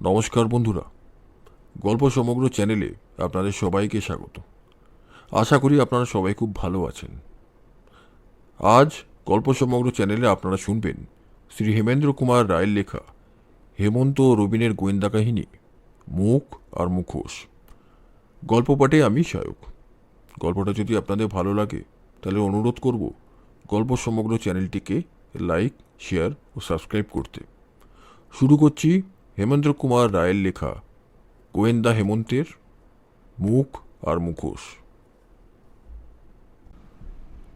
নমস্কার বন্ধুরা, গল্প সমগ্র চ্যানেলে আপনাদের সবাইকে স্বাগত। আশা করি আপনারা সবাই খুব ভালো আছেন। আজ গল্প সমগ্র চ্যানেলে আপনারা শুনবেন শ্রী হেমেন্দ্র কুমার রায়ের লেখা হেমন্ত ও রবিনের গোয়েন্দা কাহিনী মুখ আর মুখোশ। গল্প পাঠে আমি সায়ক। গল্পটা যদি আপনাদের ভালো লাগে তাহলে অনুরোধ করব গল্প সমগ্র চ্যানেলটিকে লাইক, শেয়ার ও সাবস্ক্রাইব করতে। শুরু করছি হেমেন্দ্র কুমার রায়ের লেখা গোয়েন্দা হেমন্তের মুখ আর মুখোশ।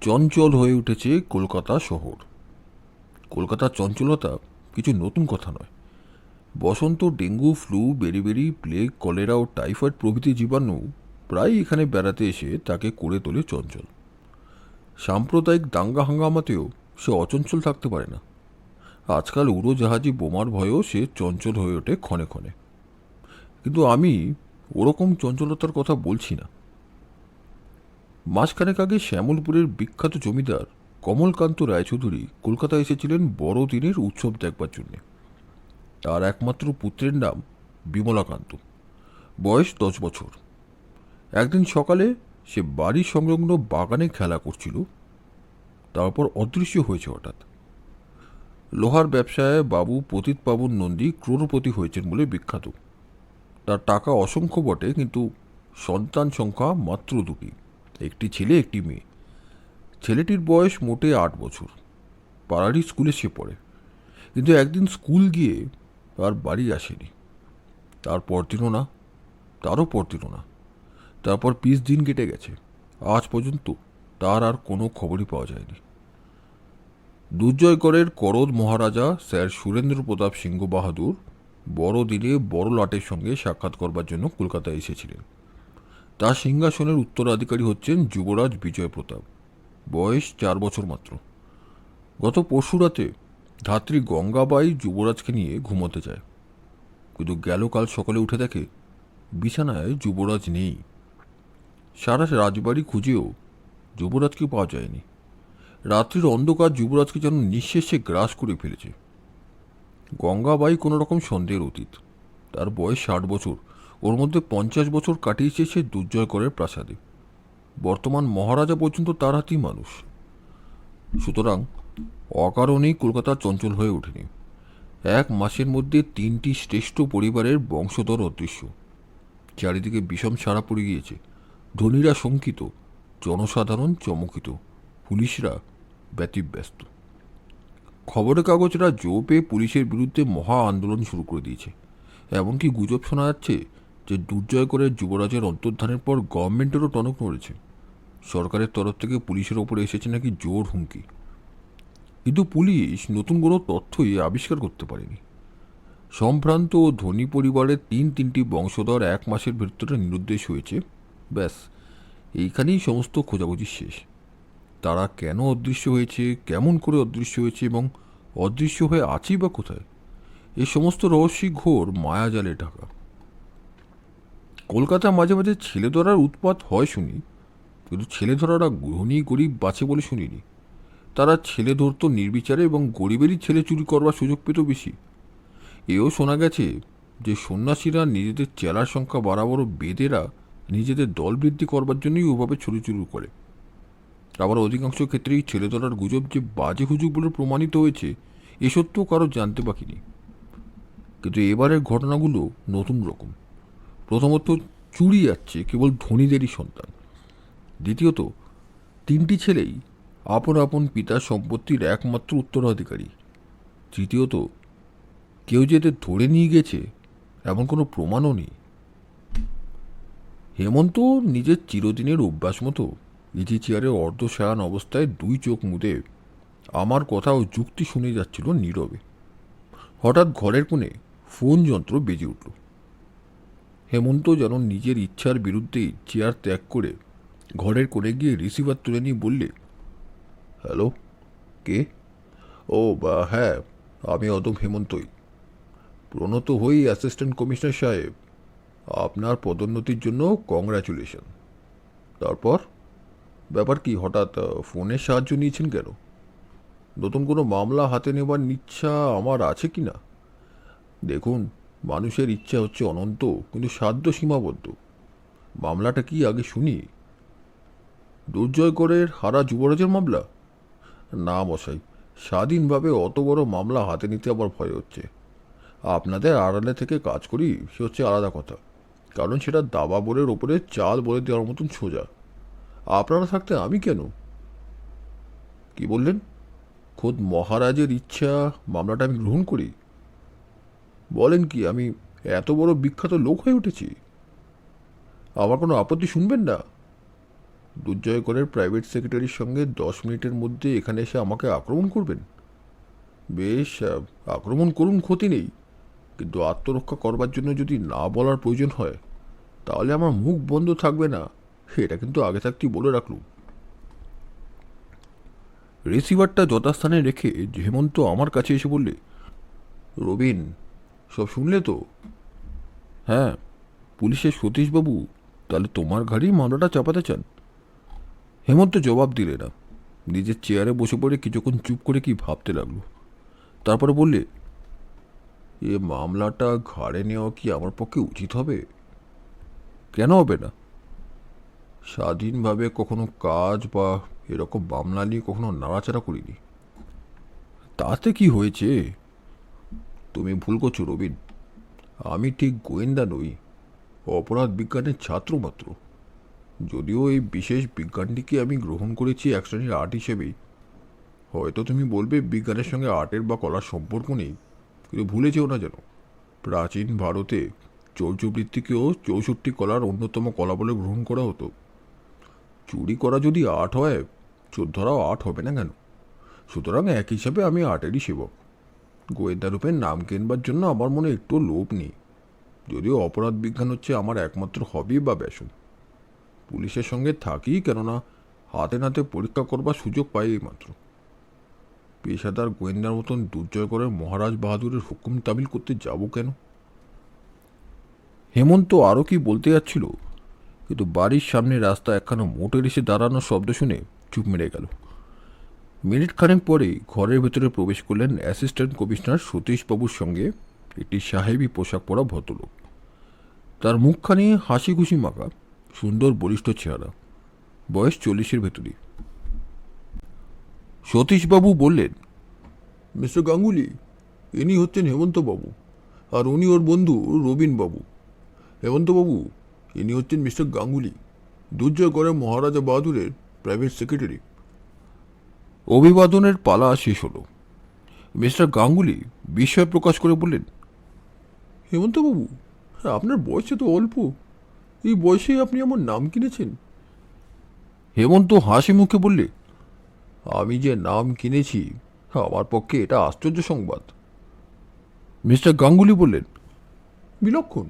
চঞ্চল হয়ে উঠেছে কলকাতা শহর। কলকাতার চঞ্চলতা কিছু নতুন কথা নয়। বসন্ত, dengue, flu, beriberi, plague, cholera ও টাইফয়েড প্রভৃতি জীবাণু প্রায় এখানে বেড়াতে এসে তাকে করে তোলে চঞ্চল। সাম্প্রদায়িক দাঙ্গা হাঙ্গামাতেও সে অচঞ্চল থাকতে পারে না। আজকাল উড়োজাহাজি বোমার ভয়েও সে চঞ্চল হয়ে ওঠে ক্ষণে ক্ষণে। কিন্তু আমি ওরকম চঞ্চলতার কথা বলছি না। মাসখানেক আগে শ্যামলপুরের বিখ্যাত জমিদার কমলকান্ত রায়চৌধুরী কলকাতায় এসেছিলেন বড়দিনের উৎসব দেখবার জন্যে। তার একমাত্র পুত্রের নাম বিমলাকান্ত, বয়স 10 বছর। একদিন সকালে সে বাড়ির সংলগ্ন বাগানে খেলা করছিল, তারপর অদৃশ্য হয়েছে হঠাৎ। লোহার ব্যবসায় বাবু পতিত পাবন নন্দী ক্রোড়পতি হয়েছেন বলে বিখ্যাত। তার টাকা অসংখ্য বটে, কিন্তু সন্তান সংখ্যা মাত্র 2টি, একটি ছেলে একটি মেয়ে। ছেলেটির বয়স মোটে 8 বছর। পাড়ারই স্কুলে সে পড়ে, কিন্তু একদিন স্কুল গিয়ে আর বাড়ি আসেনি। তার পরদিনও না, তারও পরদিনও না। তারপর 20 দিন কেটে গেছে, আজ পর্যন্ত তার আর কোনো খবরই পাওয়া যায়নি। দুর্জয়গড়ের করদ মহারাজা স্যার সুরেন্দ্র প্রতাপ সিংহ বাহাদুর বড়দিনে বড় লাটের সঙ্গে সাক্ষাৎ করবার জন্য কলকাতায় এসেছিলেন। তার সিংহাসনের উত্তরাধিকারী হচ্ছেন যুবরাজ বিজয় প্রতাপ, বয়স 4 বছর মাত্র। গত পরশু রাতে ধাত্রী গঙ্গাবাই যুবরাজকে নিয়ে ঘুমোতে যায়, কিন্তু গেল কাল সকালে উঠে দেখে বিছানায় যুবরাজ নেই। সারা রাজবাড়ি খুঁজেও যুবরাজকে পাওয়া যায়নি। রাত্রির অন্ধকার যুবরাজকে যেন নিঃশেষে গ্রাস করে ফেলেছে। গঙ্গাবাই কোনো রকম সন্দেহের অতীত। তার বয়স 60 বছর, ওর মধ্যে 50 বছর কাটিয়েছে সে দুর্জয়গড়ের প্রাসাদে। বর্তমান মহারাজা পর্যন্ত তার হাতেই মানুষ। সুতরাং অকারণেই কলকাতা চঞ্চল হয়ে ওঠেনি। 1 মাসের মধ্যে 3টি শ্রেষ্ঠ পরিবারের বংশধর অদৃশ্য। চারিদিকে বিষম ছাড়া পড়ে গিয়েছে। ধনীরা শঙ্কিত, জনসাধারণ চমকিত, পুলিশরা ব্যতিব্যস্ত। খবরের কাগজরা জো পেয়ে পুলিশের বিরুদ্ধে মহা আন্দোলন শুরু করে দিয়েছে। এমনকি গুজব শোনা যাচ্ছে যে দুর্জয়গড়ের যুবরাজের অন্তর্ধানের পর গভর্নমেন্টেরও টনক নড়েছে। সরকারের তরফ থেকে পুলিশের ওপরে এসেছে নাকি জোর হুমকি। কিন্তু পুলিশ নতুন কোনো তথ্যই আবিষ্কার করতে পারেনি। সম্ভ্রান্ত ও ধনী পরিবারের 3টি বংশধর 1 মাসের ভেতরে নিরুদ্দেশ হয়েছে। ব্যাস, এইখানেই সমস্ত খোঁজাখুঁজি শেষ। তারা কেন অদৃশ্য হয়েছে, কেমন করে অদৃশ্য হয়েছে এবং অদৃশ্য হয়ে আছেই বা কোথায়, এই সমস্ত রহস্যই ঘোর মায়াজালে ঢাকা। কলকাতা মাঝে মাঝে ছেলে ধরার উৎপাত হয় শুনি, কিন্তু ছেলে ধরারা ধনী গরিব বাঁচে বলে শুনিনি। তারা ছেলে ধরত নির্বিচারে এবং গরিবেরই ছেলে চুরি করবার সুযোগ পেত বেশি। এও শোনা গেছে যে সন্ন্যাসীরা নিজেদের চেলার সংখ্যা বাড়াবারও বেদেরা নিজেদের দল বৃদ্ধি করবার জন্যই ওভাবে ছুরি চুরি করে। আবার অধিকাংশ ক্ষেত্রেই ছেলে ধরার গুজব যে বাজে হুজুগ বলে প্রমাণিত হয়েছে এ সত্ত্বেও কারো জানতে বাকিনি। কিন্তু এবারের ঘটনাগুলো নতুন রকম। প্রথমত, চুরি যাচ্ছে কেবল ধনীদেরই সন্তান। দ্বিতীয়ত, 3টি ছেলেই আপন আপন পিতার সম্পত্তির একমাত্র উত্তরাধিকারী। তৃতীয়ত, কেউ যে এদের ধরে নিয়ে গেছে এমন কোনো প্রমাণও নেই। হেমন্ত নিজের চিরদিনের অভ্যাস মতো ইজি চেয়ারে অর্ধশায়ান অবস্থায় 2 চোখ মুদে আমার কথা ও যুক্তি শুনে যাচ্ছিল নীরবে। হঠাৎ ঘরের কোণে ফোন যন্ত্র বেজে উঠল। হেমন্ত যেন নিজের ইচ্ছার বিরুদ্ধেই চেয়ার ত্যাগ করে ঘরের কোণে গিয়ে রিসিভার তুলে নিয়ে বললে, হ্যালো, কে? ও হ্যাঁ, আমি অদম হেমন্তই। প্রণত হই অ্যাসিস্ট্যান্ট কমিশনার সাহেব, আপনার পদোন্নতির জন্য কংগ্রাচুলেশন। তারপর ব্যাপার কি, হঠাৎ ফোনের সাহায্য নিয়েছেন কেন? নতুন কোনো মামলা হাতে নেবার ইচ্ছা আমার আছে কি না? দেখুন, মানুষের ইচ্ছা হচ্ছে অনন্ত, কিন্তু সাধ্য সীমাবদ্ধ। মামলাটা কি আগে শুনি? দুর্জয়গড়ের হারা যুবরাজের মামলা? না মশাই, স্বাধীনভাবে অত বড় মামলা হাতে নিতে আবার ভয় হচ্ছে। আপনাদের আড়ালে থেকে কাজ করি সে হচ্ছে আলাদা কথা, কারণ সেটা দাবা বোর্ডের ওপরে চাল বলে দেওয়ার মতন সোজা। আপনারা থাকতে আমি কেন? কি বললেন? খোদ মহারাজের ইচ্ছা মামলাটা আমি গ্রহণ করি? বলেন কি, আমি এত বড় বিখ্যাত লোক হয়ে উঠেছি? আমার কোনো আপত্তি শুনবেন না? দুর্জয়গড়ের প্রাইভেট সেক্রেটারির সঙ্গে 10 মিনিটের মধ্যে এখানে এসে আমাকে আক্রমণ করবেন? বেশ, আক্রমণ করুন, ক্ষতি নেই। কিন্তু আত্মরক্ষা করবার জন্য যদি না বলার প্রয়োজন হয়, তাহলে আমার মুখ বন্ধ থাকবে না, এটা কিন্তু আগে থাকতেই বলে রাখলুম। রিসিভারটা যথাস্থানে রেখে হেমন্ত আমার কাছে এসে বললে, রবিন, সব শুনলে তো? হ্যাঁ। পুলিশের সতীশবাবু তাহলে তোমার ঘাড়েই মামলাটা চাপাতে চান? হেমন্ত জবাব দিলে না। নিজের চেয়ারে বসে পড়ে কিছুক্ষণ চুপ করে কি ভাবতে লাগলো। তারপরে বললে, এ মামলাটা ঘাড়ে নেওয়া কি আমার পক্ষে উচিত হবে? কেন হবে না? স্বাধীনভাবে কখনো কাজ বা এরকম মামলা নিয়ে কখনো নাড়াচাড়া করিনি। তাতে কি হয়েছে? তুমি ভুল করছো রবিন। আমি ঠিক গোয়েন্দা নই, অপরাধ বিজ্ঞানের ছাত্র মাত্র। যদিও এই বিশেষ বিজ্ঞানটিকে আমি গ্রহণ করেছি এক শ্রেণীর আর্ট হিসেবেই। হয়তো তুমি বলবে বিজ্ঞানের সঙ্গে আর্টের বা কলার সম্পর্ক নেই, কিন্তু ভুলে যেও না যেন প্রাচীন ভারতে চৌর্যবৃত্তিকেও 64 কলার অন্যতম কলা বলে গ্রহণ করা হতো। চুরি করা যদি আর্ট হয়, চোর ধরাও আর্ট হবে না কেন? সুতরাং এক হিসাবে আমি আর্টেরই সেবক। গোয়েন্দা রূপে নাম কেনবার জন্য আমার মনে একটু লোভ নেই, যদিও অপরাধ বিজ্ঞান হচ্ছে আমার একমাত্র হবি বা ব্যাসন। পুলিশের সঙ্গে থাকি কেননা হাতে নাতে পরীক্ষা করবার সুযোগ পাই এই মাত্র। পেশাদার গোয়েন্দার মতন দুর্জয়গড়ের মহারাজ বাহাদুরের হুকুম তামিল করতে যাব কেন? হেমন্ত আরও কি বলতে যাচ্ছিল, কিন্তু বাড়ির সামনে রাস্তা একখানা মোটর এসে দাঁড়ানোর শব্দ শুনে চুপ মেরে গেল। মিনিট খানেক পরেই ঘরের ভেতরে প্রবেশ করলেন অ্যাসিস্ট্যান্ট কমিশনার সতীশবাবুর সঙ্গে একটি সাহেবী পোশাক পরা ভদ্রলোক। তার মুখখানি হাসি খুশি মাখা, সুন্দর বলিষ্ঠ চেহারা, বয়স 40-এর ভেতরই। সতীশবাবু বললেন, মিস্টার গাঙ্গুলি, ইনি হচ্ছেন হেমন্তবাবু, আর উনি ওর বন্ধু রবিনবাবু। হেমন্তবাবু, ইনি হচ্ছেন মিস্টার গাঙ্গুলি, দুর্জয়গড়ের মহারাজা বাহাদুরের প্রাইভেট সেক্রেটারি। অভিবাদনের পালা শেষ হলো। মিস্টার গাঙ্গুলি বিস্ময় প্রকাশ করে বললেন, হেমন্তবাবু, আপনার বয়সে তো অল্প, এই বয়সেই আপনি আমার নাম কিনেছেন? হেমন্ত হাসি মুখে বললে, আমি যে নাম কিনেছি আমার পক্ষে এটা আশ্চর্য সংবাদ। মিস্টার গাঙ্গুলি বললেন, বিলক্ষণ।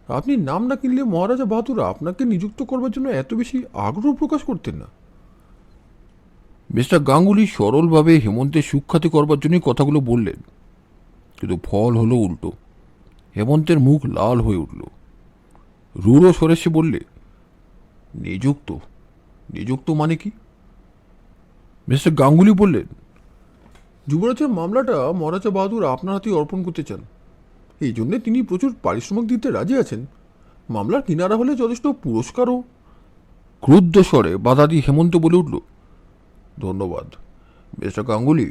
আপনি নাম না কিনলে মহারাজা বাহাদুর আপনাকে নিযুক্ত করবার জন্য এত বেশি আগ্রহ প্রকাশ করতেন না। মিস্টার গাঙ্গুলি সরলভাবে হেমন্তের সুখ্যাতি করবার জন্যই কথাগুলো বললেন, কিন্তু ফল হলো উল্টো। হেমন্তের মুখ লাল হয়ে উঠল। রূঢ় স্বরে সে বললে, নিযুক্ত? নিযুক্ত মানে কি? মিস্টার গাঙ্গুলি বললেন, যুবরাজের মামলাটা মহারাজা বাহাদুর আপনার হাতে অর্পণ করতে চান। এই জন্যে তিনি প্রচুর পারিশ্রমিক দিতে রাজি আছেন। মামলার কিনারা হলে যথেষ্ট পুরস্কারও। ক্রুদ্ধ স্বরে বাধা দিয়ে হেমন্ত বলে উঠল, ধন্যবাদ মিস্টার গাঙ্গুলি।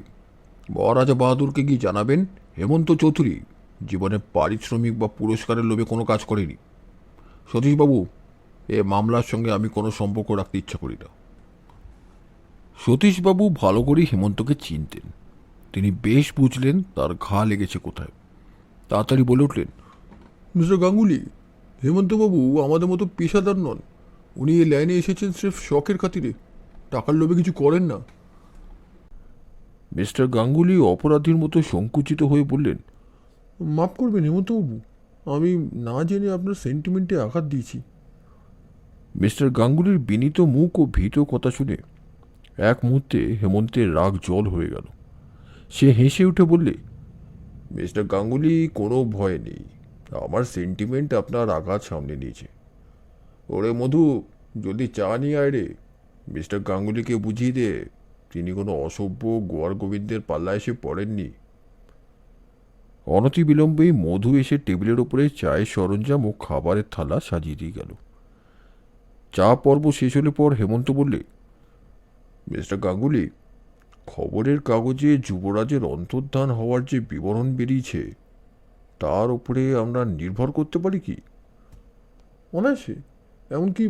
মহারাজা বাহাদুরকে গিয়ে জানাবেন হেমন্ত চৌধুরী জীবনে পারিশ্রমিক বা পুরস্কারের লোভে কোনো কাজ করেনি। সতীশবাবু, এ মামলার সঙ্গে আমি কোনো সম্পর্ক রাখতে ইচ্ছা করি না। সতীশবাবু ভালো করে হেমন্তকে চিনতেন। তিনি বেশ বুঝলেন তার ঘা লেগেছে কোথায়। তাড়াতাড়ি বলে উঠলেন, মিস্টার গাঙ্গুলি, হেমন্তবাবু আমাদের মতো পেশাদার নন। উনি এই লাইনে এসেছেন স্রেফ শখের খাতিরে, টাকার লোভে কিছু করেন না। মিস্টার গাঙ্গুলি অপরাধীর মতো সংকুচিত হয়ে বললেন, মাফ করবেন হেমন্তবাবু, আমি না জেনে আপনার সেন্টিমেন্টে আঘাত দিয়েছি। মিস্টার গাঙ্গুলির বিনীত মুখ ও ভীত কথা শুনে এক মুহূর্তে হেমন্তের রাগ জল হয়ে গেল। সে হেসে উঠে বললে, মিস্টার গাঙ্গুলি, কোনো ভয় নেই। আমার সেন্টিমেন্ট আপনার আঘাত সামনে নিয়েছে। ওরে মধু, যদি চা নিয়ে আয় রে। মিস্টার গাঙ্গুলিকে বুঝিয়ে দে তিনি কোনো অসভ্য গোয়ার গোবিন্দের পাল্লা এসে পড়েননি। অনতিবিলম্বেই মধু এসে টেবিলের ওপরে চায়ের সরঞ্জাম ও খাবারের থালা সাজিয়ে দিয়ে গেল। চা পর্ব শেষ হলে পর হেমন্ত বললে, মিস্টার গাঙ্গুলি, খবরের কাগজে যুবরাজের অন্তর্ধান হওয়ার যে বিবরণ বেরিয়েছে তার উপরে আমরা নির্ভর করতে পারি কি? অনায়াসে। এমনকি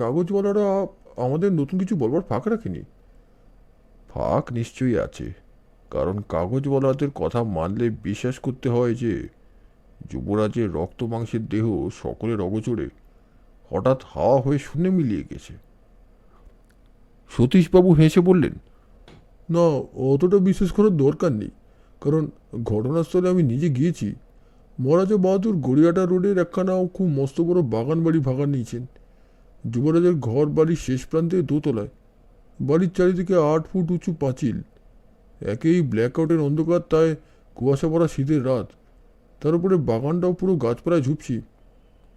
কাগজওয়ালারা আমাদের নতুন কিছু বলবার ফাঁক রাখেনি। ফাঁক নিশ্চয়ই আছে, কারণ কাগজওয়ালাদের কথা মানলে বিশ্বাস করতে হয় যে যুবরাজের রক্ত মাংসের দেহ সকলের অগোচরে হঠাৎ হাওয়া হয়ে শূন্যে মিলিয়ে গেছে। সতীশবাবু হেসে বললেন, না, অতটা বিশ্বাস করার দরকার নেই, কারণ ঘটনাস্থলে আমি নিজে গিয়েছি। মহারাজা বাহাদুর গড়িয়াটা রোডের একখানা খুব মস্ত বড় বাগান বাড়ি ভাড়া নিয়েছেন। যুবরাজের ঘর বাড়ির শেষ প্রান্তে দোতলায়। বাড়ির চারিদিকে 8 ফুট উঁচু পাঁচিল। একেই ব্ল্যাকআউটের অন্ধকার, তাই কুয়াশা পড়া শীতের রাত। তার উপরে বাগানটাও পুরো গাছপালায় ঝুপছি।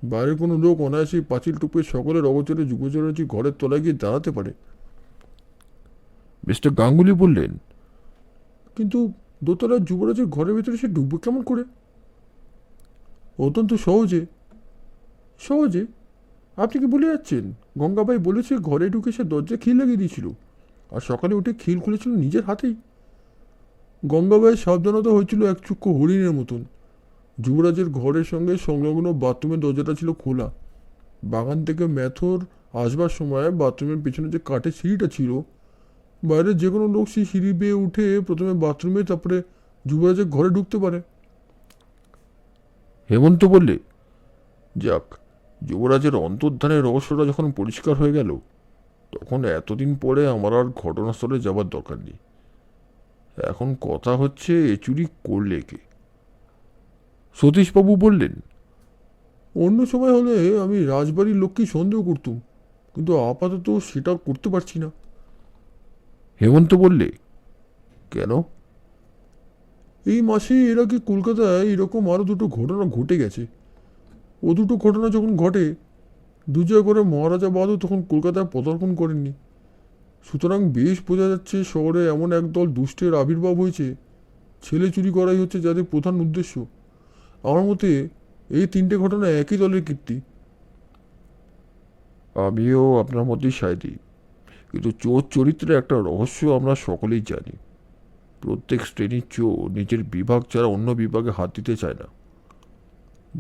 বাইরের কোনো লোক অনায়াসেই পাঁচিল টুপে সকলের অগোচরে যুবরাজের ঘরের তলায় গিয়ে দাঁড়াতে পারে। মিস্টার গাঙ্গুলি বললেন, কিন্তু দোতলার যুবরাজের ঘরের ভেতরে সে ঢুকবে কেমন করে? অত্যন্ত সহজে। সহজে? আপনি কি বলে যাচ্ছেন? গঙ্গাবাই বলেছে ঘরে ঢুকে সে দরজা খিল লাগিয়ে দিয়েছিল, আর সকালে উঠে খিল খুলেছিল নিজের হাতেই। গঙ্গাবাইয়ের সাবধানতা হয়েছিল একচক্ষু হরিণের মতন। যুবরাজের ঘরের সঙ্গে সংলগ্ন বাথরুমের দরজাটা ছিল খোলা। বাগান থেকে ম্যাথর আসবার সময় বাথরুমের পেছনে যে কাঠের সিঁড়িটা ছিল, বাইরের যে কোনো লোক সেই সিঁড়ি বেয়ে উঠে প্রথমে বাথরুমে, তারপরে যুবরাজের ঘরে ঢুকতে পারে। হেমন্ত বললে, যাক, যুবরাজের অন্তর্ধানের রহস্যটা যখন পরিষ্কার হয়ে গেল, তখন এতদিন পরে আমার আর ঘটনাস্থলে যাবার দরকার নেই। এখন কথা হচ্ছে এ চুরি করলে কে? সতীশবাবু বললেন, অন্য সময় হলে আমি রাজবাড়ির লোককেই সন্দেহ করতুম, কিন্তু আপাতত সেটা করতে পারছি না। হেমন্ত বললে, কেন? এই মাসে এর আগে কলকাতায় এরকম আরও দুটো ঘটনা ঘটে গেছে। ও দুটো ঘটনা যখন ঘটে, দুজয় করে মহারাজা বাহাদুর তখন কলকাতায় পদার্পণ করেননি। সুতরাং বেশ বোঝা যাচ্ছে শহরে এমন একদল দুষ্টের আবির্ভাব হয়েছে। ছেলে চুরি করাই হচ্ছে যাদের প্রধান উদ্দেশ্য। আমার মতে এই 3টে ঘটনা একই দলের কীর্তি। আমিও আপনার মধ্যেই সায় দিই, কিন্তু চোর চরিত্রে একটা রহস্য আমরা সকলেই জানি। প্রত্যেক শ্রেণীর চোর নিজের বিভাগ ছাড়া অন্য বিভাগে হাত দিতে চায় না।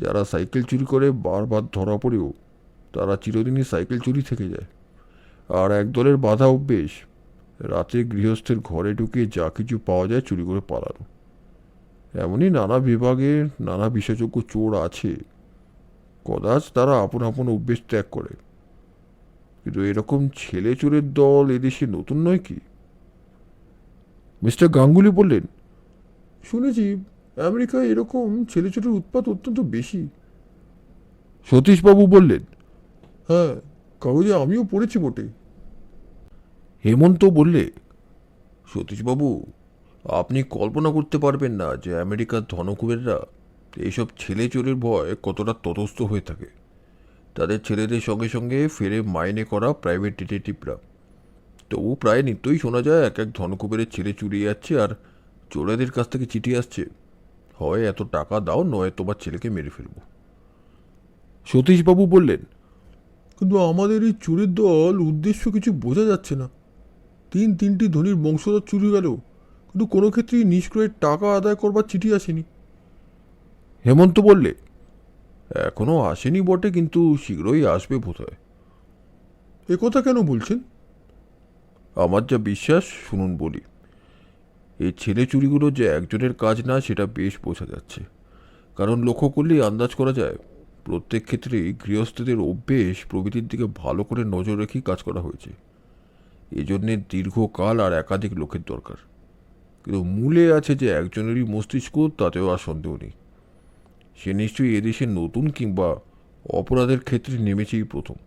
যারা সাইকেল চুরি করে বারবার ধরা পড়েও তারা চিরদিনই সাইকেল চুরি থেকে যায়। আর একদলের বাধা অভ্যেস রাতে গৃহস্থের ঘরে ঢুকে যা কিছু পাওয়া যায় চুরি করে পালানো। এমনই নানা বিভাগে নানা বিশেষজ্ঞ চোর আছে। কদাচ তারা আপন আপন অভ্যেস ত্যাগ করে, কিন্তু এরকম ছেলে চোরের দল এদেশে নতুন নয় কি? মিস্টার গাঙ্গুলি বললেন, শুনেছি আমেরিকায় এরকম ছেলে চোরের উৎপাত অত্যন্ত বেশি। সতীশবাবু বললেন, হ্যাঁ, কাগজে আমিও পড়েছি বটে। হেমন্ত বললে, সতীশবাবু, আপনি কল্পনা করতে পারবেন না যে আমেরিকার ধনকুবেররা এইসব ছেলে চোরের ভয় কতটা তটস্থ হয়ে থাকে। তাদের ছেলেদের সঙ্গে সঙ্গে ফেরে মাইনে করা প্রাইভেট ডিটেকটিভরা। তবু প্রায় নিত্যই শোনা যায় এক এক ধনকুবেরের ছেলে চুরিয়ে যাচ্ছে, আর চোরেদের কাছ থেকে চিঠি আসছে, হয় এত টাকা দাও, নয় তোমার ছেলেকে মেরে ফেলব। সতীশবাবু বললেন, কিন্তু আমাদের এই চোরের দল উদ্দেশ্য কিছু বোঝা যাচ্ছে না। 3টি ধনীর বংশধর চুরি গেল, কিন্তু কোনো ক্ষেত্রেই নিষ্ক্রয়ের টাকা আদায় করবার চিঠি আসেনি। হেমন্ত বললে, এখনো আসেনি বটে, কিন্তু শীঘ্রই আসবে বোধহয়। একথা কেন বলছেন? আমার যা বিশ্বাস, শুনুন বলি। এই ছেলে চুরিগুলো যে একজনের কাজ না সেটা বেশ বোঝা যাচ্ছে, কারণ লক্ষ্য করলেই আন্দাজ করা যায় প্রত্যেক ক্ষেত্রেই গৃহস্থদের অভ্যেস প্রভৃতির দিকে ভালো করে নজর রেখেই কাজ করা হয়েছে। এজন্যে দীর্ঘকাল আর একাধিক লোকের দরকার। কিন্তু মূলে আছে যে একজনেরই মস্তিষ্ক, তাতেও আর সন্দেহ নেই। সে নিশ্চয়ই এদেশে নতুন কিংবা অপরাধের ক্ষেত্রে নেমেছেই প্রথম,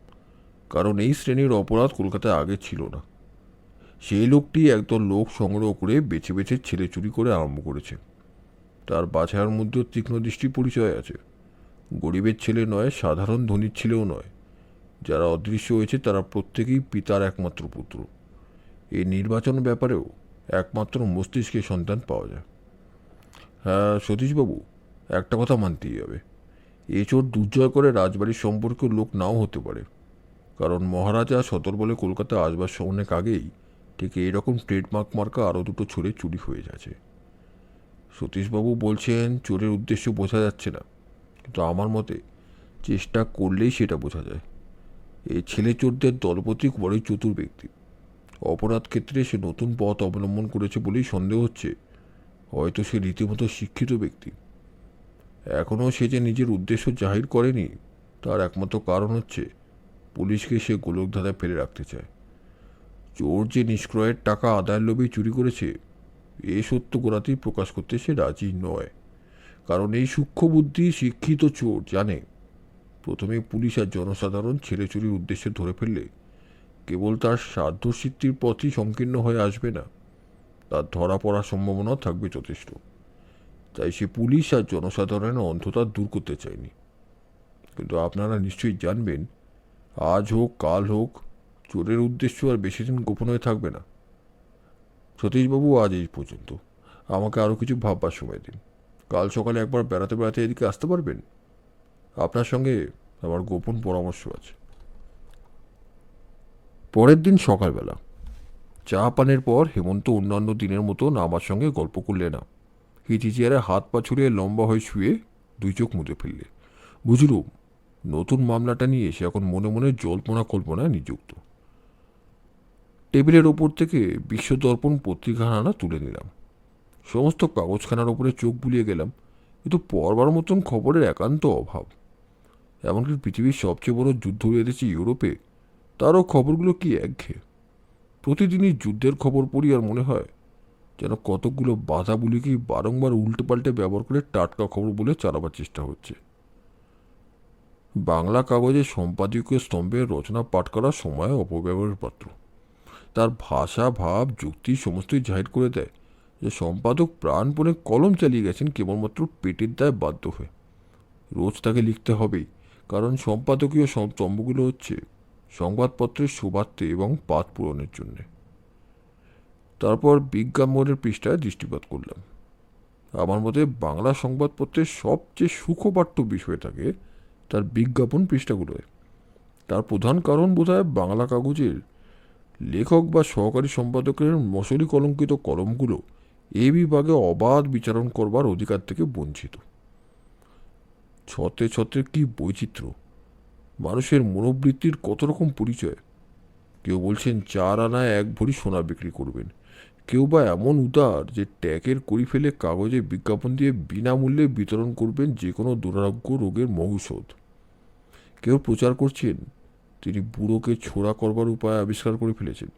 কারণ এই শ্রেণীর অপরাধ কলকাতায় আগে ছিল না। সেই লোকটি একদল লোক সংগ্রহ করে বেছে বেছে ছেলে চুরি করে আরম্ভ করেছে। তার বাছাইয়ের মধ্যেও তীক্ষ্ণ দৃষ্টির পরিচয় আছে। গরিবের ছেলে নয়, সাধারণ ধনীর ছেলেও নয়। যারা অদৃশ্য হয়েছে তারা প্রত্যেকেই পিতার একমাত্র পুত্র। এই নির্বাচন ব্যাপারেও একমাত্র মস্তিষ্কের সন্তান পাওয়া যায়। হ্যাঁ সতীশবাবু, একটা কথা মানতেই হবে, এ চোর দুর্জয় করে রাজবাড়ির সম্পর্কেও লোক নাও হতে পারে। কারণ মহারাজা সদরবলে কলকাতায় আসবার অনেক আগেই ঠিক এইরকম ট্রেডমার্ক মার্কা আরও দুটো চোরে চুরি হয়ে যাচ্ছে। সতীশবাবু বলছেন চোরের উদ্দেশ্য বোঝা যাচ্ছে না, কিন্তু আমার মতে চেষ্টা করলেই সেটা বোঝা যায়। এই ছেলে চোরদের দলপতি বড়ই চতুর ব্যক্তি। অপরাধ ক্ষেত্রে সে নতুন পথ অবলম্বন করেছে বলেই সন্দেহ হচ্ছে। হয়তো সে রীতিমতো শিক্ষিত ব্যক্তি। এখনও সে যে নিজের উদ্দেশ্য জাহির করেনি, তার একমাত্র কারণ হচ্ছে পুলিশকে সে গোলকধাঁধায় ফেলে রাখতে চায়। চোর যে নিষ্ক্রয়ের টাকা আদায়ের লোভেই চুরি করেছে, এ সত্য গোড়াতেই প্রকাশ করতে সে রাজি নয়। কারণ এই সূক্ষ্ম বুদ্ধি শিক্ষিত চোর জানে, প্রথমে পুলিশ আর জনসাধারণ ছেলে চুরির উদ্দেশ্যে ধরে ফেললে কেবল তার সাধ্যসিদ্ধির পথই সংকীর্ণ হয়ে আসবে না, তার ধরা পড়ার সম্ভাবনাও থাকবে যথেষ্ট। তাই সে পুলিশ আর জনসাধারণের অন্ধতা দূর করতে চায়নি। কিন্তু আপনারা নিশ্চয়ই জানবেন, আজ হোক কাল হোক চোরের উদ্দেশ্য আর বেশি দিন গোপন হয়ে থাকবে না। সতীশবাবু আজ এই পর্যন্ত, আমাকে আরও কিছু ভাববার সময় দিন। কাল সকালে একবার বেড়াতে বেড়াতে এদিকে আসতে পারবেন? আপনার সঙ্গে আমার গোপন পরামর্শ আছে। পরের দিন সকালবেলা চা পানের পর হেমন্ত অন্যান্য দিনের মতো আমার সঙ্গে গল্প করলে না। হিচি চেয়ারে হাত পা ছুড়িয়ে লম্বা হয়ে শুয়ে দুই চোখ মুজে ফেললে। বুঝলুম নতুন মামলাটা নিয়ে সে এখন মনে মনে জল্পনা কল্পনায় নিযুক্ত। টেবিলের ওপর থেকে বিশ্বদর্পণ পত্রিকাখানা তুলে নিলাম। সমস্ত কাগজখানার ওপরে চোখ বুলিয়ে গেলাম, কিন্তু পড়বার মতন খবরের একান্ত অভাব। এমনকি পৃথিবীর সবচেয়ে বড় যুদ্ধ বেঁধেছে ইউরোপে, তারও খবরগুলো কি একঘেয়ে। প্রতিদিনই যুদ্ধের খবর পড়ি আর মনে হয় যেন কতকগুলো বাধাগুলিকেই বারংবার উল্টে পাল্টে ব্যবহার করে টাটকা খবর বলে চালাবার চেষ্টা হচ্ছে। বাংলা কাগজে সম্পাদকীয় স্তম্ভে রচনা পাঠ করার সময় অপব্যবহারের পাত্র। তার ভাষা ভাব যুক্তি সমস্তই জাহির করে দেয় যে সম্পাদক প্রাণপণে কলম চালিয়ে গেছেন কেবলমাত্র পেটের দায় বাধ্য হয়ে। রোজ তাকে লিখতে হবেই, কারণ সম্পাদকীয় স্তম্ভগুলো হচ্ছে সংবাদপত্রের শোভার্থে এবং পাত পূরণের জন্যে। তারপর বিজ্ঞাপনের পৃষ্ঠায় দৃষ্টিপাত করলাম। আমার মতে বাংলা সংবাদপত্রের সবচেয়ে সুখপাঠ্য বিষয় থাকে তার বিজ্ঞাপন পৃষ্ঠাগুলোয়। তার প্রধান কারণ বোধহয় বাংলা কাগজের লেখক বা সহকারী সম্পাদকের মশলি কলঙ্কিত কলমগুলো এ বিভাগে অবাধ বিচারণ করবার অধিকার থেকে বঞ্চিত। ছত্রে ছত্রে কি বৈচিত্র্য, মানুষের মনোবৃত্তির কত রকম পরিচয়। কেউ বলছেন 4 আনায় 1 ভরি সোনা বিক্রি করবেন, কেউ বা এমন উদার যে ট্যাগের করি ফেলে কাগজে বিজ্ঞাপন দিয়ে বিনামূল্যে বিতরণ করবেন যে কোনো দুরারোগ্য রোগের মহৌষধ। কেউ প্রচার করছেন তিনি বুড়োকে ছোড়া করবার উপায় আবিষ্কার করে ফেলেছেন।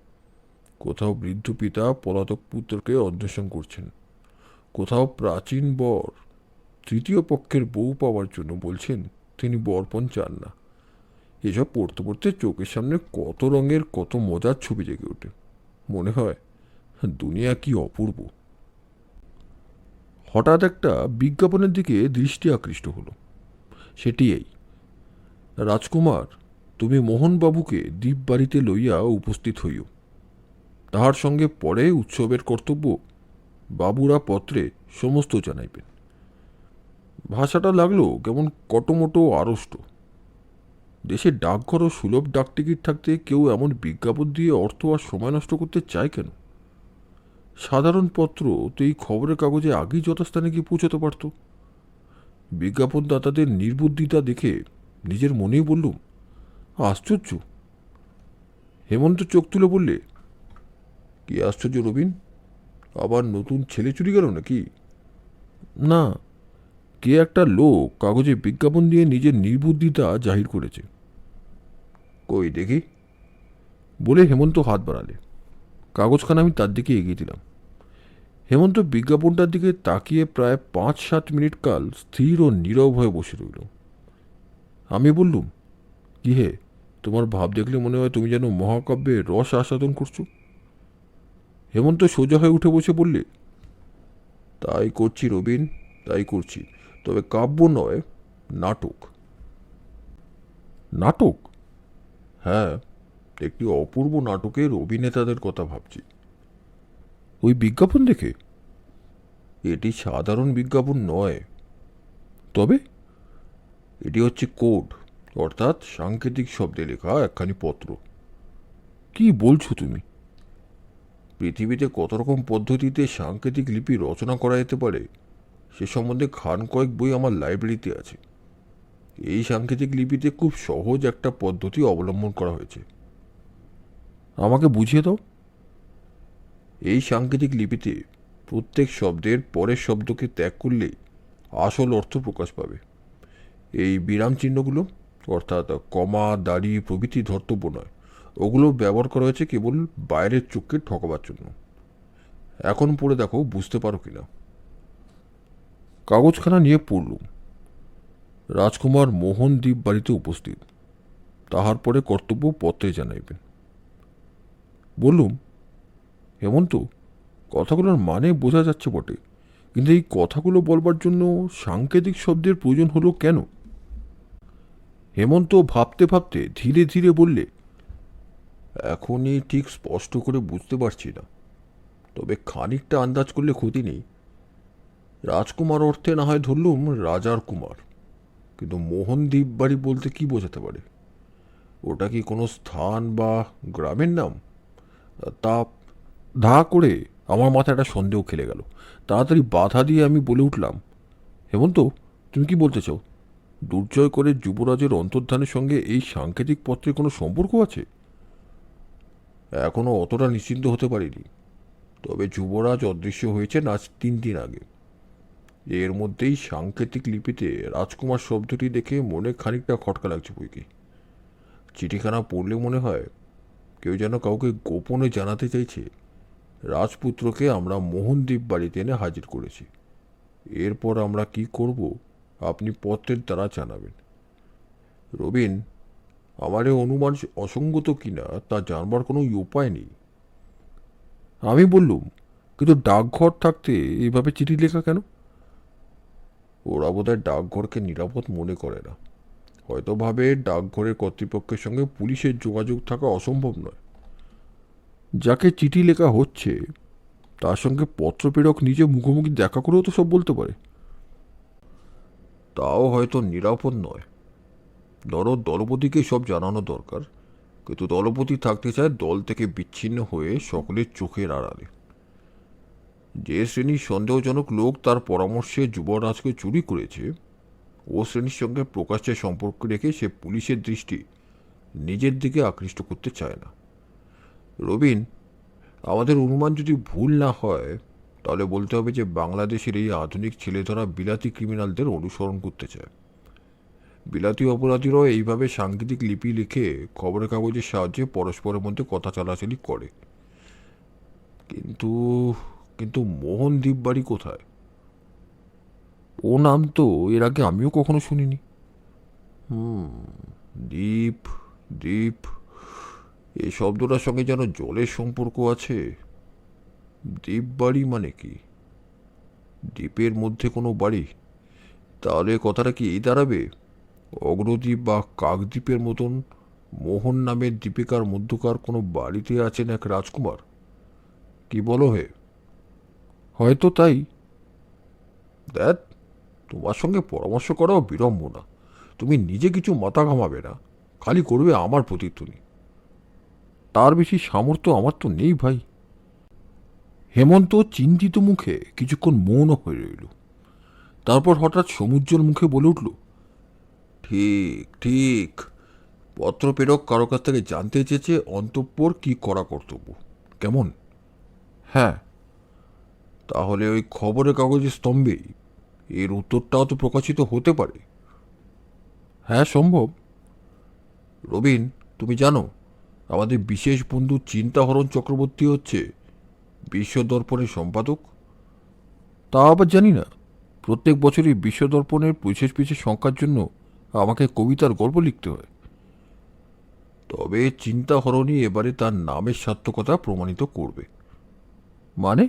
কোথাও বৃদ্ধ পিতা পলাতক পুত্রকে অন্বেষণ করছেন। কোথাও প্রাচীন বর তৃতীয় পক্ষের বউ পাওয়ার জন্য বলছেন তিনি বরপণ চান না। এসব পড়তে পড়তে চোখের সামনে কত রঙের কত মজার ছবি জেগে ওঠে। মনে হয় দুনিয়া কি অপূর্ব। হঠাৎ একটা বিজ্ঞাপনের দিকে দৃষ্টি আকৃষ্ট হলো। সেটি এই: রাজকুমার, তুমি মোহনবাবুকে দ্বীপবাড়িতে লইয়া উপস্থিত হইও। তাহার সঙ্গে পরে উৎসবের কর্তব্য বাবুরা পত্রে সমস্ত জানাইবেন। ভাষাটা লাগলো কেমন কটমটো আড়ষ্ট। দেশের ডাকঘর ও সুলভ ডাকটিকিট থাকতে কেউ এমন বিজ্ঞাপন দিয়ে অর্থ আর সময় নষ্ট করতে চায় কেন? সাধারণ পত্র তো এই খবরের কাগজে আগেই যথাস্থানে গিয়ে পৌঁছতে পারত। বিজ্ঞাপনদাতাদের নির্বুদ্ধিতা দেখে নিজের মনেই বললুম, আশ্চর্য। হেমন্ত চোখ তুলে বললে, কি আশ্চর্য রবিন? আবার নতুন ছেলে চুরি গেল নাকি? না, কে একটা লোক কাগজে বিজ্ঞাপন দিয়ে নিজের নির্বুদ্ধিতা জাহির করেছে। কই দেখি বলে হেমন্ত হাত বাড়ালে। কাগজখানা আমি তার দিকে এগিয়ে দিলাম। হেমন্ত বিজ্ঞাপনটার দিকে তাকিয়ে প্রায় 5-7 মিনিট কাল স্থির ও নীরব হয়ে বসে রইল। আমি বললুম, কি হে, তোমার ভাব দেখলে মনে হয় তুমি যেন মহাকাব্যের রস আস্বাদন করছো। হেমন্ত সোজা হয়ে উঠে বসে বললে, তাই করছি রবিন, তাই করছি, তবে কাব্য নয়, নাটক। নাটক? হ্যাঁ, একটি অপূর্ব নাটকের অভিনেতাদের কথা ভাবছি। ওই বিজ্ঞাপন দেখে? এটি সাধারণ বিজ্ঞাপন নয়, তবে এটি হচ্ছে কোড, অর্থাৎ সাংকেতিক শব্দে লেখা একখানি পত্র। কি বলছো তুমি? পৃথিবীতে কত রকম পদ্ধতিতে সাংকেতিক লিপি রচনা করা যেতে পারে সে সম্বন্ধে খান কয়েক বই আমার লাইব্রেরিতে আছে। এই সাংকেতিক লিপিতে খুব সহজ একটা পদ্ধতি অবলম্বন করা হয়েছে। আমাকে বুঝিয়ে দাও। এই সাংকেতিক লিপিতে প্রত্যেক শব্দের পরের শব্দকে ত্যাগ করলেই আসল অর্থ প্রকাশ পাবে। এই বিরাম চিহ্নগুলো, অর্থাৎ কমা, দাড়ি প্রভৃতি ধর্তব্য নয়, ওগুলো ব্যবহার করা হয়েছে কেবল বাইরের চোখকে ঠকাবার জন্য। এখন পড়ে দেখো বুঝতে পারো কিনা। কাগজখানা নিয়ে পড়লুম। রাজকুমার মোহনদ্বীপ বাড়িতে উপস্থিত, তাহার পরে কর্তব্য পত্রে জানাইবেন। বললুম, হেমন্ত, কথাগুলোর মানে বোঝা যাচ্ছে বটে, কিন্তু এই কথাগুলো বলবার জন্য সাংকেতিক শব্দের প্রয়োজন হলো কেন? হেমন্ত ভাবতে ভাবতে ধীরে ধীরে বললে, এখনই ঠিক স্পষ্ট করে বুঝতে পারছি না, তবে খানিকটা আন্দাজ করলে ক্ষতি নেই। রাজকুমার অর্থে না হয় ধরলুম রাজার কুমার, কিন্তু মোহনদ্বীপ বাড়ি বলতে কি বোঝাতে পারে? ওটা কি কোনো স্থান বা গ্রামের নাম? তা ধা করে আমার মাথায় একটা সন্দেহ খেলে গেল। তাড়াতাড়ি বাধা দিয়ে আমি বলে উঠলাম, হেমন্ত, তুমি কি বলতে চাও? দুর্জয় করে যুবরাজের অন্তর্ধানের সঙ্গে এই সাংকেতিক পত্রের কোনো সম্পর্ক আছে? এখনও অতটা নিশ্চিন্ত হতে পারিনি, তবে যুবরাজ অদৃশ্য হয়েছেন আজ 3 দিন আগে। এর মধ্যেই সাংকেতিক লিপিতে রাজকুমার শব্দটি দেখে মনে খানিকটা খটকা লাগছে বইকি। চিঠিখানা পড়লে মনে হয় কেউ যেন কাউকে গোপনে জানাতে চাইছে রাজপুত্রকে আমরা মোহনদ্বীপ বাড়িতে এনে হাজির করেছি। এরপর আমরা কি করব আপনি পত্রের দ্বারা জানাবেন। রবিন, আমার এই অনুমান অসঙ্গত কিনা তা জানবার কোনো উপায় নেই। আমি বললুম, কিন্তু ডাকঘর থাকতে এইভাবে চিঠি লেখা কেন? ওরা বোধহয় ডাকঘরকে নিরাপদ মনে করে না। হয়তো ভাবে ডাকঘরের কর্তৃপক্ষের সঙ্গে পুলিশের যোগাযোগ থাকা অসম্ভব নয়। যাকে চিঠি লেখা হচ্ছে তার সঙ্গে পত্রপ্রেরক নিজে মুখোমুখি দেখা করেও তো সব বলতে পারে। তাও হয়তো নিরাপদ নয়। ধরো দলপতিকে সব জানানো দরকার, কিন্তু দলপতি থাকতে চায় দল থেকে বিচ্ছিন্ন হয়ে সকলের চোখের আড়ালে। যে শ্রেণীর সন্দেহজনক লোক তার পরামর্শে যুবরাজকে চুরি করেছে, ও শ্রেণীর সঙ্গে প্রকাশ্যে সম্পর্ক রেখে সে পুলিশের দৃষ্টি নিজের দিকে আকৃষ্ট করতে চায় না। রবিন, আমাদের অনুমান যদি ভুল না হয়, তাহলে বলতে হবে যে বাংলাদেশের এই আধুনিক ছেলেধরা বিলাতি ক্রিমিনালদের অনুসরণ করতে চায়। বিলাতি অপরাধীরাও এইভাবে সাংকেতিক লিপি লিখে খবরের কাগজের সাহায্যে পরস্পরের মধ্যে কথা চালাচালি করে। কিন্তু কিন্তু মোহনদ্বীপ বাড়ি কোথায়? ও নাম তো এর আগে আমিও কখনো শুনিনি। দ্বীপ, দ্বীপ, এই শব্দটার সঙ্গে যেন জলের সম্পর্ক আছে। দ্বীপ বাড়ি মানে কি? দ্বীপের মধ্যে কোনো বাড়ি? তাহলে কথাটা কি এই দাঁড়াবে, অগ্রদ্বীপ বা কাকদ্বীপের মতন মোহন নামের দীপিকার মধ্যকার কোনো বাড়িতে আছেন এক রাজকুমার? কি বলো হে? হয়তো তাই। দেখ, তোমার সঙ্গে পরামর্শ করাও বিড়ম্বনা। তুমি নিজে কিছু মাথা ঘামাবে না, খালি করবে আমার প্রতিধ্বনি। তার বেশি সামর্থ্য আমার তো নেই ভাই। হেমন্ত চিন্তিত মুখে কিছুক্ষণ মৌন হয়ে রইল। তারপর হঠাৎ সমুজ্জ্বল মুখে বলে উঠল, ঠিক ঠিক, পত্রপ্রেরক কারো কাছ থেকে জানতে চেয়েছে অন্তঃপুর কি করা কর্তব্য, কেমন? হ্যাঁ। তাহলে ওই খবরের কাগজের স্তম্ভেই এর উত্তরটাও তো প্রকাশিত হতে পারে। হ্যাঁ, সম্ভব। রবিন, তুমি জানো আমাদের বিশেষ বন্ধু চিন্তাহরণ চক্রবর্তী হচ্ছে বিশ্বদর্পণের সম্পাদক? তা আবার জানি না। প্রত্যেক বছরই বিশ্বদর্পণের বিশেষ বিশেষ সংখ্যার জন্য আমাকে কবিতার গল্প লিখতে হয়। তবে চিন্তাহরণই এবারে তার নামের সার্থকতা প্রমাণিত করবে। মানে?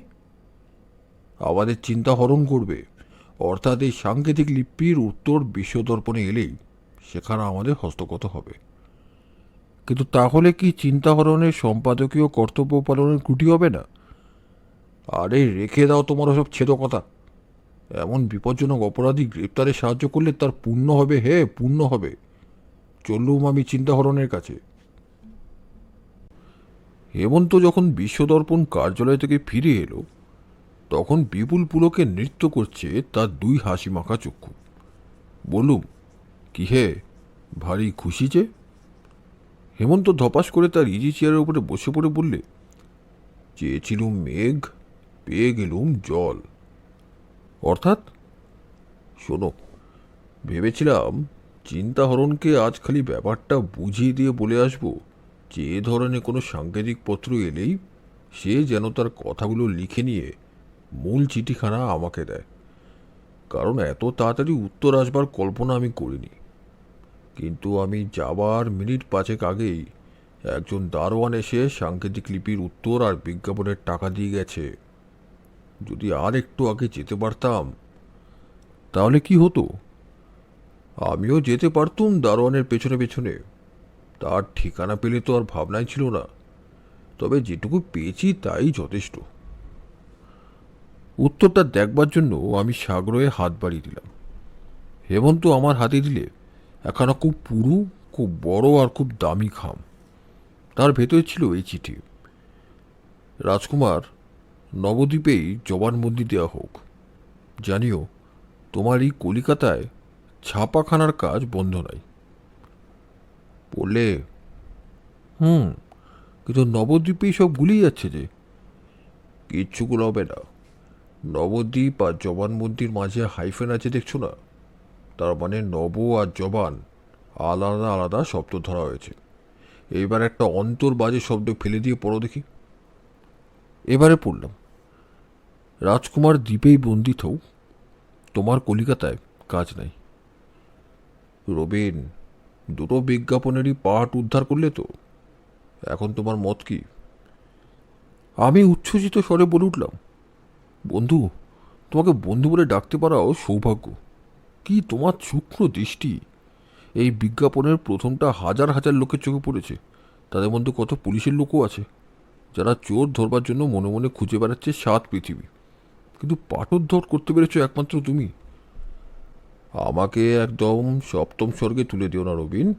আমাদের চিন্তাহরণ করবে, অর্থাৎ এই সাংকেতিক লিপির উত্তর বিশ্বদর্পণে এলেই সেখানে আমাদের হস্তগত হবে। কিন্তু তাহলে কি চিন্তাহরণের সম্পাদকীয় কর্তব্য পালনের ত্রুটি হবে না? আরে রেখে দাও তোমার ওসব ছেদ কথা। এমন বিপজ্জনক অপরাধী গ্রেপ্তারে সাহায্য করলে তার পুণ্য হবে, হে পুণ্য হবে। চললুম আমি চিন্তাহরণের কাছে। হেমন্ত যখন বিশ্বদর্পণ কার্যালয় থেকে ফিরে এলো, তখন বিপুল পুলকে নৃত্য করছে তার দুই হাসি মাখা চক্ষু। বললুম, কি হে, ভারী খুশি যে? হেমন্ত ধপাস করে তার ইজি চেয়ারের উপরে বসে পড়ে বললে, চেয়েছিলুম মেঘ, পেয়ে গেলুম জল। অর্থাৎ? শোনো, ভেবেছিলাম চিন্তাহরণকে আজ খালি ব্যাপারটা বুঝিয়ে দিয়ে বলে আসবো যে এ ধরনের কোনো সাংকেতিক পত্র এলেই সে যেন তার কথাগুলো লিখে নিয়ে মূল চিঠিখানা আমাকে দেয়, কারণ এত তাড়াতাড়ি উত্তর আসবার কল্পনা আমি করিনি। কিন্তু আমি যাবার মিনিট পাঁচেক আগেই একজন দারোয়ান এসে সাংকেতিক লিপির উত্তর আর বিজ্ঞাপনের টাকা দিয়ে গেছে। যদি আর একটু আগে যেতে পারতাম তাহলে কি হতো? আমিও যেতে পারতুম দারোয়ানের পেছনে পেছনে। তার ঠিকানা পেলে তো আর ভাবনাই ছিল না, তবে যেটুকু পেয়েছি তাই যথেষ্ট। উত্তরটা দেখবার জন্য আমি সাগ্রহে হাত বাড়িয়ে দিলাম। হেমন্ত আমার হাতে দিলে একখানা খুব পুরু, খুব বড় আর খুব দামি খাম। তার ভেতরে ছিল এই চিঠি: রাজকুমার, নবদ্বীপেই জবানবন্দি দেওয়া হোক। জানিও, তোমার এই কলিকাতায় ছাপাখানার কাজ বন্ধ নাই। বললে, কিন্তু নবদ্বীপেই সব গুলিয়ে যাচ্ছে যে। কিচ্ছু গুলাবে না। নবদ্বীপ আর জবানবন্দির মাঝে হাইফেন আছে দেখছো না? তার মানে নব আর জবান আলাদা আলাদা শব্দ ধরা হয়েছে। এইবার একটা অন্তর বাজে শব্দ ফেলে দিয়ে পড়ো দেখি। এবারে পড়লাম, রাজকুমার দ্বীপেই বন্দিত হও, তোমার কলিকাতায় কাজ নাই। রবিন, দুটো বিজ্ঞাপনেরই পাঠ উদ্ধার করলে তো। এখন তোমার মত কি? আমি উচ্ছ্বসিত স্বরে বলে উঠলাম, বন্ধু, তোমাকে বন্ধু বলে ডাকতে পারাও সৌভাগ্য। কি তোমার সূক্ষ্ম দৃষ্টি! এই বিজ্ঞাপনের প্রথমটা হাজার হাজার লোকের চোখে পড়েছে। তাদের মধ্যে কত পুলিশের লোকও আছে যারা চোর ধরবার জন্য মনে মনে খুঁজে বেড়াচ্ছে সাত পৃথিবী, কিন্তু পাঠোদ্ধার করতে পেরেছ একমাত্র তুমি। আমাকে একদম সপ্তম স্বর্গে তুলে দিও না রবিন।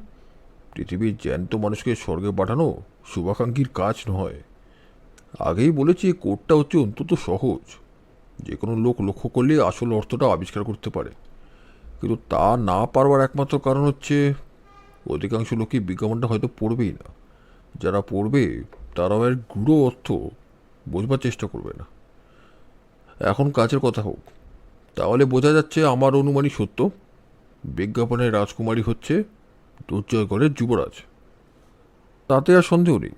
পৃথিবীর জ্যান্ত মানুষকে স্বর্গে পাঠানো শুভাকাঙ্ক্ষীর কাজ নয়। আগেই বলেছি, কোডটা হচ্ছে অন্তত সহজ। যে কোনো লোক লক্ষ্য করলে আসল অর্থটা আবিষ্কার করতে পারে, কিন্তু তা না পারবার একমাত্র কারণ হচ্ছে অধিকাংশ লোকই বিজ্ঞাপনটা হয়তো পড়বেই না। যারা পড়বে তারাও এর গূঢ় অর্থ বোঝবার চেষ্টা করবে না। এখন কাজের কথা হোক। তাহলে বোঝা যাচ্ছে আমার অনুমানই সত্য। বিজ্ঞাপনের রাজকুমারী হচ্ছে দুর্জয়গড়ের যুবরাজ। তাতে আর সন্দেহ নেই।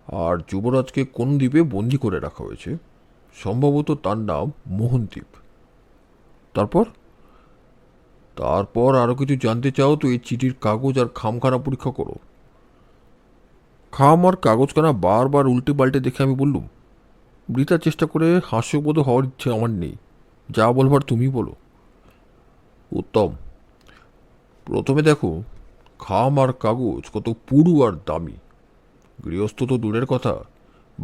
আর যুবরাজকে কোন দ্বীপে বন্দি করে রাখা হয়েছে? সম্ভবত তার নাম মোহনদ্বীপ। তারপর তারপর আরও কিছু জানতে চাও তো এই চিঠির কাগজ আর খামখানা পরীক্ষা করো। খাম আর কাগজখানা বারবার উল্টে পাল্টে দেখে আমি বললুম, বৃথা চেষ্টা করে হাস্যবোধ হওয়ার ইচ্ছে আমার নেই। যা বলবার তুমি বলো। উত্তম। প্রথমে দেখো, খাম আর কাগজ কত পুরু আর দামি। গৃহস্থ তো দূরের কথা,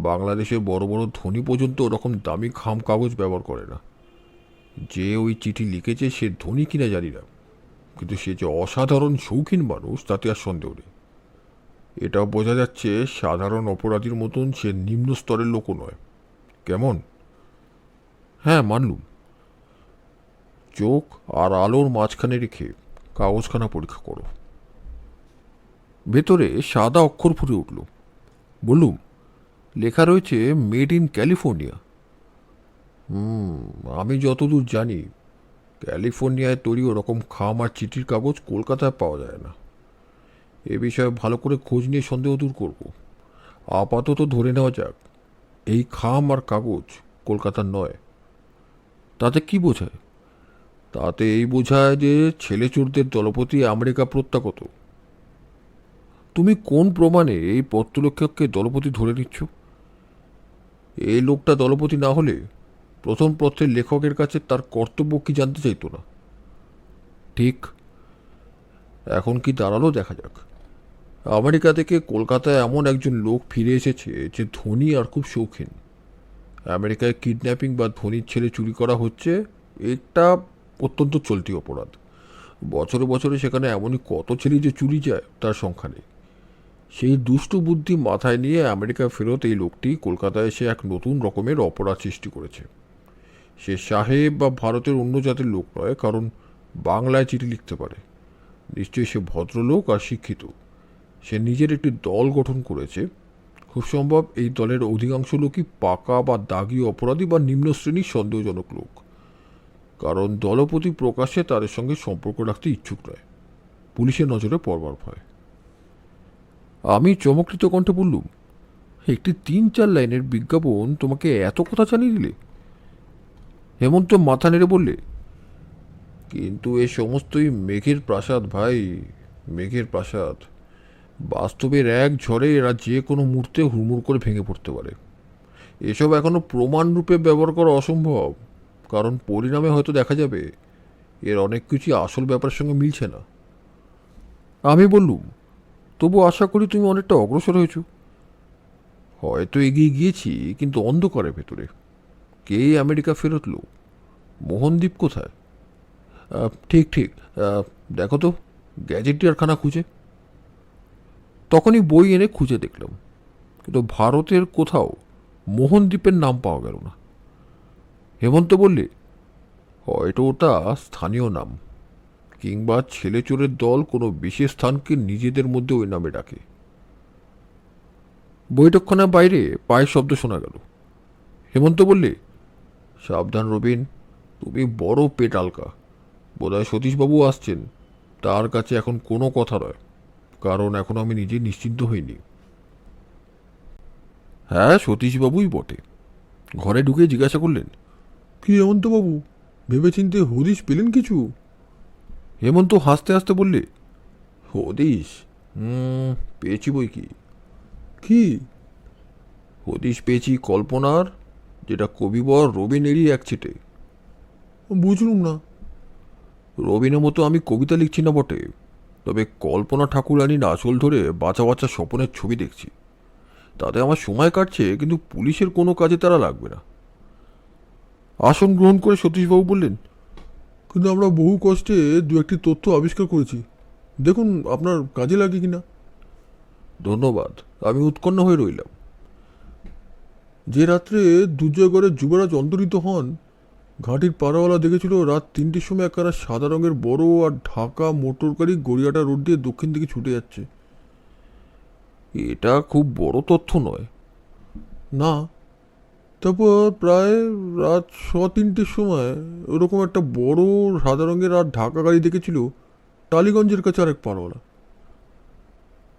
বাংলাদেশে বড় বড় ধনী পর্যন্ত ওরকম দামি খাম কাগজ ব্যবহার করে না। যে ওই চিঠি লিখেছে সে ধনী কিনা জানি না, কিন্তু সে যে অসাধারণ শৌখিন মানুষ তাতে আর সন্দেহ নেই। এটাও বোঝা যাচ্ছে সাধারণ অপরাধীর মতন সে নিম্ন স্তরের লোকও নয়। কেমন? হ্যাঁ, মানলুম। চোখ আর আলোর মাঝখানে রেখে কাগজখানা পরীক্ষা করো। ভেতরে সাদা অক্ষর ফুটে উঠল। বললুম, লেখা রয়েছে মেড ইন ক্যালিফোর্নিয়া। আমি যতদূর জানি ক্যালিফোর্নিয়ায় তৈরি ওরকম খাম আর চিঠির কাগজ কলকাতায় পাওয়া যায় না। এ বিষয়ে ভালো করে খোঁজ নিয়ে সন্দেহ দূর করব। আপাতত ধরে নেওয়া যাক এই খাম আর কাগজ কলকাতার নয়। তাতে কি বোঝায়? তাতে এই বোঝায় যে ছেলে চোরদের দলপতি আমেরিকা প্রত্যাগত। তুমি কোন প্রমাণে এই পত্রলেখককে দলপতি ধরে নিচ্ছ? এই লোকটা দলপতি না হলে প্রথম পত্রের লেখকের কাছে তার কর্তব্য কি জানতে চাইতো না? ঠিক। এখন কি দাঁড়ালো দেখা যাক। আমেরিকা থেকে কলকাতায় এমন একজন লোক ফিরে এসেছে যে ধনী আর খুব শৌখিন। আমেরিকায় কিডন্যাপিং বা ধনীর ছেলে চুরি করা হচ্ছে এটা অত্যন্ত চলতি অপরাধ। বছরে বছরে সেখানে এমনই কত ছেলে যে চুরি যায় তার সংখ্যা নেই। সেই দুষ্টু বুদ্ধি মাথায় নিয়ে আমেরিকা ফেরত এই লোকটি কলকাতায় এসে এক নতুন রকমের অপরাধ সৃষ্টি করেছে। সে সাহেব বা ভারতের অন্য জাতের লোক নয়, কারণ বাংলায় চিঠি লিখতে পারে। নিশ্চয়ই সে ভদ্রলোক আর শিক্ষিত। সে নিজের একটি দল গঠন করেছে। খুব সম্ভব এই দলের অধিকাংশ লোকই পাকা বা দাগি অপরাধী বা নিম্ন শ্রেণীর সন্দেহজনক লোক, কারণ দলপতি প্রকাশ্যে তাদের সঙ্গে সম্পর্ক রাখতে ইচ্ছুক নয়। পুলিশের নজরে পড়বার ভয়। আমি চমকৃত কণ্ঠে বললুম, একটি 3-4 লাইনের বিজ্ঞাপন তোমাকে এত কথা জানিয়ে দিলে? হেমন্ত মাথা নেড়ে বললে, কিন্তু এ সমস্তই মেঘের প্রাসাদ ভাই, মেঘের প্রাসাদ। বাস্তবের এক ঝড়ে এরা যে কোনো মুহূর্তে হুড়মুড় করে ভেঙে পড়তে পারে। এসব এখনো প্রমাণ রূপে ব্যবহার করা অসম্ভব, কারণ পরিণামে হয়তো দেখা যাবে এর অনেক কিছুই আসল ব্যাপারের সঙ্গে মিলছে না। আমি বললুম, তবু আশা করি তুমি অনেকটা অগ্রসর হয়েছ। হয়তো এগিয়ে গিয়েছি, কিন্তু অন্ধকারের ভেতরে। কে আমেরিকা ফেরতলো? মোহনদ্বীপ কোথায়? ঠিক ঠিক। দেখো তো, গ্যাজেটিয়ারখানা খুঁজে। তখনই বই এনে খুঁজে দেখলাম, কিন্তু ভারতের কোথাও মোহনদ্বীপের নাম পাওয়া গেল না। হেমন্ত বললে, হয়তো ওটা স্থানীয় নাম, কিংবা ছেলে চোরের দল কোনো বিশেষ স্থানকে নিজেদের মধ্যে ওই নামে ডাকে। বৈঠকখানার বাইরে পায়ের শব্দ শোনা গেল। হেমন্ত বললে, সাবধান রবিন, তুমি বড় পেট আলকা। বোধহয় সতীশবাবু আসছেন। তার কাছে এখন কোনো কথা নয়, কারণ এখন আমি নিজে নিশ্চিন্ত হইনি। হ্যাঁ, সতীশবাবুই বটে। ঘরে ঢুকে জিজ্ঞাসা করলেন, কি হেমন্তবাবু, ভেবেচিন্তে হদিশ পেলেন কিছু? হেমন্ত হাসতে হাসতে বললে, হদিশ? পেয়েছি বই কি। কি হদিশ পেয়েছি? কল্পনার, যেটা কবিবর রবিনেরই এক ছিটে। বুঝলুম না। রবিনের মতো আমি কবিতা লিখছি না বটে, তবে কল্পনা ঠাকুরানীর আঁচল ধরে বাঁচা বাঁচা স্বপনের ছবি দেখছি। তাতে আমার সময় কাটছে, কিন্তু পুলিশের কোনো কাজে তারা লাগবে না। আসন গ্রহণ করে সতীশবাবু বললেন, কিন্তু আমরা বহু কষ্টে দু একটি তথ্য আবিষ্কার করেছি, দেখুন আপনার কাজে লাগে কিনা। ধন্যবাদ। আমি উৎকণ্ঠ হয়ে রইলাম। যে রাত্রে দুর্জয়গড়ের যুবরাজ অন্তরিত হন, ঘাটির পাড়াওয়ালা দেখেছিল রাত 3টের সময় একখানা সাদা রঙের বড় আর ঢাকা মোটর গাড়ি গড়িয়াটা রোড দিয়ে দক্ষিণ দিকে ছুটে যাচ্ছে। এটা খুব বড় তথ্য নয়। না। তারপর প্রায় রাত 3:15 সময় ওরকম একটা বড় সাদা রঙের আর ঢাকা গাড়ি দেখেছিল টালিগঞ্জের কাছে আরেক পাড়াওয়ালা।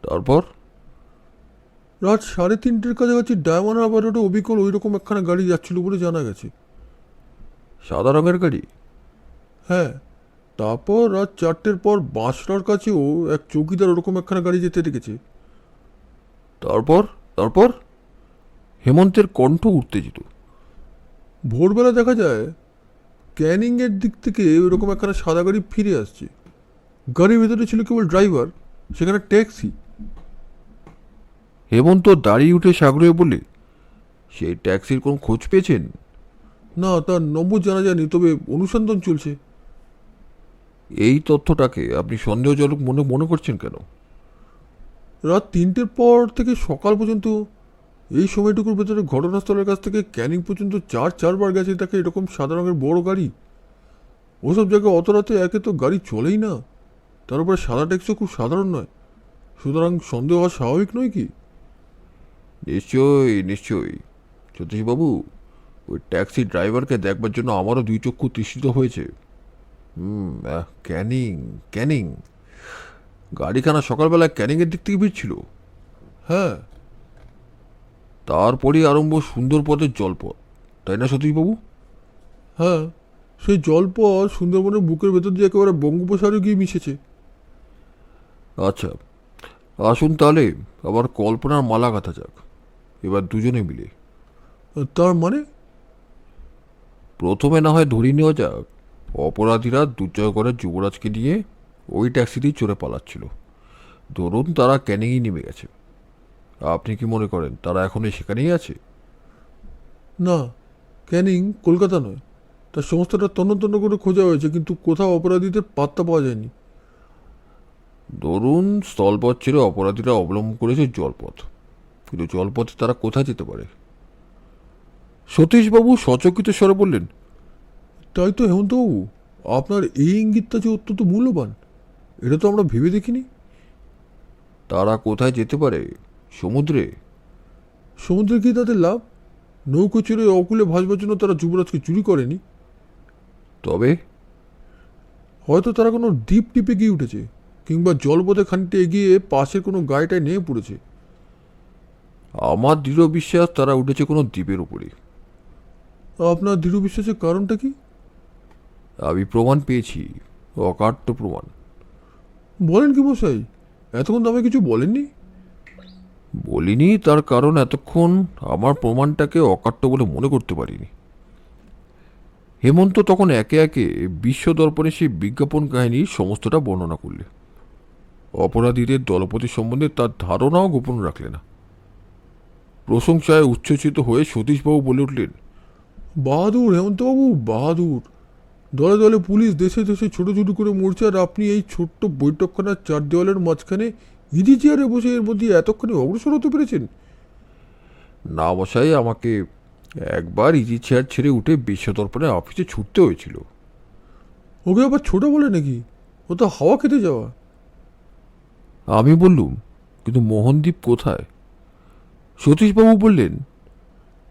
তারপর রাত 3:30 কাছাকাছি ডায়মন্ড হারবার রোডে অবিকল ওই রকম একখানা গাড়ি যাচ্ছিল বলে জানা গেছে। সাদা রঙের গাড়ি? হ্যাঁ। তারপর রাত 4টের পর বাঁশড়ার কাছেও এক চৌকিদার ওরকম একখানা গাড়ি যেতে দেখেছে। তারপর? তারপর? হেমন্তের কণ্ঠ উত্তেজিত। ভোরবেলা দেখা যায় ক্যানিংয়ের দিক থেকে ওইরকম একখানা সাদা গাড়ি ফিরে আসছে। গাড়ির ভেতরে ছিল কেবল ড্রাইভার, সেখানে ট্যাক্সি। হেমন্ত দাঁড়িয়ে উঠে সাগরে বলে, সেই ট্যাক্সির কোন খোঁজ পেয়েছেন? না, তার নম্বর জানা যায়নি, তবে অনুসন্ধান চলছে। এই তথ্যটাকে আপনি সন্দেহজনক মনে করছেন কেন? রাত 3টের পর থেকে সকাল পর্যন্ত এই সময়টুকুর ভেতরে ঘটনাস্থলের কাছ থেকে ক্যানিং পর্যন্ত 4-4বার গেছে তাকে এরকম সাদা রঙের বড় গাড়ি। ওসব জায়গায় অত রাতে একে তো গাড়ি চলেই না, তার উপরে সাদা ট্যাক্সিও খুব সাধারণ নয়, সুতরাং সন্দেহ হওয়া স্বাভাবিক নয় কি? নিশ্চয়ই নিশ্চয়ই। সতীশবাবু, ওই ট্যাক্সি ড্রাইভারকে দেখবার জন্য আমারও 2 চক্ষু তৃষিত হয়েছে। ক্যানিং, ক্যানিং। গাড়িখানা সকালবেলা ক্যানিংয়ের দিক থেকে ফিরছিল। হ্যাঁ। তারপরই আরম্ভ সুন্দরপথের জলপথ, তাই না সতীশবাবু? হ্যাঁ, সেই জলপথ সুন্দরবনের বুকের ভেতর দিয়ে একেবারে বঙ্গোপসাগরে গিয়ে মিশেছে। আচ্ছা, আসুন তাহলে আবার কল্পনার মালা গাঁথা যাক, এবার দুজনে মিলে। তার মানে? প্রথমে না হয় ধরিয়ে নেওয়া যাক অপরাধীরা দুর্জয়গড়ের যুবরাজকে নিয়ে ওই ট্যাক্সিতেই চড়ে পালাচ্ছিল। ধরুন তারা ক্যানিংয়ে নেমে গেছে। আপনি কি মনে করেন তারা এখনই সেখানেই আছে? না, ক্যানিং কলকাতা নয়, তার সমস্তটা তন্ন তন্ন করে খোঁজা হয়েছে, কিন্তু কোথাও অপরাধীদের পাত্তা পাওয়া যায়নি। ধরুন স্থলপথ ছেড়ে অপরাধীরা অবলম্বন করেছে জলপথ, কিন্তু জলপথে তারা কোথায় যেতে পারে? সতীশবাবু সচকিত স্বরে বললেন, তাই তো হেমন্তবাবু, আপনার এই ইঙ্গিতটা যে অত্যন্ত মূল্যবান, এটা তো আমরা ভেবে দেখিনি। তারা কোথায় যেতে পারে? সমুদ্রে? সমুদ্রে কি তাদের লাভ? নৌকো চড়ে অকুলে ভাসবার জন্য তারা যুবরাজকে চুরি করেনি। তবে হয়তো তারা কোনো দ্বীপ টিপে গিয়ে উঠেছে, কিংবা জলপথে খানিকটা এগিয়ে পাশের কোনো গায়েটায় নেমে পড়েছে। আমার দৃঢ় বিশ্বাস তারা উঠেছে কোনো দ্বীপের উপরে। আপনার দৃঢ় বিশ্বাসের কারণটা কি? আমি প্রমাণ পেয়েছি, অকাট্য প্রমাণ। বলেন কি মশাই, এতক্ষণ তো আমায় কিছু বলেননি। বলিনি তার কারণ এতক্ষণ আমার প্রমাণটাকে অকাট্য বলে মনে করতে পারিনি। হেমন্ত তখন একে একে বিশ্ব দর্পণে সেই বিজ্ঞাপন কাহিনীর সমস্তটা বর্ণনা করলে। অপরাধীদের দলপতি সম্বন্ধে তার ধারণাও গোপন রাখলে না। প্রশংসায় উচ্ছ্বসিত হয়ে সতীশবাবু বলে উঠলেন, বাহাদুর হেমন্তবাবু, বাহাদুর। দলে দলে পুলিশ দেশে দেশে ছোটো ছোটো করে মরছে, আর আপনি এই ছোট্ট বৈঠকখানার চার দেওয়ালের মাঝখানে ইজি চেয়ারে বসে এর মধ্যে এতক্ষণে অগ্রসর হতে পেরেছেন। না মশাই, আমাকে একবার ইজি চেয়ার ছেড়ে উঠে বিশ্ব দর্পণে অফিসে ছুটতে হয়েছিল। ওকে আবার ছোট বলে নাকি? ও তো হাওয়া খেতে যাওয়া। আমি বললুম, কিন্তু মোহনদীপ কোথায়? সতীশবাবু বললেন,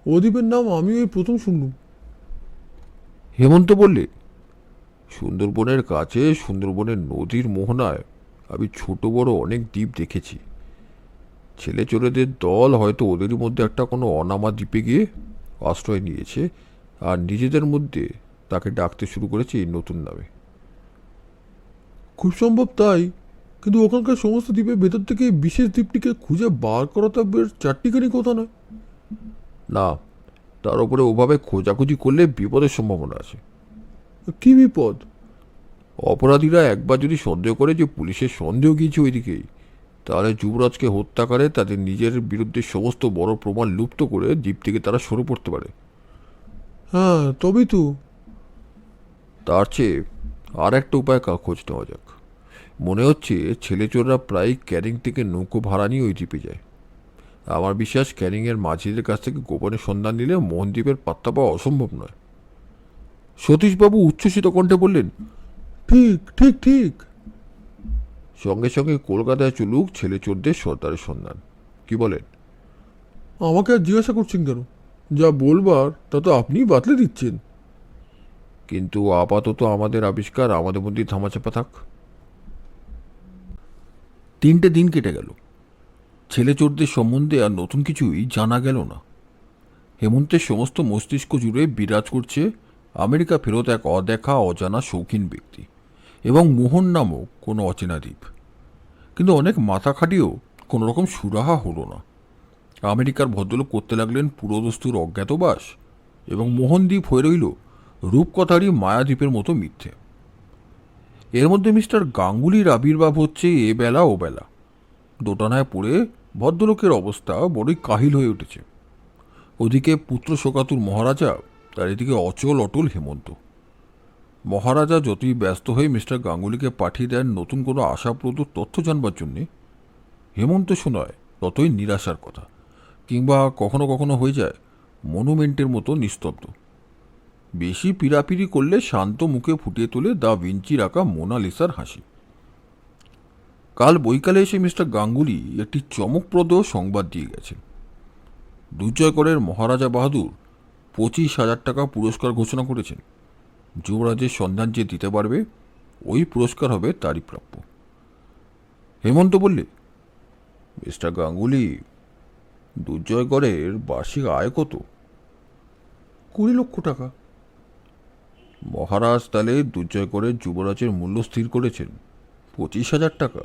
অদীপের নাম আমি ওই প্রথম শুনলুম। হেমন্ত বললে, সুন্দরবনের কাছে সুন্দরবনের নদীর মোহনায় আমি ছোট বড় অনেক দ্বীপ দেখেছি। ছেলে চোরেদের দল হয়তো ওদেরই মধ্যে একটা কোনো অনামা দ্বীপে গিয়ে আশ্রয় নিয়েছে, আর নিজেদের মধ্যে তাকে ডাকতে শুরু করেছে এই নতুন নামে। খুব সম্ভব তাই, কিন্তু ওখানকার সমস্ত দ্বীপের ভেতর থেকে এই বিশেষ দ্বীপটিকে খুঁজে বার করা তো বেশ চারটিখানি কথা নয়। না, তার উপরে ওভাবে খোঁজাখুঁজি করলে বিপদের সম্ভাবনা আছে। কি বিপদ? অপরাধীরা একবার যদি সন্দেহ করে যে পুলিশের সন্দেহ গিয়েছে ওইদিকেই, তাহলে যুবরাজকে হত্যা করে তাদের নিজের বিরুদ্ধে সমস্ত বড় প্রমাণ লুপ্ত করে দ্বীপ থেকে তারা সরে পড়তে পারে। হ্যাঁ, তবেই তো। তার চেয়ে আর একটা উপায় খোঁজ নেওয়া যাক। মনে হচ্ছে ছেলেচোররা প্রায় ক্যানিং থেকে নৌকো ভাড়া নিয়ে ওই দ্বীপে যায়। আমার বিশ্বাস ক্যানিংয়ের মাঝিদের কাছ থেকে গোপনে সন্ধান নিলে মোহনদ্বীপের পাত্তা পাওয়া অসম্ভব নয়। সতীশবাবু উচ্ছ্বসিত কণ্ঠে বললেন, ঠিক ঠিক ঠিক। সঙ্গে সঙ্গে কলকাতায় চলুক ছেলেচোরদের সর্দারের সন্ধান। কি বলেন? আমাকে আর জিজ্ঞাসা করছেন কেন? যা বলবার তা তো আপনিই বাতলে দিচ্ছেন। কিন্তু আপাতত আমাদের আবিষ্কার আমাদের মধ্যেই থামাচাপা থাক। 3টে দিন কেটে গেল। ছেলেচোরদের সম্বন্ধে আর নতুন কিছুই জানা গেল না। হেমন্তের সমস্ত মস্তিষ্ক জুড়ে বিরাজ করছে আমেরিকা ফেরত এক অদেখা অজানা শৌখিন ব্যক্তি এবং মোহন নামক কোনো অচেনা দ্বীপ। কিন্তু অনেক মাথা খাটিয়েও কোনো রকম সুরাহা হলো না। আমেরিকার ভদ্রলোক করতে লাগলেন পুরোদস্তুর অজ্ঞাতবাস, এবং মোহনদ্বীপ হয়ে রইল রূপকথারই মায়াদ্বীপের মতো মিথ্যে। এর মধ্যে মিস্টার গাঙ্গুলির আবির্ভাব হচ্ছে এ বেলা ও বেলা। দোটানায় পড়ে ভদ্রলোকের অবস্থা বড়ই কাহিল হয়ে উঠেছে। ওদিকে পুত্র শোকাতুর মহারাজা, আর এদিকে অচল অটল হেমন্ত। মহারাজা যতই ব্যস্ত হয়ে মিস্টার গাঙ্গুলিকে পাঠিয়ে দেন নতুন কোনো আশাপ্রদ তথ্য জানবার জন্যে, হেমন্ত শোনায় ততই নিরাশার কথা, কিংবা কখনো কখনো হয়ে যায় মনুমেন্টের মতো নিস্তব্ধ। বেশি পিড়াপিড়ি করলে শান্ত মুখে ফুটিয়ে তোলে দা ভিঞ্চির আঁকা মোনালিসার হাসি। কাল বৈকালে এসে মিস্টার গাঙ্গুলি একটি চমকপ্রদ সংবাদ দিয়ে গেছেন। দুর্জয়গড়ের মহারাজা বাহাদুর 25,000 টাকা পুরস্কার ঘোষণা করেছেন। যুবরাজের সন্ধান যে দিতে পারবে, ওই পুরস্কার হবে তারই প্রাপ্য। হেমন্ত বললে, মিস্টার গাঙ্গুলি, দুর্জয়গড়ের বার্ষিক আয় কত? 20 লক্ষ টাকা। মহারাজ তাহলে দুর্জয়গড়ের যুবরাজের মূল্য স্থির করেছেন 25,000 টাকা।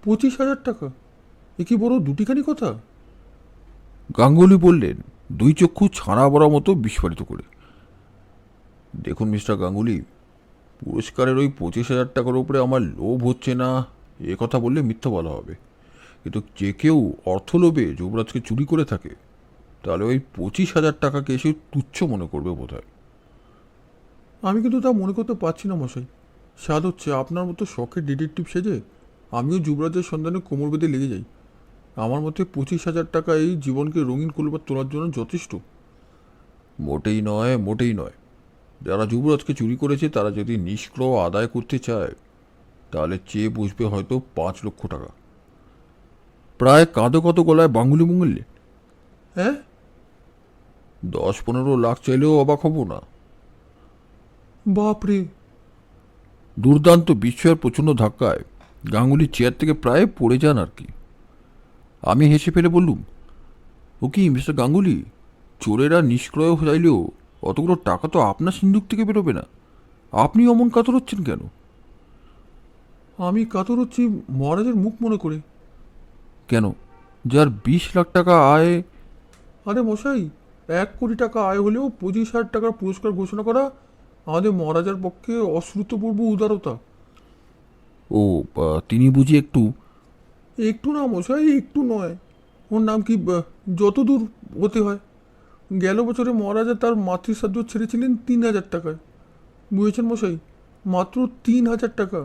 25,000 টাকা? এ কি বড় দুটিখানি কথা? গাঙ্গুলি বললেন, দুই চক্ষু ছাড়া বড়ার মতো বিস্ফারিত করে। দেখুন মিস্টার গাঙ্গুলি, পুরস্কারের ওই 25,000 টাকার উপরে আমার লোভ হচ্ছে না এ কথা বললে মিথ্যা বলা হবে। কিন্তু যে কেউ অর্থলোভে যুবরাজকে চুরি করে থাকে, তাহলে ওই 25,000 টাকাকে এসে তুচ্ছ মনে করবে বোধ হয়। আমি কিন্তু তা মনে করতে পারছি না মশাই। স্বাদ হচ্ছে আপনার মতো শখের ডিটেকটিভ সেজে আমিও যুবরাজের সন্ধানে কোমর বেঁধে লেগে যাই। আমার মতে 25,000 টাকা এই জীবনকে রঙিন করবার তোলার জন্য যথেষ্ট। মোটেই নয়, মোটেই নয়। যারা যুবরাজকে চুরি করেছে তারা যদি নিষ্ক্রিয় আদায় করতে চায় তাহলে চেয়ে বসবে হয়তো 5 লক্ষ টাকা। প্রায় কাঁদো কত গলায় বাঙ্গুলি মুঙ্গলে হ্যাঁ? 10-15 লাখ চাইলেও অবাক হব না। বাপরে! দুর্দান্ত বিস্ময়ের প্রচণ্ড ধাক্কায় গাঙ্গুলি চেয়ার থেকে প্রায় পড়ে যান আর কি। আমি হেসে ফেলে বললুম, ও কি মিস্টার গাঙ্গুলি, চোরেরা নিষ্ক্রিয় চাইলেও অতগুলো টাকা তো আপনার সিন্ধুক থেকে বেরোবে না। আপনি অমন কাতর হচ্ছেন কেন? আমি কাতর হচ্ছি মহারাজের মুখ মনে করে। কেন? যার 20 লাখ টাকা আয়। আরে মশাই, 1 কোটি টাকা আয় হলেও 25,000 টাকার পুরস্কার ঘোষণা করা আমাদের মহারাজার পক্ষে অশ্রুতপূর্ব উদারতা। ও, তিনি বুঝি একটু। একটু না মশাই, একটু নয়। ওর নাম কি, যত দূর হতে হয়। গেল বছরে মহারাজা তার মাতৃসাধ্য ছেড়েছিলেন 3,000 টাকায়। বুঝেছেন মশাই? মাত্র 3,000 টাকা।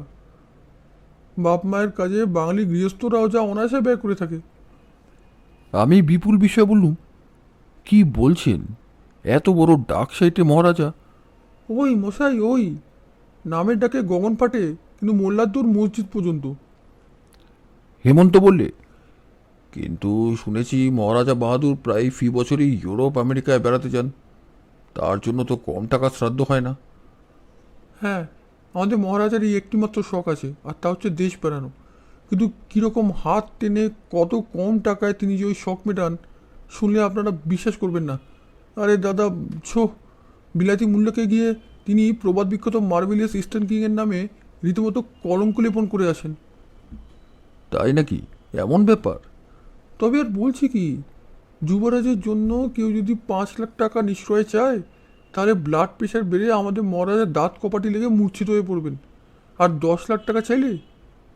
বাপ মায়ের কাজে বাঙালি গৃহস্থরাও যা অনায়াসে ব্যয় করে থাকে। আমি বিপুল বিষয় বললুম, কি বলছেন? এত বড় ডাক সাইটে মহারাজা? ওই মশাই, ওই নামের ডাকে গগন ফাটে, কিন্তু মোল্লার দূর মসজিদ পর্যন্ত। হেমন্ত বললে, কিন্তু শুনেছি মহারাজা বাহাদুর প্রায় ফি বছরই ইউরোপ আমেরিকায় বেড়াতে যান। তার জন্য তো কম টাকা শ্রাদ্ধ হয় না। হ্যাঁ, আমাদের মহারাজার এই একটিমাত্র শখ আছে, আর তা হচ্ছে দেশ বেড়ানো। কিন্তু কীরকম হাত টেনে কত কম টাকায় তিনি যে ওই শখ মেটান, শুনলে আপনারা বিশ্বাস করবেন না। আরে দাদা, ছো বিলাতি মূল্যকে গিয়ে তিনি প্রবাদ বিখ্যাত মার্ভেলিয়াস ইস্টার্ন কিংয়ের নামে রীতিমতো কলঙ্ক লেপন করে আসেন। তাই নাকি? এমন ব্যাপার? তবে আর বলছি কি, যুবরাজের জন্য কেউ যদি 5 লাখ টাকা নিশ্চয় চায়, তাহলে ব্লাড প্রেশার বেড়ে আমাদের মহারাজার দাঁত কপাটি লেগে মূর্ছিত হয়ে পড়বেন। আর 10 লাখ টাকা চাইলে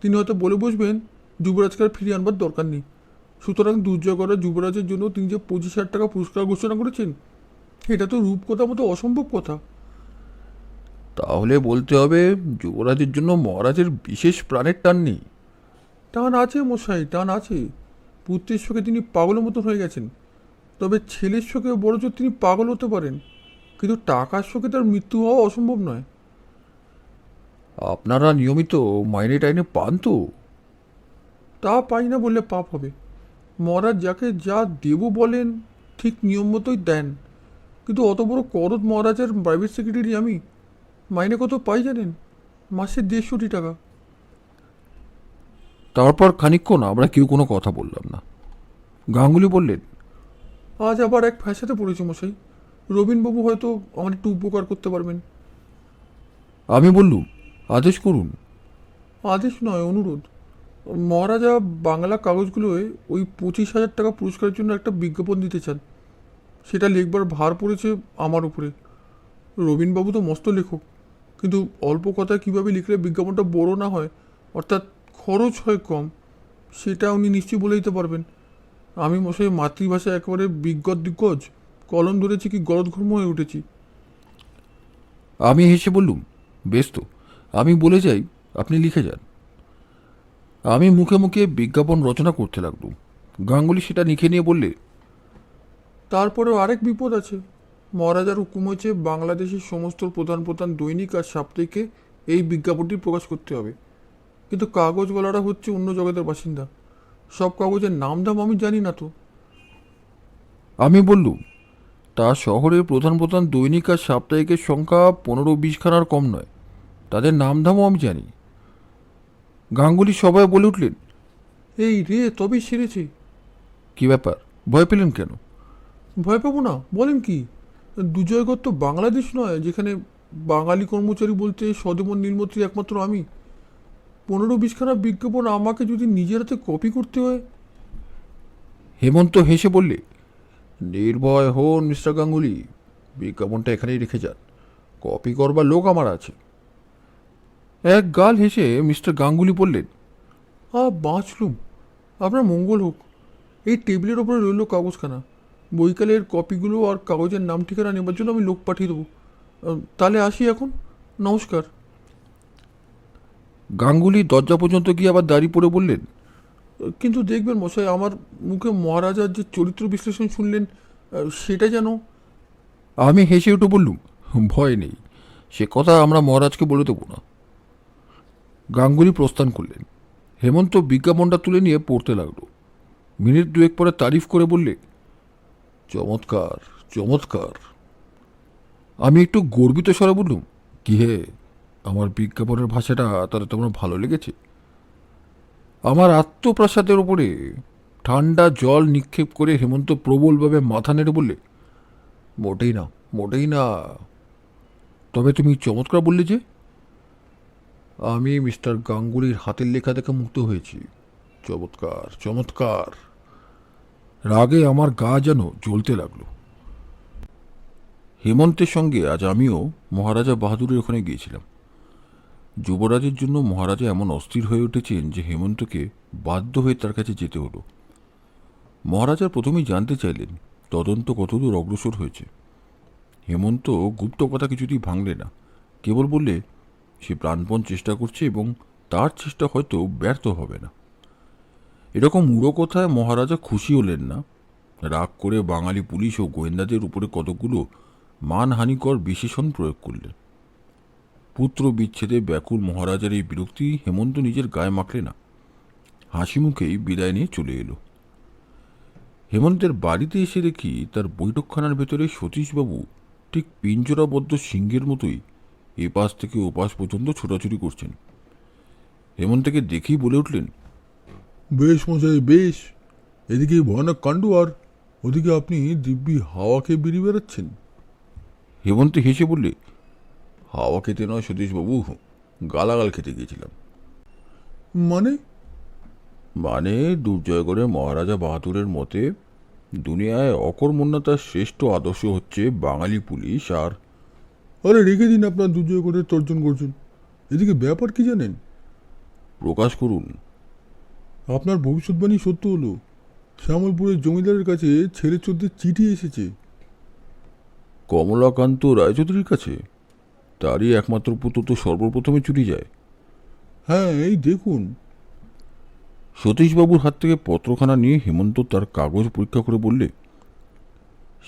তিনি হয়তো বলে বসবেন যুবরাজকে আর ফিরিয়ে আনবার দরকার নেই। সুতরাং দুর্জয় করা যুবরাজের জন্য তিনি যে 25,000 টাকা পুরস্কার ঘোষণা করেছেন, এটা তো রূপকথা মতো অসম্ভব কথা। তাহলে বলতে হবে যুবরাজের জন্য মহারাজের বিশেষ প্রাণের টান নেই। টান আছে মশাই, টান আছে। পুত্রের শোকে তিনি পাগলের মতো হয়ে গেছেন। তবে ছেলের শোকে বড় জোর তিনি পাগল হতে পারেন, কিন্তু টাকার শোকে তার মৃত্যু হওয়া অসম্ভব নয়। আপনারা নিয়মিত মাইনে টাইনে পান তো? তা পাই না বললে পাপ হবে। মহারাজ যাকে যা দেব বলেন ঠিক নিয়ম মতোই দেন। কিন্তু অত বড় করদ মহারাজের প্রাইভেট সেক্রেটারি আমি। মাইনে কত পাই জানেন? মাসে 150 টাকা। তারপর খানিকক্ষণ আমরা কেউ কোনো কথা বললাম না। গাঙ্গুলি বললেন, আজ আবার এক ফ্যাসাতে পড়েছি মশাই। রবীনবাবু হয়তো আমার একটু উপকার করতে পারবেন। আমি বললুম, আদেশ করুন। আদেশ নয়, অনুরোধ। মহারাজা বাংলা কাগজগুলোয় ওই 25,000 টাকা পুরস্কারের জন্য একটা বিজ্ঞাপন দিতে চান। সেটা লিখবার ভার পড়েছে আমার উপরে। রবীনবাবু তো মস্ত লেখক, কিন্তু অল্প কথায় কীভাবে লিখলে বিজ্ঞাপনটা বড় না হয়, অর্থাৎ খরচ হয় কম, সেটা উনি নিশ্চয়ই বলে দিতে পারবেন। আমি মশাই মাতৃভাষা একেবারে বিজ্ঞত দিগ্গজ, কলম ধরেছি কি গলদঘর্ম হয়ে উঠেছি। আমি হেসে বললুম, বেশ তো, আমি বলে যাই, আপনি লিখে যান। আমি মুখে মুখে বিজ্ঞাপন রচনা করতে লাগলুম। গাঙ্গুলি সেটা লিখে নিয়ে বললে, তারপরেও আরেক বিপদ আছে। মহারাজার হুকুম হয়েছে বাংলাদেশের সমস্ত প্রধান প্রধান দৈনিক আর সাপ্তাহিকে এই বিজ্ঞাপনটি প্রকাশ করতে হবে। কিন্তু কাগজওয়ালারা হচ্ছে অন্য জগতের বাসিন্দা। সব কাগজের নাম দাম আমি জানি না তো। আমি বললুম, তা শহরের প্রধান প্রধান দৈনিক আর সাপ্তাহিকের সংখ্যা 15-20খানার কম নয়। তাদের নামধামও আমি জানি। গাঙ্গুলি সবাই বলে উঠলেন, এই রে, তবেই সেরেছে। কি ব্যাপার, ভয় পেলেন কেন? ভয় পাবো না বলেন কি? দুজয়গড় তো বাংলাদেশ নয়, যেখানে বাঙালি কর্মচারী বলতে সদেমন নীলমন্ত্রী একমাত্র আমি। 15-20খানা বিজ্ঞাপন আমাকে যদি নিজের হাতে কপি করতে হয়। হেমন্ত হেসে বললে, নির্ভয় হন মিস্টার গাঙ্গুলি, বিজ্ঞাপনটা এখানেই রেখে যান। কপি করবার লোক আমার আছে। এক গাল হেসে মিস্টার গাঙ্গুলি বললেন, বাঁচলুম। আপনার মঙ্গল হোক। এই টেবিলের ওপরে রইল কাগজখানা। বইকালের কপিগুলো আর কাগজের নাম ঠিকানা নেবার জন্য আমি লোক পাঠিয়ে দেবো। তাহলে আসি এখন, নমস্কার। গাঙ্গুলি দরজা পর্যন্ত গিয়ে আবার দাঁড়িয়ে পড়ে বললেন, কিন্তু দেখবেন মশাই, আমার মুখে মহারাজার যে চরিত্র বিশ্লেষণ শুনলেন, সেটা যেন... আমি হেসে উঠে বললুম, ভয় নেই, সে কথা আমরা মহারাজকে বলে দেবো না। গাঙ্গুলি প্রস্থান করলেন। হেমন্ত বিজ্ঞাপনটা তুলে নিয়ে পড়তে লাগলো। মিনিট দুয়েক পরে তারিফ করে বললে, চমৎকার চমৎকার। আমি একটু গর্বিত স্বরে বললুম, কি হে, আমার বিজ্ঞাপনের ভাষাটা তাহলে তোমার ভালো লেগেছে? আমার আত্মপ্রাসাদের ওপরে ঠান্ডা জল নিক্ষেপ করে হেমন্ত প্রবলভাবে মাথা নেড়ে বললে, মোটেই না, মোটেই না। তবে তুমি চমৎকার বললে যে? আমি মিস্টার গাঙ্গুলির হাতের লেখা দেখে মুগ্ধ হয়েছি। চমৎকার চমৎকার। রাগে আমার গা যেন জ্বলতে লাগলো। হেমন্তের সঙ্গে আজ আমিও মহারাজা বাহাদুরের ওখানে গিয়েছিলাম। যুবরাজের জন্য মহারাজা এমন অস্থির হয়ে উঠেছেন যে হেমন্তকে বাধ্য হয়ে তার কাছে যেতে হলো। মহারাজা প্রথমেই জানতে চাইলেন তদন্ত কতদূর অগ্রসর হয়েছে। হেমন্ত গুপ্ত কথা কিছুতেই ভাঙলে না, কেবল বললে সে প্রাণপণ চেষ্টা করছে এবং তার চেষ্টা হয়তো ব্যর্থ হবে না। এরকম উড়ো কথায় মহারাজা খুশি হলেন না। রাগ করে বাঙালি পুলিশ ও গোয়েন্দাদের উপরে কতগুলো মানহানিকর বিশেষণ প্রয়োগ করলেন। পুত্র বিচ্ছেদে ব্যাকুল মহারাজার এই বিরক্তি হেমন্ত নিজের গায়ে মাখলে না। হাসি মুখেই বিদায় নিয়ে চলে এলো। হেমন্তের বাড়িতে এসে দেখি তার বৈঠকখানার ভেতরে সতীশবাবু ঠিক পিঞ্জরাবদ্ধ সিংহের মতোই এপাশ থেকে ওপাশ পর্যন্ত ছোটাছুটি করছেন। হেমন্তকে দেখেই বলে উঠলেন, বেশ মশাই, বেশ। এদিকে ভয়ানক কাণ্ড, আর ওদিকে আপনি দিব্যি হাওয়া খেয়ে বেরিয়ে বেড়াচ্ছেন। হেমন্ত হেসে বললে, হাওয়া খেতে নয় সতীশবাবু, গালাগাল খেতে গিয়েছিলাম। মানে? মানে দুর্জয়গড়ে মহারাজা বাহাদুরের মতে দুনিয়ায় অকর্মণ্যতার শ্রেষ্ঠ আদর্শ হচ্ছে বাঙালি পুলিশ। আর আরে রেখে দিন আপনার দুর্জয় করে তর্জন করছেন। এদিকে ব্যাপার কি জানেন? প্রকাশ করুন। আপনার ভবিষ্যৎবাণী সত্য হলো। শ্যামলপুরের জমিদারের কাছে ছেলে চোদ্দের চিঠি এসেছে। কমলাকান্ত রায়চৌধুরীর কাছে? তারই একমাত্র পুত্র তো সর্বপ্রথমে চুরি যায়। হ্যাঁ, এই দেখুন। সতীশবাবুর হাত থেকে পত্রখানা নিয়ে হেমন্ত তার কাগজ পরীক্ষা করে বললে,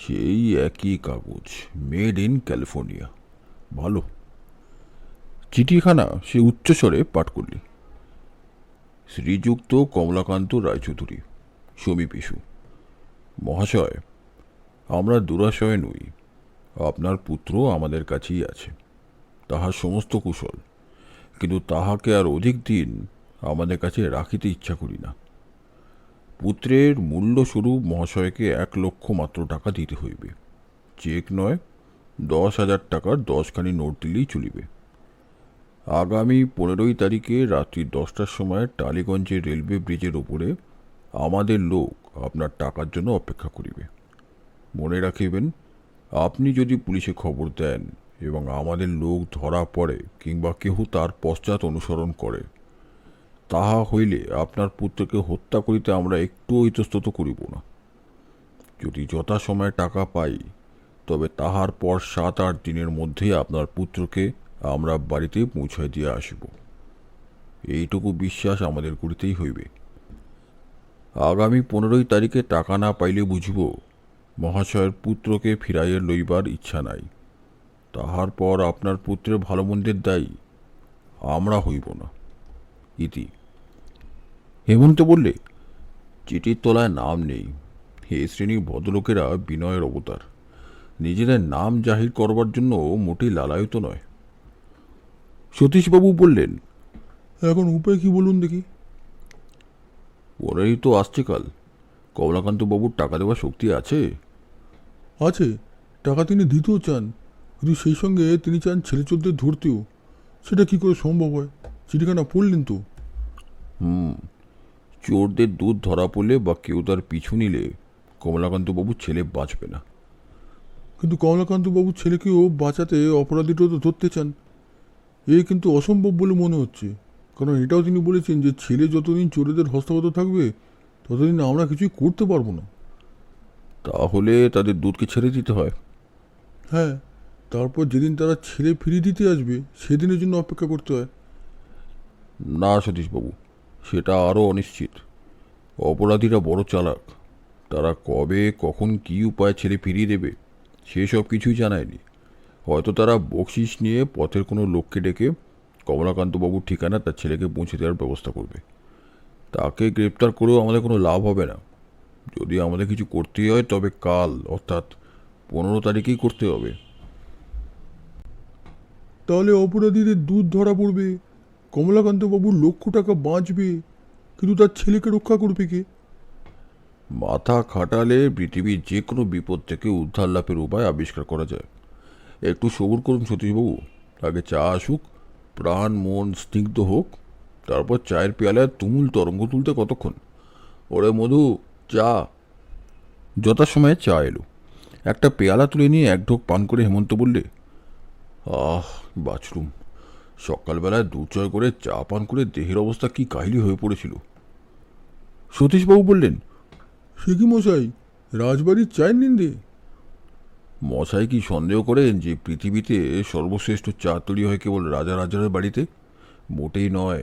সেই একই কাগজ, মেড ইন ক্যালিফোর্নিয়া। ভালো। চিঠিখানা সে উচ্চস্বরে পাঠ করলে, শ্রীযুক্ত কমলাকান্ত রায়চৌধুরী, সমীপ ইস্যু। মহাশয়, আমরা দুরাশয়ে নই। আপনার পুত্র আমাদের কাছেই আছে, তাহার সমস্ত কুশল, কিন্তু তাহাকে আর অধিক দিন আমাদের কাছে রাখিতে ইচ্ছা করি না। পুত্রের মূল্যস্বরূপ মহাশয়কে 1,00,000 মাত্র টাকা দিতে হইবে। চেক নয়, 10,000 টাকার 10খানি নোট দিলেই চলিবে। আগামী 15 তারিখে রাত্রি 10টার সময় টালিগঞ্জের রেলওয়ে ব্রিজের ওপরে আমাদের লোক আপনার টাকার জন্য অপেক্ষা করিবে। মনে রাখিবেন, আপনি যদি পুলিশে খবর দেন এবং আমাদের লোক ধরা পড়ে কিংবা কেহ তার পশ্চাৎ অনুসরণ করে, তাহা হইলে আপনার পুত্রকে হত্যা করিতে আমরা একটুও ইতস্তত করিব না। যদি যথাসময়ে টাকা পাই, তবে তাহার পর 7-8 দিনের মধ্যেই আপনার পুত্রকে আমরা বাড়িতে পৌঁছায় দিয়ে আসিব। এইটুকু বিশ্বাস আমাদের করিতেই হইবে। আগামী 15 তারিখে টাকা না পাইলে বুঝিব মহাশয়ের পুত্রকে ফিরাইয়া লইবার ইচ্ছা নাই। তাহার পর আপনার পুত্রের ভালো মন্দের দায়ী আমরা হইব না। ইতি। হেমন্ত বললে, চিঠির তলায় নাম নেই। এ শ্রেণীর ভদ্রলোকেরা বিনয়ের অবতার, নিজেদের নাম জাহির করবার জন্য মোটেই লালায়িত নয়। সতীশবাবু বললেন, এখন উপায় কি বলুন দেখি? পরেই তো আসছে কাল। কমলাকান্তবাবুর টাকা দেওয়ার শক্তি আছে? আছে, টাকা তিনি দিতেও চান, কিন্তু সেই সঙ্গে তিনি চান ছেলে চোদ্দের ধরতেও। সেটা কি করে সম্ভব হয়? চিঠিখানা পড়লেন তো? চোরদের দুধ ধরা পড়লে বা কেউ তার পিছু নিলে কমলাকান্তবাবুর ছেলে বাঁচবে না। কিন্তু কমলাকান্তবাবুর ছেলেকেও বাঁচাতে অপরাধীটাও তো ধরতে চান। এ কিন্তু অসম্ভব বলে মনে হচ্ছে, কারণ এটাও তিনি বলেছেন যে ছেলে যতদিন চোরেদের হস্তগত থাকবে ততদিন আমরা কিছুই করতে পারবো না। তাহলে তাদের দুধকে ছেড়ে দিতে হয়। হ্যাঁ, তারপর যেদিন তারা ছেলে ফিরিয়ে দিতে আসবে সেদিনের জন্য অপেক্ষা করতে হয়। না সতীশবাবু, সেটা আরও অনিশ্চিত। অপরাধীরা বড় চালাক। তারা কবে কখন কী উপায়ে ছেলে ফিরিয়ে দেবে সেসব কিছুই জানায়নি। হয়তো তারা বকশিস নিয়ে পথের কোনো লোককে ডেকে কমলাকান্তবাবুর ঠিকানা তার ছেলেকে পৌঁছে দেওয়ার ব্যবস্থা করবে। তাকে গ্রেপ্তার করেও আমাদের কোনো লাভ হবে না। যদি আমাদের কিছু করতেই হয় তবে কাল, অর্থাৎ 15 তারিখেই করতে হবে। তাহলে অপরাধীদের দুধ ধরা পড়বে, কমলাকান্তবাবুর £1,00,000 বাঁচবে, কিন্তু তার ছেলেকে রক্ষা করবে কে? মাথা খাটালে পৃথিবীর যে কোনো বিপদ থেকে উদ্ধার লাভের উপায় আবিষ্কার করা যায়। একটু সবুর করুন সতীশবাবু, আগে চা আসুক, প্রাণ মন স্নিগ্ধ হোক, তারপর চায়ের পেয়ালায় তুমুল তরঙ্গ তুলতে কতক্ষণ? ওরে মধু, চা। যথাসময়ে চা এলো। একটা পেয়ালা তুলে নিয়ে এক ঢোক পান করে হেমন্ত বললে, আহ বাথরুম। সকালবেলায় দুচয় করে চা পান করে দেহের অবস্থা কি কাহিলি হয়ে পড়েছিল। সতীশবাবু বললেন, সে কি মশাই, রাজবাড়ির চায়ের নিন্দে? মশাই কি সন্দেহ করেন যে পৃথিবীতে সর্বশ্রেষ্ঠ চা তৈরি হয় কেবল রাজা রাজার বাড়িতে? মোটেই নয়।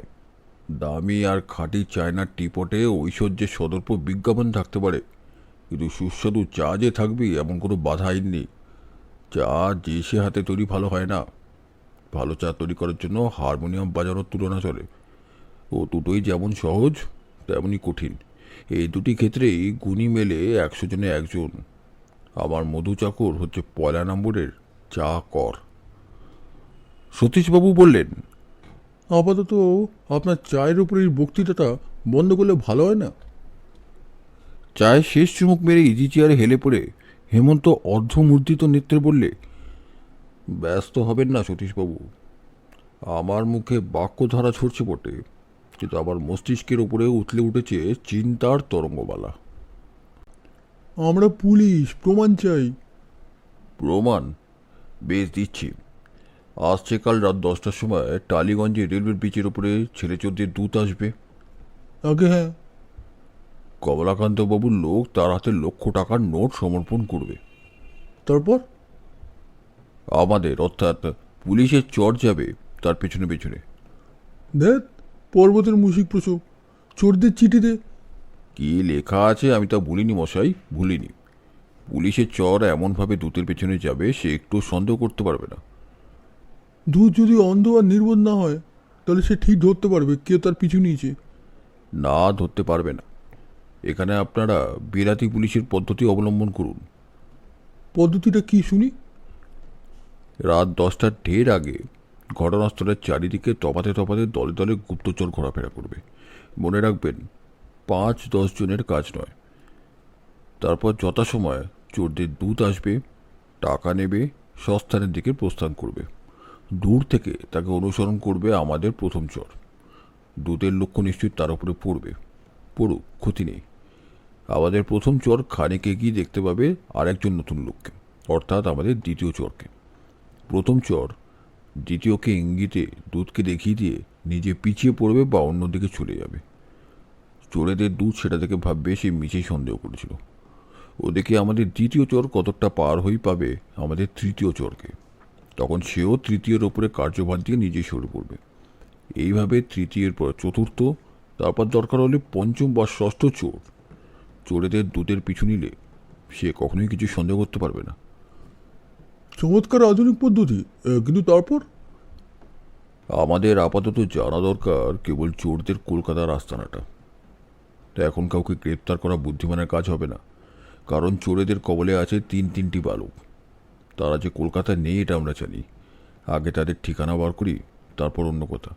দামি আর খাঁটি চায়নার টিপটে ঐশ্বর্যের সদর্প বিজ্ঞাপন থাকতে পারে, কিন্তু সুস্বাদু চা যে থাকবে এমন কোনো বাধা আইন নেই। চা যে সে হাতে তৈরি ভালো হয় না। ভালো চা তৈরি করার জন্য হারমোনিয়াম বাজানোর তুলনা চলে। ও দুটোই যেমন সহজ তেমনই কঠিন। এই দুটি ক্ষেত্রেই গুণী মেলে 100 জনে একজন। আমার মধু চাকর হচ্ছে 1 নম্বরের চা কর। সতীশবাবু বললেন, আপাতত আপনার চায়ের উপরে এই বক্তৃতাটা বন্ধ করলে ভালো হয় না? চায়ের শেষ চুমুক মেরে ইজি চেয়ারে হেলে পড়ে হেমন্ত অর্ধমূর্তিত নেত্রে বললে, ব্যস্ত হবেন না সতীশবাবু। আমার মুখে বাক্যধারা ছড়ছে বটে, কিন্তু আমার মস্তিষ্কের উপরে উতলে উঠেছে চিন্তার তরঙ্গমালা। আমরা পুলিশ, প্রমাণ চাই। প্রমাণ? বেশ দিচ্ছি। আসছে কাল রাত 10টার সময় টালিগঞ্জে রেলওয়ে ব্রিজের উপরে ছেলে চোরদের দূত আসবে। আগে হ্যাঁ। কমলাকান্তবাবুর লোক তার হাতে £1,00,000 নোট সমর্পণ করবে। তারপর? আমাদের, অর্থাৎ পুলিশের চর যাবে তার পেছনে পেছনে। দেখ, পর্বতের মুশিক প্রসব, চোরদের চিঠিতে কি লেখা আছে আমি তা ভুলিনি মশাই, ভুলিনি। পুলিশের চর এমনভাবে দূতের পেছনে যাবে সে একটু সন্দেহ করতে পারবে না। দুধ যদি অন্ধ আর নির্বোধ না হয়, তাহলে সে ঠিক ধরতে পারবে কে তার পিছু নিয়েছে। না, ধরতে পারবে না। এখানে আপনারা বিলাতি পুলিশের পদ্ধতি অবলম্বন করুন। পদ্ধতিটা কি শুনি? রাত 10টার ঢের আগে ঘটনাস্থলের চারিদিকে তফাতে তফাতে দলে দলে গুপ্তচর ঘোরাফেরা করবে। মনে রাখবেন, 5-10 জনের কাজ নয়। তারপর যথাসময়ে চোরদের দূত আসবে, টাকা নেবে, সস্থানের দিকে প্রস্থান করবে। দূর থেকে তাকে অনুসরণ করবে আমাদের প্রথম চর। দূতের লক্ষ্য নিশ্চয়ই তার উপরে পড়বে। পড়ুক, ক্ষতি নেই। আমাদের প্রথম চর খানিক এগিয়ে দেখতে পাবে আরেকজন নতুন লোককে, অর্থাৎ আমাদের দ্বিতীয় চরকে। প্রথম চর দ্বিতীয়কে ইঙ্গিতে দূতকে দেখিয়ে দিয়ে নিজে পিছিয়ে পড়বে বা অন্যদিকে চলে যাবে। চোরেদের দূত সেটা থেকে ভাববে সে মিছেই সন্দেহ করেছিল। ওদিকে আমাদের দ্বিতীয় চোর কতকটা পার হয়ে পাবে আমাদের তৃতীয় চোরকে। তখন সেও তৃতীয়ের ওপরে কার্যভার দিয়ে নিজেই সরে পড়বে। এইভাবে তৃতীয়ের পর চতুর্থ, তারপর দরকার হলে পঞ্চম বা ষষ্ঠ চোর চোরেদের দূতের পিছু নিলে সে কখনোই কিছু সন্দেহ করতে পারবে না। চমৎকার আধুনিক পদ্ধতি, কিন্তু তারপর? আমাদের আপাতত জানা দরকার কেবল চোরদের কলকাতার আস্তানাটা। তো এখন কাউকে গ্রেপ্তার করা বুদ্ধিমানের কাজ হবে না, কারণ চোরেদের কবলে আছে 3টি বালক। তারা যে কলকাতায় নেই এটা আমরা জানি। আগে তাদের ঠিকানা বার করি, তারপর অন্য কথা।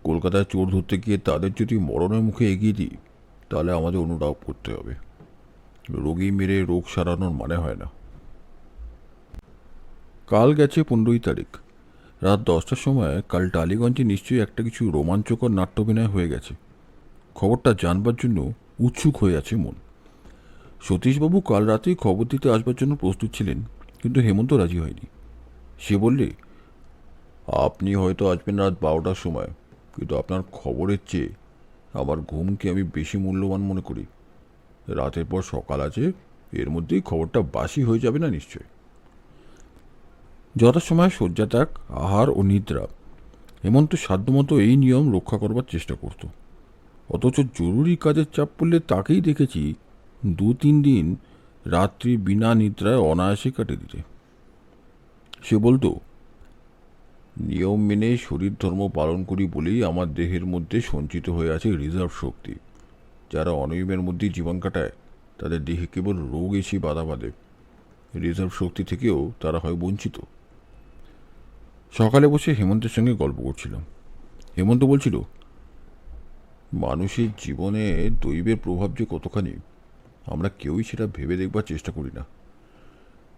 কলকাতায় চোর ধরতে গিয়ে তাদের যদি মরণের মুখে এগিয়ে দিই তাহলে আমাদের অনুতাপ করতে হবে। রোগী মেরে রোগ সারানোর মানে হয় না। কাল গেছে 15ই তারিখ। রাত 10টার সময় কাল টালিগঞ্জে নিশ্চয়ই একটা কিছু রোমাঞ্চকর নাট্যাভিনয় হয়ে গেছে। খবরটা জানবার জন্য উৎসুক হয়ে আছে মন। সতীশবাবু কাল রাতেই খবর দিতে আসবার জন্য প্রস্তুত ছিলেন, কিন্তু হেমন্ত রাজি হয়নি। সে বললে, আপনি হয়তো আসবেন রাত 12টার সময়, কিন্তু আপনার খবরের চেয়ে আমার ঘুমকে আমি বেশি মূল্যবান মনে করি। রাতের পর সকাল আছে, এর মধ্যেই খবরটা বাসি হয়ে যাবে না নিশ্চয়। যথাসময়ে শয্যাত্যাগ, আহার ও নিদ্রা, হেমন্ত সাধ্যমতো এই নিয়ম রক্ষা করবার চেষ্টা করত। অথচ জরুরি কাজের চাপ পড়লে তাকেই দেখেছি 2-3 দিন রাত্রি বিনা নিদ্রায় অনায়াসে কাটে দিতে। সে বলতো, নিয়ম মেনে শরীর ধর্ম পালন করি বলেই আমার দেহের মধ্যে সঞ্চিত হয়ে আছে রিজার্ভ শক্তি। যারা অনিয়মের মধ্যেই জীবন কাটায় তাদের দেহে কেবল রোগ এসে বাধা বাঁধে, রিজার্ভ শক্তি থেকেও তারা হয় বঞ্চিত। সকালে বসে হেমন্তের সঙ্গে গল্প করছিলাম। হেমন্ত বলছিল, মানুষের জীবনে দৈবের প্রভাব যে কতখানি আমরা কেউই সেটা ভেবে দেখবার চেষ্টা করি না।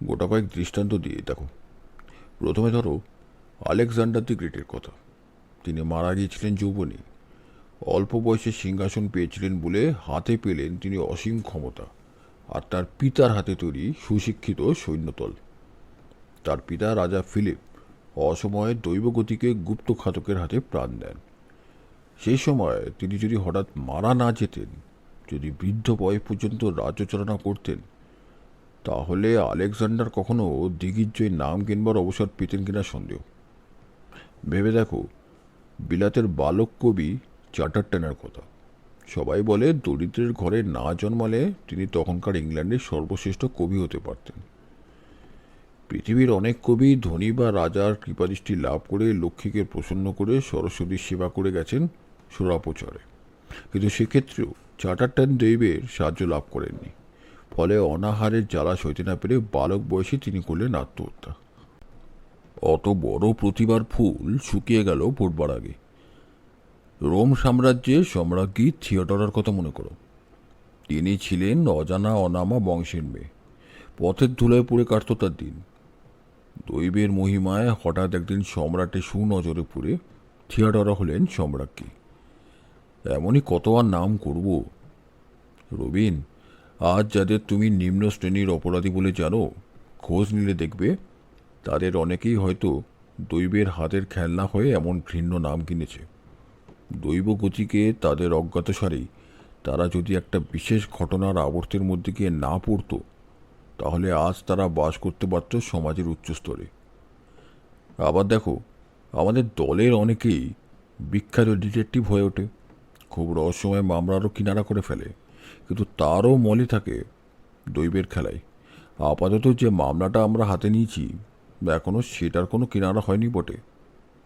গোটা কয়েক দৃষ্টান্ত দিয়ে দেখো। প্রথমে ধরো আলেকজান্ডার দি গ্রেটের কথা। তিনি মারা গিয়েছিলেন যৌবনে। অল্প বয়সে সিংহাসন পেয়েছিলেন বলে হাতে পেলেন তিনি অসীম ক্ষমতা আর তার পিতার হাতে তৈরি সুশিক্ষিত সৈন্যদল। তার পিতা রাজা ফিলিপ অসময়ে দৈবগতিকে গুপ্ত ঘাতকের হাতে প্রাণ দেন। সেই সময় তিনি যদি হঠাৎ মারা না যেতেন, যদি বৃদ্ধ বয়স পর্যন্ত রাজ্যচালনা করতেন, তাহলে আলেকজান্ডার কখনো দিগ্বিজয় নাম কিনবার অবসর পেতেন কিনা সন্দেহ। ভেবে দেখো, বিলাতের বালক কবি চাটারটনের কথা। সবাই বলে দরিদ্রের ঘরে না জন্মালে তিনি তখনকার ইংল্যান্ডের সর্বশ্রেষ্ঠ কবি হতে পারতেন। পৃথিবীর অনেক কবি ধনী বা রাজার কৃপাদৃষ্টি লাভ করে লক্ষ্মীকে প্রসন্ন করে সরস্বতীর সেবা করে গেছেন সোরাপোচরে, কিন্তু সেক্ষেত্রেও চাটারটন দৈবের সাহায্য লাভ করেননি। ফলে অনাহারের জ্বালা সইতে না পেরে বালক বয়সে তিনি করলেন আত্মহত্যা। অত বড় প্রতিভার ফুল শুকিয়ে গেল ফুটবার আগে। রোম সাম্রাজ্যের সম্রাজ্ঞী থিয়েটারের কথা মনে করো। তিনি ছিলেন অজানা অনামা বংশের মেয়ে। পথের ধুলায় পড়ে কাটত তার দিন। দৈবের মহিমায় হঠাৎ একদিন সম্রাটের সুনজরে পড়ে থিয়েটারা হলেন সম্রাজ্ঞী। এমনই কত আর নাম করব। রবিন, আজ যাদের তুমি নিম্ন শ্রেণীর অপরাধী বলে জানো, খোঁজ নিলে দেখবে তাদের অনেকেই হয়তো দৈবের হাতের খেলনা হয়ে এমন ঘৃণ্য নাম কিনেছে। দৈব গতিকে তাদের অজ্ঞাতসারেই তারা যদি একটা বিশেষ ঘটনার আবর্তের মধ্যে গিয়ে না পড়ত, তাহলে আজ তারা বাস করতে পারত সমাজের উচ্চস্তরে। আবার দেখো, আমাদের দলের অনেকেই বিখ্যাত ডিটেকটিভ হয়ে ওঠে, খুব রহস্যময় মামলারও কিনারা করে ফেলে, কিন্তু তারও মলে থাকে দৈবের খেলায়। আপাতত যে মামলাটা আমরা হাতে নিয়েছি এখনও সেটার কোনো কিনারা হয়নি বটে,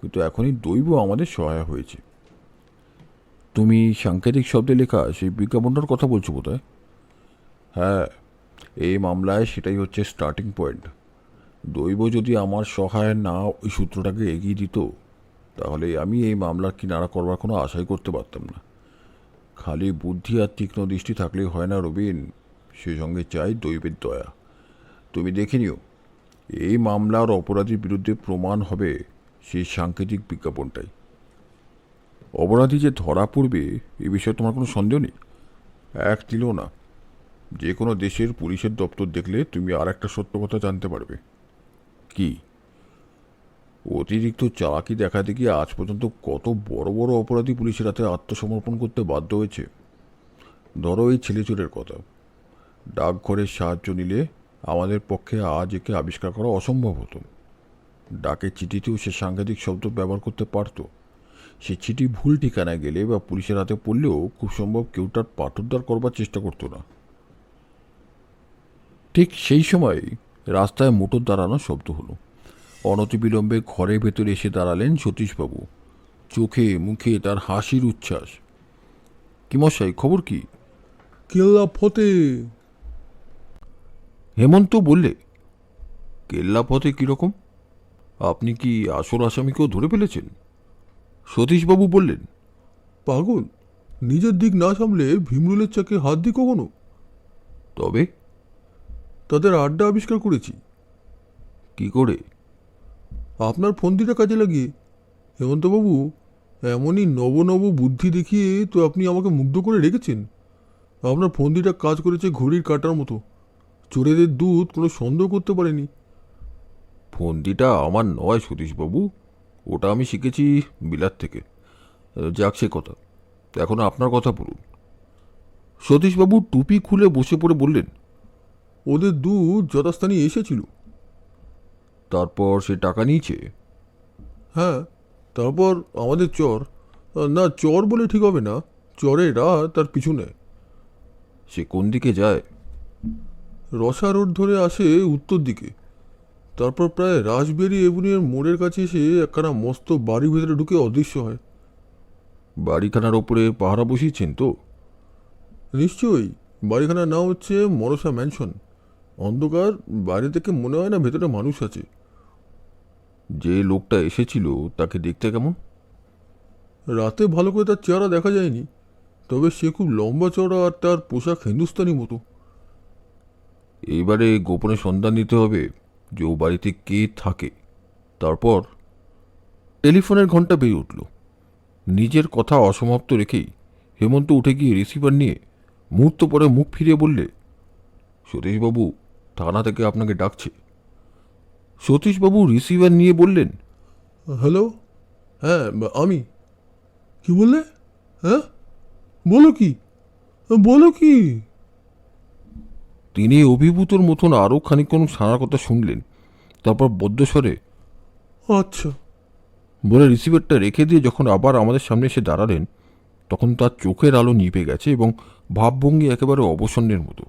কিন্তু এখনই দৈব আমাদের সহায় হয়েছে। তুমি সাংকেতিক শব্দে লেখা সেই বিজ্ঞাপনটার কথা বলছো বোধহয়? হ্যাঁ, এই মামলায় সেটাই হচ্ছে স্টার্টিং পয়েন্ট। দৈব যদি আমার সহায় না ওই সূত্রটাকে এগিয়ে দিত, তাহলে আমি এই মামলার কিনারা করবার কোনো আশাই করতে পারতাম না। খালি বুদ্ধি আর তীক্ষ্ণ দৃষ্টি থাকলেই হয় না রবিন, সে সঙ্গে চাই দৈবের দয়া। তুমি দেখে নিও, এই মামলার অপরাধীর বিরুদ্ধে প্রমাণ হবে সেই সাংকেতিক বিজ্ঞাপনটাই। অপরাধী যে ধরা পড়বে এ বিষয়ে তোমার কোনো সন্দেহ নেই? এক তিলও না। যে কোনো দেশের পুলিশের দপ্তর দেখলে তুমি আর একটা সত্য কথা জানতে পারবে। কি? অতিরিক্ত চালাকি দেখাতে গিয়ে আজ পর্যন্ত কত বড় বড় অপরাধী পুলিশের হাতে আত্মসমর্পণ করতে বাধ্য হয়েছে। ধরো এই ছেলেচোরের কথা। ডাকঘরের সাহায্য নিলে আমাদের পক্ষে আজ একে আবিষ্কার করা অসম্ভব হতো। ডাকের চিঠিতেও সে সাংঘাতিক শব্দ ব্যবহার করতে পারত। সে চিঠি ভুল ঠিকানায় গেলে বা পুলিশের হাতে পড়লেও খুব সম্ভব কেউ তার পাঠোদ্ধার করবার চেষ্টা করতো না। ঠিক সেই সময় রাস্তায় মোটর দাঁড়ানোর শব্দ হলো। অনতিবিলম্বে ঘরের ভেতরে এসে দাঁড়ালেন সতীশবাবু। চোখে মুখে তার হাসির উচ্ছ্বাস। কি মশাই, খবর কি? কেল্লা ফতে। হেমন্ত বললে, কেল্লা পথে কীরকম? আপনি কি আসল আসামিকেও ধরে ফেলেছেন? সতীশবাবু বললেন, পাগল, নিজের দিক না সামলে ভীমরুলের চাকে হাত দিই কখনো? তবে তাদের আড্ডা আবিষ্কার করেছি। কি করে? আপনার ফন্দিটা কাজে লাগিয়ে। হেমন্তবাবু, এমনই নব নব বুদ্ধি দেখিয়ে তো আপনি আমাকে মুগ্ধ করে রেখেছেন। আপনার ফন্দিটা কাজ করেছে ঘড়ির কাঁটার মতো। চোরেদের দুধ কোনো সন্দেহ করতে পারেনি। ফন্দিটা আমার নয় সতীশবাবু, ওটা আমি শিখেছি বিলাত থেকে। যাক সে কথা, এখন আপনার কথা বলুন। সতীশবাবু টুপি খুলে বসে পড়ে বললেন, ওদের দুধ যথাস্থানে এসেছিল। তারপর সে টাকা নিয়েছে? হ্যাঁ, তারপর আমাদের চর, না চর বলে ঠিক হবে না, চরেরা তার পিছু নেয়। সে কোন দিকে যায়? রসা রোড ধরে আসে উত্তর দিকে, তারপর প্রায় রাসবেরি এভিনিউর মোড়ের কাছে এসে একখানা মস্ত বাড়ির ভেতরে ঢুকে অদৃশ্য হয়। বাড়িখানার ওপরে পাহারা বসিয়েছেন তো? নিশ্চয়ই, বাড়িখানার নাম হচ্ছে মনসা ম্যানশন। অন্ধকার, বাইরে থেকে মনে হয় না ভেতরে মানুষ আছে। যে লোকটা এসেছিল তাকে দেখতে কেমন? রাতে ভালো করে তার চেহারা দেখা যায়নি, তবে সে খুব লম্বা চড়া আর তার পোশাক হিন্দুস্তানি মতো। এইবারে গোপনে সন্ধান নিতে হবে যে ও বাড়িতে কে থাকে। তারপর টেলিফোনের ঘন্টা বেজে উঠল। নিজের কথা অসমাপ্ত রেখেই হেমন্ত উঠে গিয়ে রিসিভার নিয়ে মুহূর্ত পরে মুখ ফিরিয়ে বললে, সতীশবাবু থানা থেকে আপনাকে ডাকছে। সতীশবাবু রিসিভার নিয়ে বললেন, হ্যালো, হ্যাঁ আমি। কি বললে? হ্যাঁ, বলো কি, বলো কি? তিনি অভিভূতর মতন আরও খানিকক্ষণ সারার কথা শুনলেন, তারপর বদ্ধস্বরে আচ্ছা। বলে রিসিভারটা রেখে দিয়ে যখন আবার আমাদের সামনে এসে দাঁড়ালেন, তখন তার চোখের আলো নিভে গেছে এবং ভাবভঙ্গি একেবারে অবসন্নের মতো।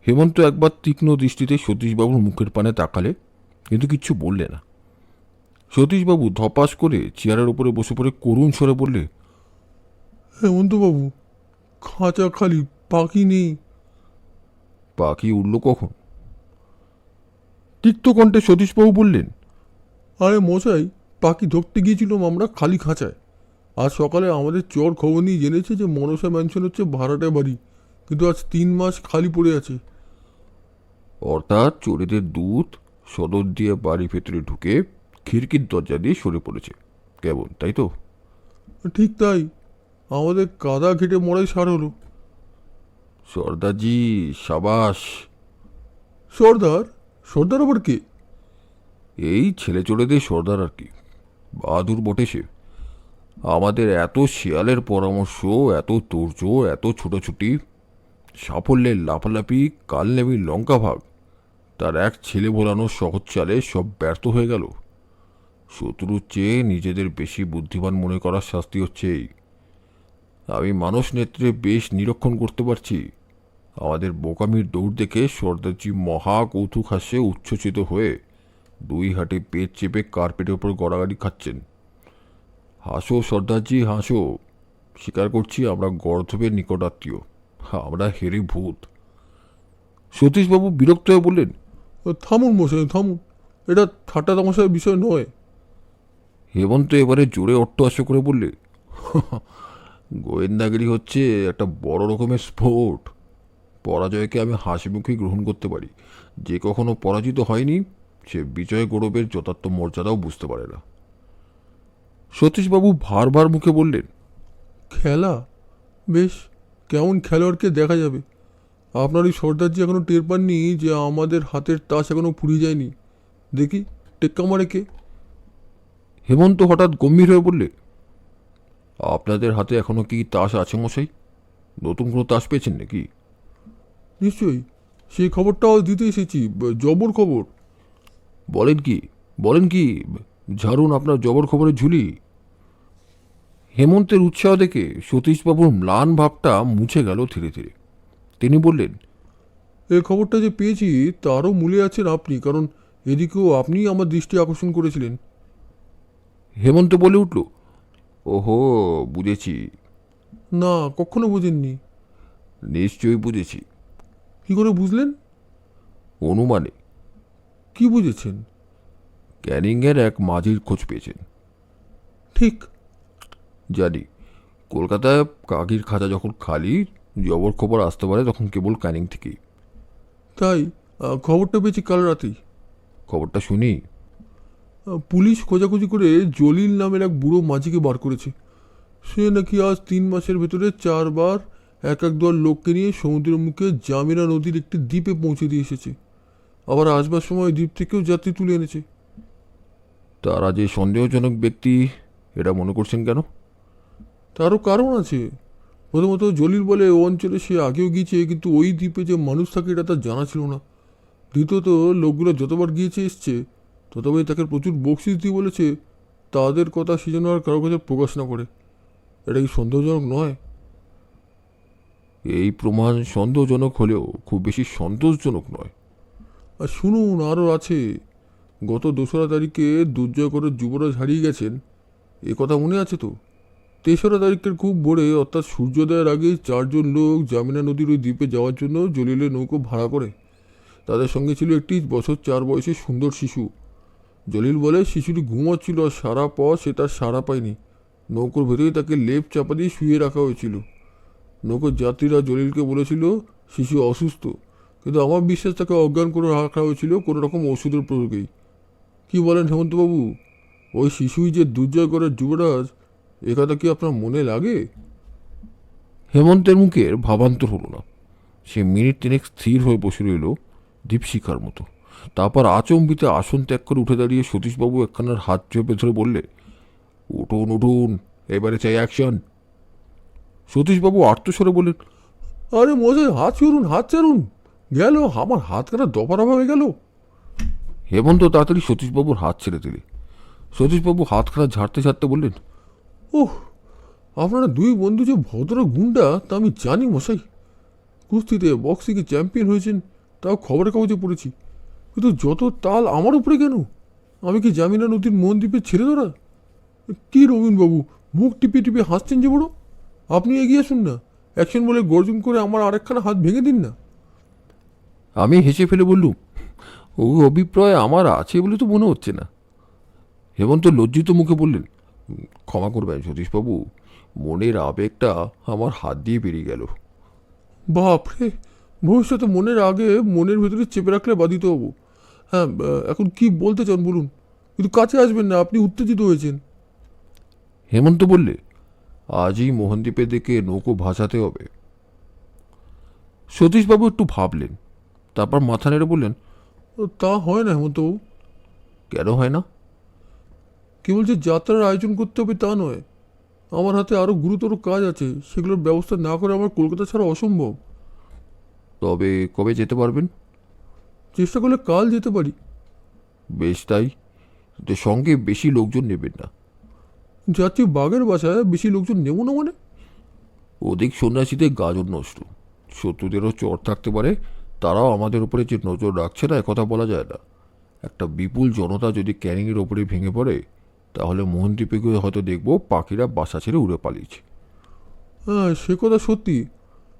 হেমন্ত একবার তীক্ষ্ণ দৃষ্টিতে সতীশবাবুর মুখের পানে তাকালে, কিন্তু কিচ্ছু বললে না। সতীশবাবু ধপাস করে চেয়ারের উপরে বসে পড়ে করুণ স্বরে বললে, হেমন্তবাবু, খাঁচা খালি, পাখি নেই। পাখি উড়ল কখন? তিক্ত কণ্ঠে সতীশবাবু বললেন, আরে মশাই, পাখি ধরতে গিয়েছিলাম আমরা খালি খাঁচায়। আজ সকালে আমাদের চর খবর নিয়ে জেনেছে যে মনসা ম্যানশন হচ্ছে ভাড়াটে বাড়ি, কিন্তু আজ 3 মাস খালি পড়ে আছে। অর্থাৎ চোরেদের দূত সদর দিয়ে বাড়ি ভেতরে ঢুকে খিড়কির দরজা দিয়ে সরে পড়েছে কেমন, তাই তো? ঠিক তাই, আমাদের কাদা ঘেটে মরাই সার হলো। সর্দারজি সাবাস। সর্দার? সর্দার আবার কে? এই ছেলে চোরেদের সর্দার আর কি, বাহাদুর বটে সে। আমাদের এত শিয়ালের পরামর্শ, এত তোড়জো, এত ছুটোছুটি, সাফল্যের লাফালাফি, কালনেমির লঙ্কা ভাগ, তার এক ছেলে ভোলানোর সহজ চালে সব ব্যর্থ হয়ে গেল। শত্রুর চেয়ে নিজেদের বেশি বুদ্ধিমান মনে করার শাস্তি হচ্ছে এই। আমি মানুষ নেত্রে বেশ নিরীক্ষণ করতে পারছি। আমাদের বোকামির দৌড় দেখে সর্দারজি মহা কৌতুক হাসে উচ্ছ্বসিত হয়ে 2 হাতে পেট চেপে কার্পেটের ওপর গড়াগড়ি খাচ্ছেন। হাসো সর্দারজি হাসো, স্বীকার করছি আমরা গর্ধবের নিকটাত্মীয়, আমরা হেরে ভূত। সতীশবাবু বিরক্ত হয়ে বললেন, থামুন মশাই, থামুন, এটা ঠাট্টা তামাশার বিষয় নয়। হেমন্ত এবারে জোরে অট্টহাস্য করে বললে, গোয়েন্দাগিরি হচ্ছে একটা বড় রকমের স্পোর্ট। পরাজয়কে আমি হাসিমুখে গ্রহণ করতে পারি, যে কখনো পরাজিত হয়নি সে বিজয় গৌরবের যথার্থ মর্যাদাও বুঝতে পারে না। সতীশবাবু ভার ভার মুখে বললেন, খেলা? বেশ, কেমন খেলোয়াড়কে দেখা যাবে। আপনার ওই সর্দারজি এখনও টের পাননি যে আমাদের হাতের তাস এখনও ফুরিয়ে যায়নি। দেখি টেক্কা মারে কে। হেমন্ত হঠাৎ গম্ভীর হয়ে বললে, আপনাদের হাতে এখনো কি তাস আছে মশাই? নতুন কোনো তাস পেয়েছেন নাকি? নিশ্চয়ই, সেই খবরটাও দিতে এসেছি, জবর খবর। বলেন কি, বলেন কি, ঝাড়ুন আপনার জবর খবরের ঝুলি। হেমন্তের উৎসাহ দেখে সতীশবাবুর ম্লান ভাবটা মুছে গেল ধীরে ধীরে। তিনি বললেন, এই খবরটা যে পেয়েছি তারও মূলে আছেন আপনি, কারণ এদিকেও আপনিই আমার দৃষ্টি আকর্ষণ করেছিলেন। হেমন্ত বলে উঠল, ওহো বুঝেছি। না, কখনো বোঝেননি। নিশ্চয়ই বুঝেছি। কী করে বুঝলেন? অনুমানে। কি বুঝেছেন? ক্যানিংয়ের এক মাঝির খোঁজ পেয়েছেন। ঠিক। জানি, কলকাতায় কাকির খাঁচা যখন খালি জবর খবর আসতে পারে তখন কেবল ক্যানিং থেকেই। তাই? খবরটা পেয়েছি কাল রাতেই। খবরটা শুনি। পুলিশ খোঁজাখুঁজি করে জলিল নামের এক বুড়ো মাঝিকে বার করেছে। সে নাকি আজ 3 মাসের ভেতরে 4 বার এক এক দল লোককে নিয়ে সমুদ্রের মুখে জামিনা নদীর একটি দ্বীপে পৌঁছে দিয়ে এসেছে। আবার আসবার সময় দ্বীপ থেকেও যাত্রী তুলে এনেছে। তারা যে সন্দেহজনক ব্যক্তি এটা মনে করছেন কেন? তারও কারণ আছে। প্রথমত জলিল বলে ও অঞ্চলে সে আগেও গিয়েছে, কিন্তু ওই দ্বীপে যে মানুষ থাকে এটা তার জানা ছিল না। দ্বিতীয়ত লোকগুলো যতবার গিয়েছে এসছে তথাপি তাকে প্রচুর বকশিস দিয়ে বলেছে তাদের কথা সে যেন আর কারোর কাছে প্রকাশ না করে। এটা কি সন্দেহজনক নয়? এই প্রমাণ সন্দেহজনক হলেও খুব বেশি সন্তোষজনক নয়। আর শুনুন, আরও আছে। গত 2রা তারিখে দুর্জয়গড়ের যুবরাজ হারিয়ে গেছেন, এ কথা মনে আছে তো? 3রা তারিখের খুব ভোরে, অর্থাৎ সূর্যোদয়ের আগে 4জন লোক জামিনা নদীর ওই দ্বীপে যাওয়ার জন্য জলিলের নৌকো ভাড়া করে। তাদের সঙ্গে ছিল একটি বছর 4 বয়সী সুন্দর শিশু। জলিল বলে শিশুটি ঘুমাচ্ছিল আর সারা পথ সে তার সাড়া পায়নি। নৌকোর ভেতরেই তাকে লেপ চাপা দিয়ে শুয়ে রাখা হয়েছিল। নৌকোর যাত্রীরা জলিলকে বলেছিল শিশু অসুস্থ, কিন্তু আমার বিশ্বাস তাকে অজ্ঞান করে রাখা হয়েছিল কোনো রকম ওষুধের প্রয়োগেই। কি বলেন হেমন্তবাবু, ওই শিশুই যে দুর্জয়গড়ের যুবরাজ, এ কথা কি আপনার মনে লাগে? হেমন্তের মুখের ভাবান্তর হলো না। সে মিনিট তিনেক স্থির হয়ে বসে রইল দীপশিখার মতো। তারপর আচম্বিতে আসন ত্যাগ করে উঠে দাঁড়িয়ে সতীশবাবু একখানার হাত চেপে ধরে বললে, উঠুন উঠুন, এবারে চাই অ্যাকশন। সতীশবাবু আর্তস্বরে বললেন, আরে মশাই, হাত ছাড়ুন, হাত ছাড়ুন, গেল আমার হাত কাটা দফারফা হয়ে গেল। হেমন্ত তাড়াতাড়ি সতীশবাবুর হাত ছেড়ে দিলে। সতীশবাবু হাতখানা ঝাড়তে ঝাড়তে বললেন, ওহ, আপনারা 2 বন্ধু যে ভদ্র গুন্ডা তা আমি জানি মশাই। কুস্তিতে বক্সিংয়ে চ্যাম্পিয়ন হয়েছেন, তাও খবরের কাগজে পড়েছি। কিন্তু যত তাল আমার উপরে কেন? আমি কি জামিনা নদীর মনদ্বীপে ছেড়ে ধরা? কি রবীনবাবু, মুখ টিপে টিপে হাসছেন যে বড়? আপনি এগিয়ে আসুন না, অ্যাকশন বলে গর্জন করে আমার আরেকখানা হাত ভেঙে দিন না। আমি হেসে ফেলে বললুম, ও অভিপ্রায় আমার আছে বলে তো মনে হচ্ছে না। হেমন্ত লজ্জিত মুখে বললেন, ক্ষমা করবেন সতীশবাবু, মনের আবেগটা আমার হাত দিয়ে বেরিয়ে গেল। বাপরে, ভবিষ্যতে মনের আগে মনের ভেতরে চেপে রাখলে বাধিত হব। হ্যাঁ, এখন কি বলতে চান বলুন, কিন্তু কাছে আসবেন না, আপনি উত্তেজিত হয়েছেন। হেমন্ত বললে, আজই মোহনদ্বীপে দেখে নৌকো ভাসাতে হবে। সতীশবাবু একটু ভাবলেন, তারপর মাথা নেড়ে বললেন, তা হয় না হেমন্তবাবু। কেন হয় না? কেবল যে যাত্রার আয়োজন করতে হবে তা নয়, আমার হাতে আরও গুরুতর কাজ আছে, সেগুলোর ব্যবস্থা না করে আমার কলকাতা ছাড়া অসম্ভব। তবে কবে যেতে পারবেন? চেষ্টা করলে কাল যেতে পারি। বেশ তাই, তো সঙ্গে বেশি লোকজন নেবেন না। যাচ্ছি বাঘের বাসায়, বেশি লোকজন নেব না মানে? অধিক সন্ন্যাসীদের গাজন নষ্ট, শত্রুদেরও চর থাকতে পারে, তারাও আমাদের উপরে যে নজর রাখছে না একথা বলা যায় না। একটা বিপুল জনতা যদি ক্যানিংয়ের ওপরে ভেঙে পড়ে, তাহলে মোহনদ্বীপে গিয়ে হয়তো দেখবো পাখিরা বাসা ছেড়ে উড়ে পালিয়েছে। হ্যাঁ, সে কথা সত্যি,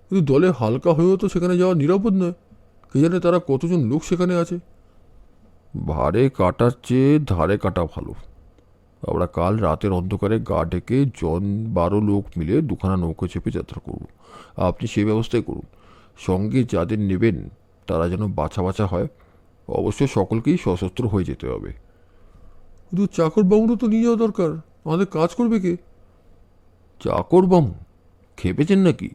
কিন্তু দলে হালকা হয়েও তো সেখানে যাওয়া নিরাপদ নয়। কে জানে তারা কতজন লোক সেখানে আছে। ভারে কাটার চেয়ে ধারে কাটা ভালো। আমরা কাল রাতের অন্ধকারে গা ঢেকে 12 লোক মিলে 2খানা নৌকো চেপে যাত্রা করব। আপনি সেই ব্যবস্থাই করুন। সঙ্গে যাদের নেবেন তারা যেন বাছা বাছা হয়। অবশ্য সকলকেই সশস্ত্র হয়ে যেতে হবে। কিন্তু চাকরবাবুরও তো নিয়ে যাওয়া দরকার, আমাদের কাজ করবে কে? চাকর বামু খেপেছেন নাকি?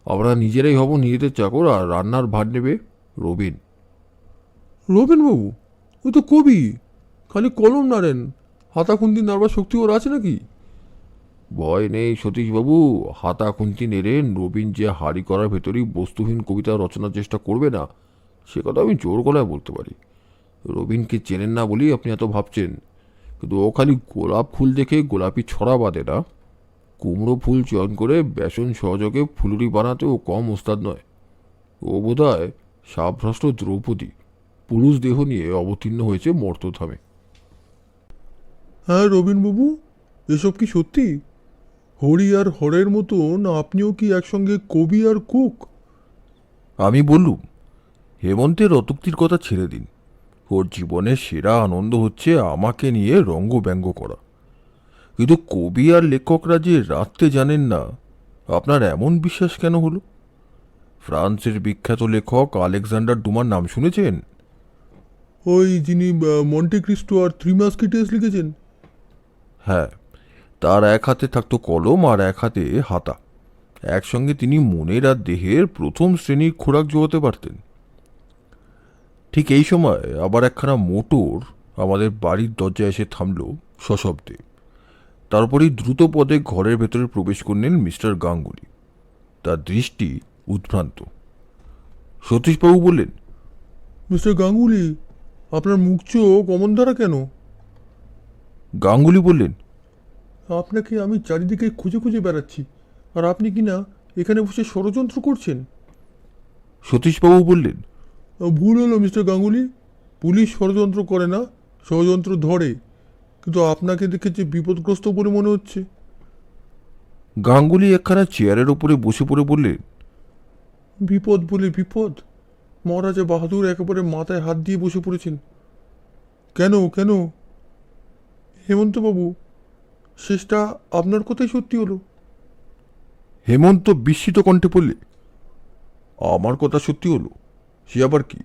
আমরা নিজেরাই হব নিজেদের চাকর, আর রান্নার ভার নেবে রবিন। রবীনবাবু, ওই তো কবি, খালি কলম নাড়েন, হাতা খুন্তি নাড়বার শক্তি ওর আছে নাকি? ভয় নেই সতীশবাবু, হাতা খুন্তি নেড়ে নবীন যে হাড়ি করার ভেতরেই বস্তুহীন কবিতা রচনার চেষ্টা করবে না, সে কথা আমি জোর গলায় বলতে পারি। রবীনকে চেনেন না বলেই আপনি এত ভাবছেন, কিন্তু ও খালি গোলাপ ফুল দেখে গোলাপি ছড়া বাঁধে না, কুমড়ো ফুল চয়ন করে বেসন সহযোগে ফুলুরি বানাতে ও কম ওস্তাদ নয়। ও বোধহয় সাবভ্রষ্ট দ্রৌপদী পুরুষ দেহ নিয়ে অবতীর্ণ হয়েছে মর্তধামে। হ্যাঁ রবীনবাবু, এসব কি সত্যি? হরি আর হরের মতন আপনিও কি একসঙ্গে কবি আর কুক? আমি বললুম, হেমন্তের অতুক্তির কথা ছেড়ে দিন। ওর জীবনের সেরা আনন্দ হচ্ছে আমাকে নিয়ে রঙ্গব্যঙ্গ করা। কিন্তু কবি আর লেখকরা যে রাখতে জানেন না, আপনার এমন বিশ্বাস কেন হলো? ফ্রান্সের বিখ্যাত লেখক আলেকজান্ডার ডুমার নাম শুনেছেন? ওই যিনি মন্টে ক্রিস্টো আর 3 মাস্কেটিয়ার্স লিখেছেন? হ্যাঁ, তার এক হাতে থাকতো কলম আর এক হাতে হাতা। একসঙ্গে তিনি মনের আর দেহের প্রথম শ্রেণীর খোরাক জোগাতে পারতেন। ঠিক এই সময় আবার একখানা মোটর আমাদের বাড়ির দরজায় এসে থামল সশব্দে। তারপরেই দ্রুত পদে ঘরের ভেতরে প্রবেশ করলেন মিস্টার গাঙ্গুলি। তার দৃষ্টি উদ্ভ্রান্ত। সতীশবাবু বললেন, মিস্টার গাঙ্গুলি, আপনার মুখ চোখ অমন ধরা কেন? গাঙ্গুলি বললেন, আপনাকে আমি চারিদিকে খুঁজে খুঁজে বেড়াচ্ছি, আর আপনি কি না এখানে বসে ষড়যন্ত্র করছেন? সতীশবাবু বললেন, ভুল হলো মিস্টার গাঙ্গুলি। পুলিশ ষড়যন্ত্র করে না, ষড়যন্ত্র ধরে। কিন্তু আপনাকে দেখে যে বিপদগ্রস্ত বলে মনে হচ্ছে। গাঙ্গুলি একখানা চেয়ারের ওপরে বসে পড়ে বললেন, বিপদ বলে বিপদ? মহারাজা বাহাদুর একেবারে মাথায় হাত দিয়ে বসে পড়েছেন। কেন কেন? হেমন্তবাবু, শেষটা আপনার কথাই সত্যি হলো। হেমন্ত বিস্মিত কণ্ঠে বললে, আমার কথা সত্যি হলো? সে আবার কি?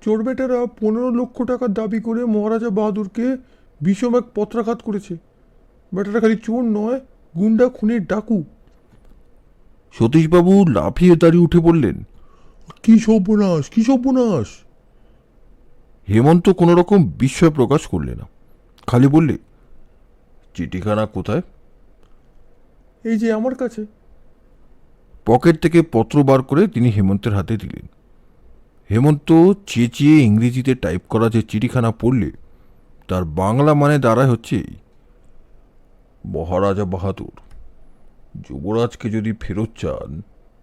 চোর বেটারা 15 লক্ষ টাকার দাবি করে মহারাজা বাহাদুরকে বিষম এক পত্রাঘাত করেছে। বেটারা খালি চোর নয়, গুন্ডা, খুনের ডাকু। সতীশবাবু লাফিয়ে দাঁড়িয়ে উঠে বললেন, কি সর্বনাশ, কি সর্বনাশ! হেমন্ত কোনো রকম বিস্ময় প্রকাশ করলে না, খালি বললে, চিঠিখানা কোথায়? এই যে আমার কাছে। পকেট থেকে পত্র বার করে তিনি হেমন্তের হাতে দিলেন। হেমন্ত চেঁচিয়ে ইংরেজিতে টাইপ করা যে চিঠিখানা পড়লে তার বাংলা মানে দাঁড়ায় হচ্ছে এই, মহারাজা বাহাদুর, যুবরাজকে যদি ফেরত চান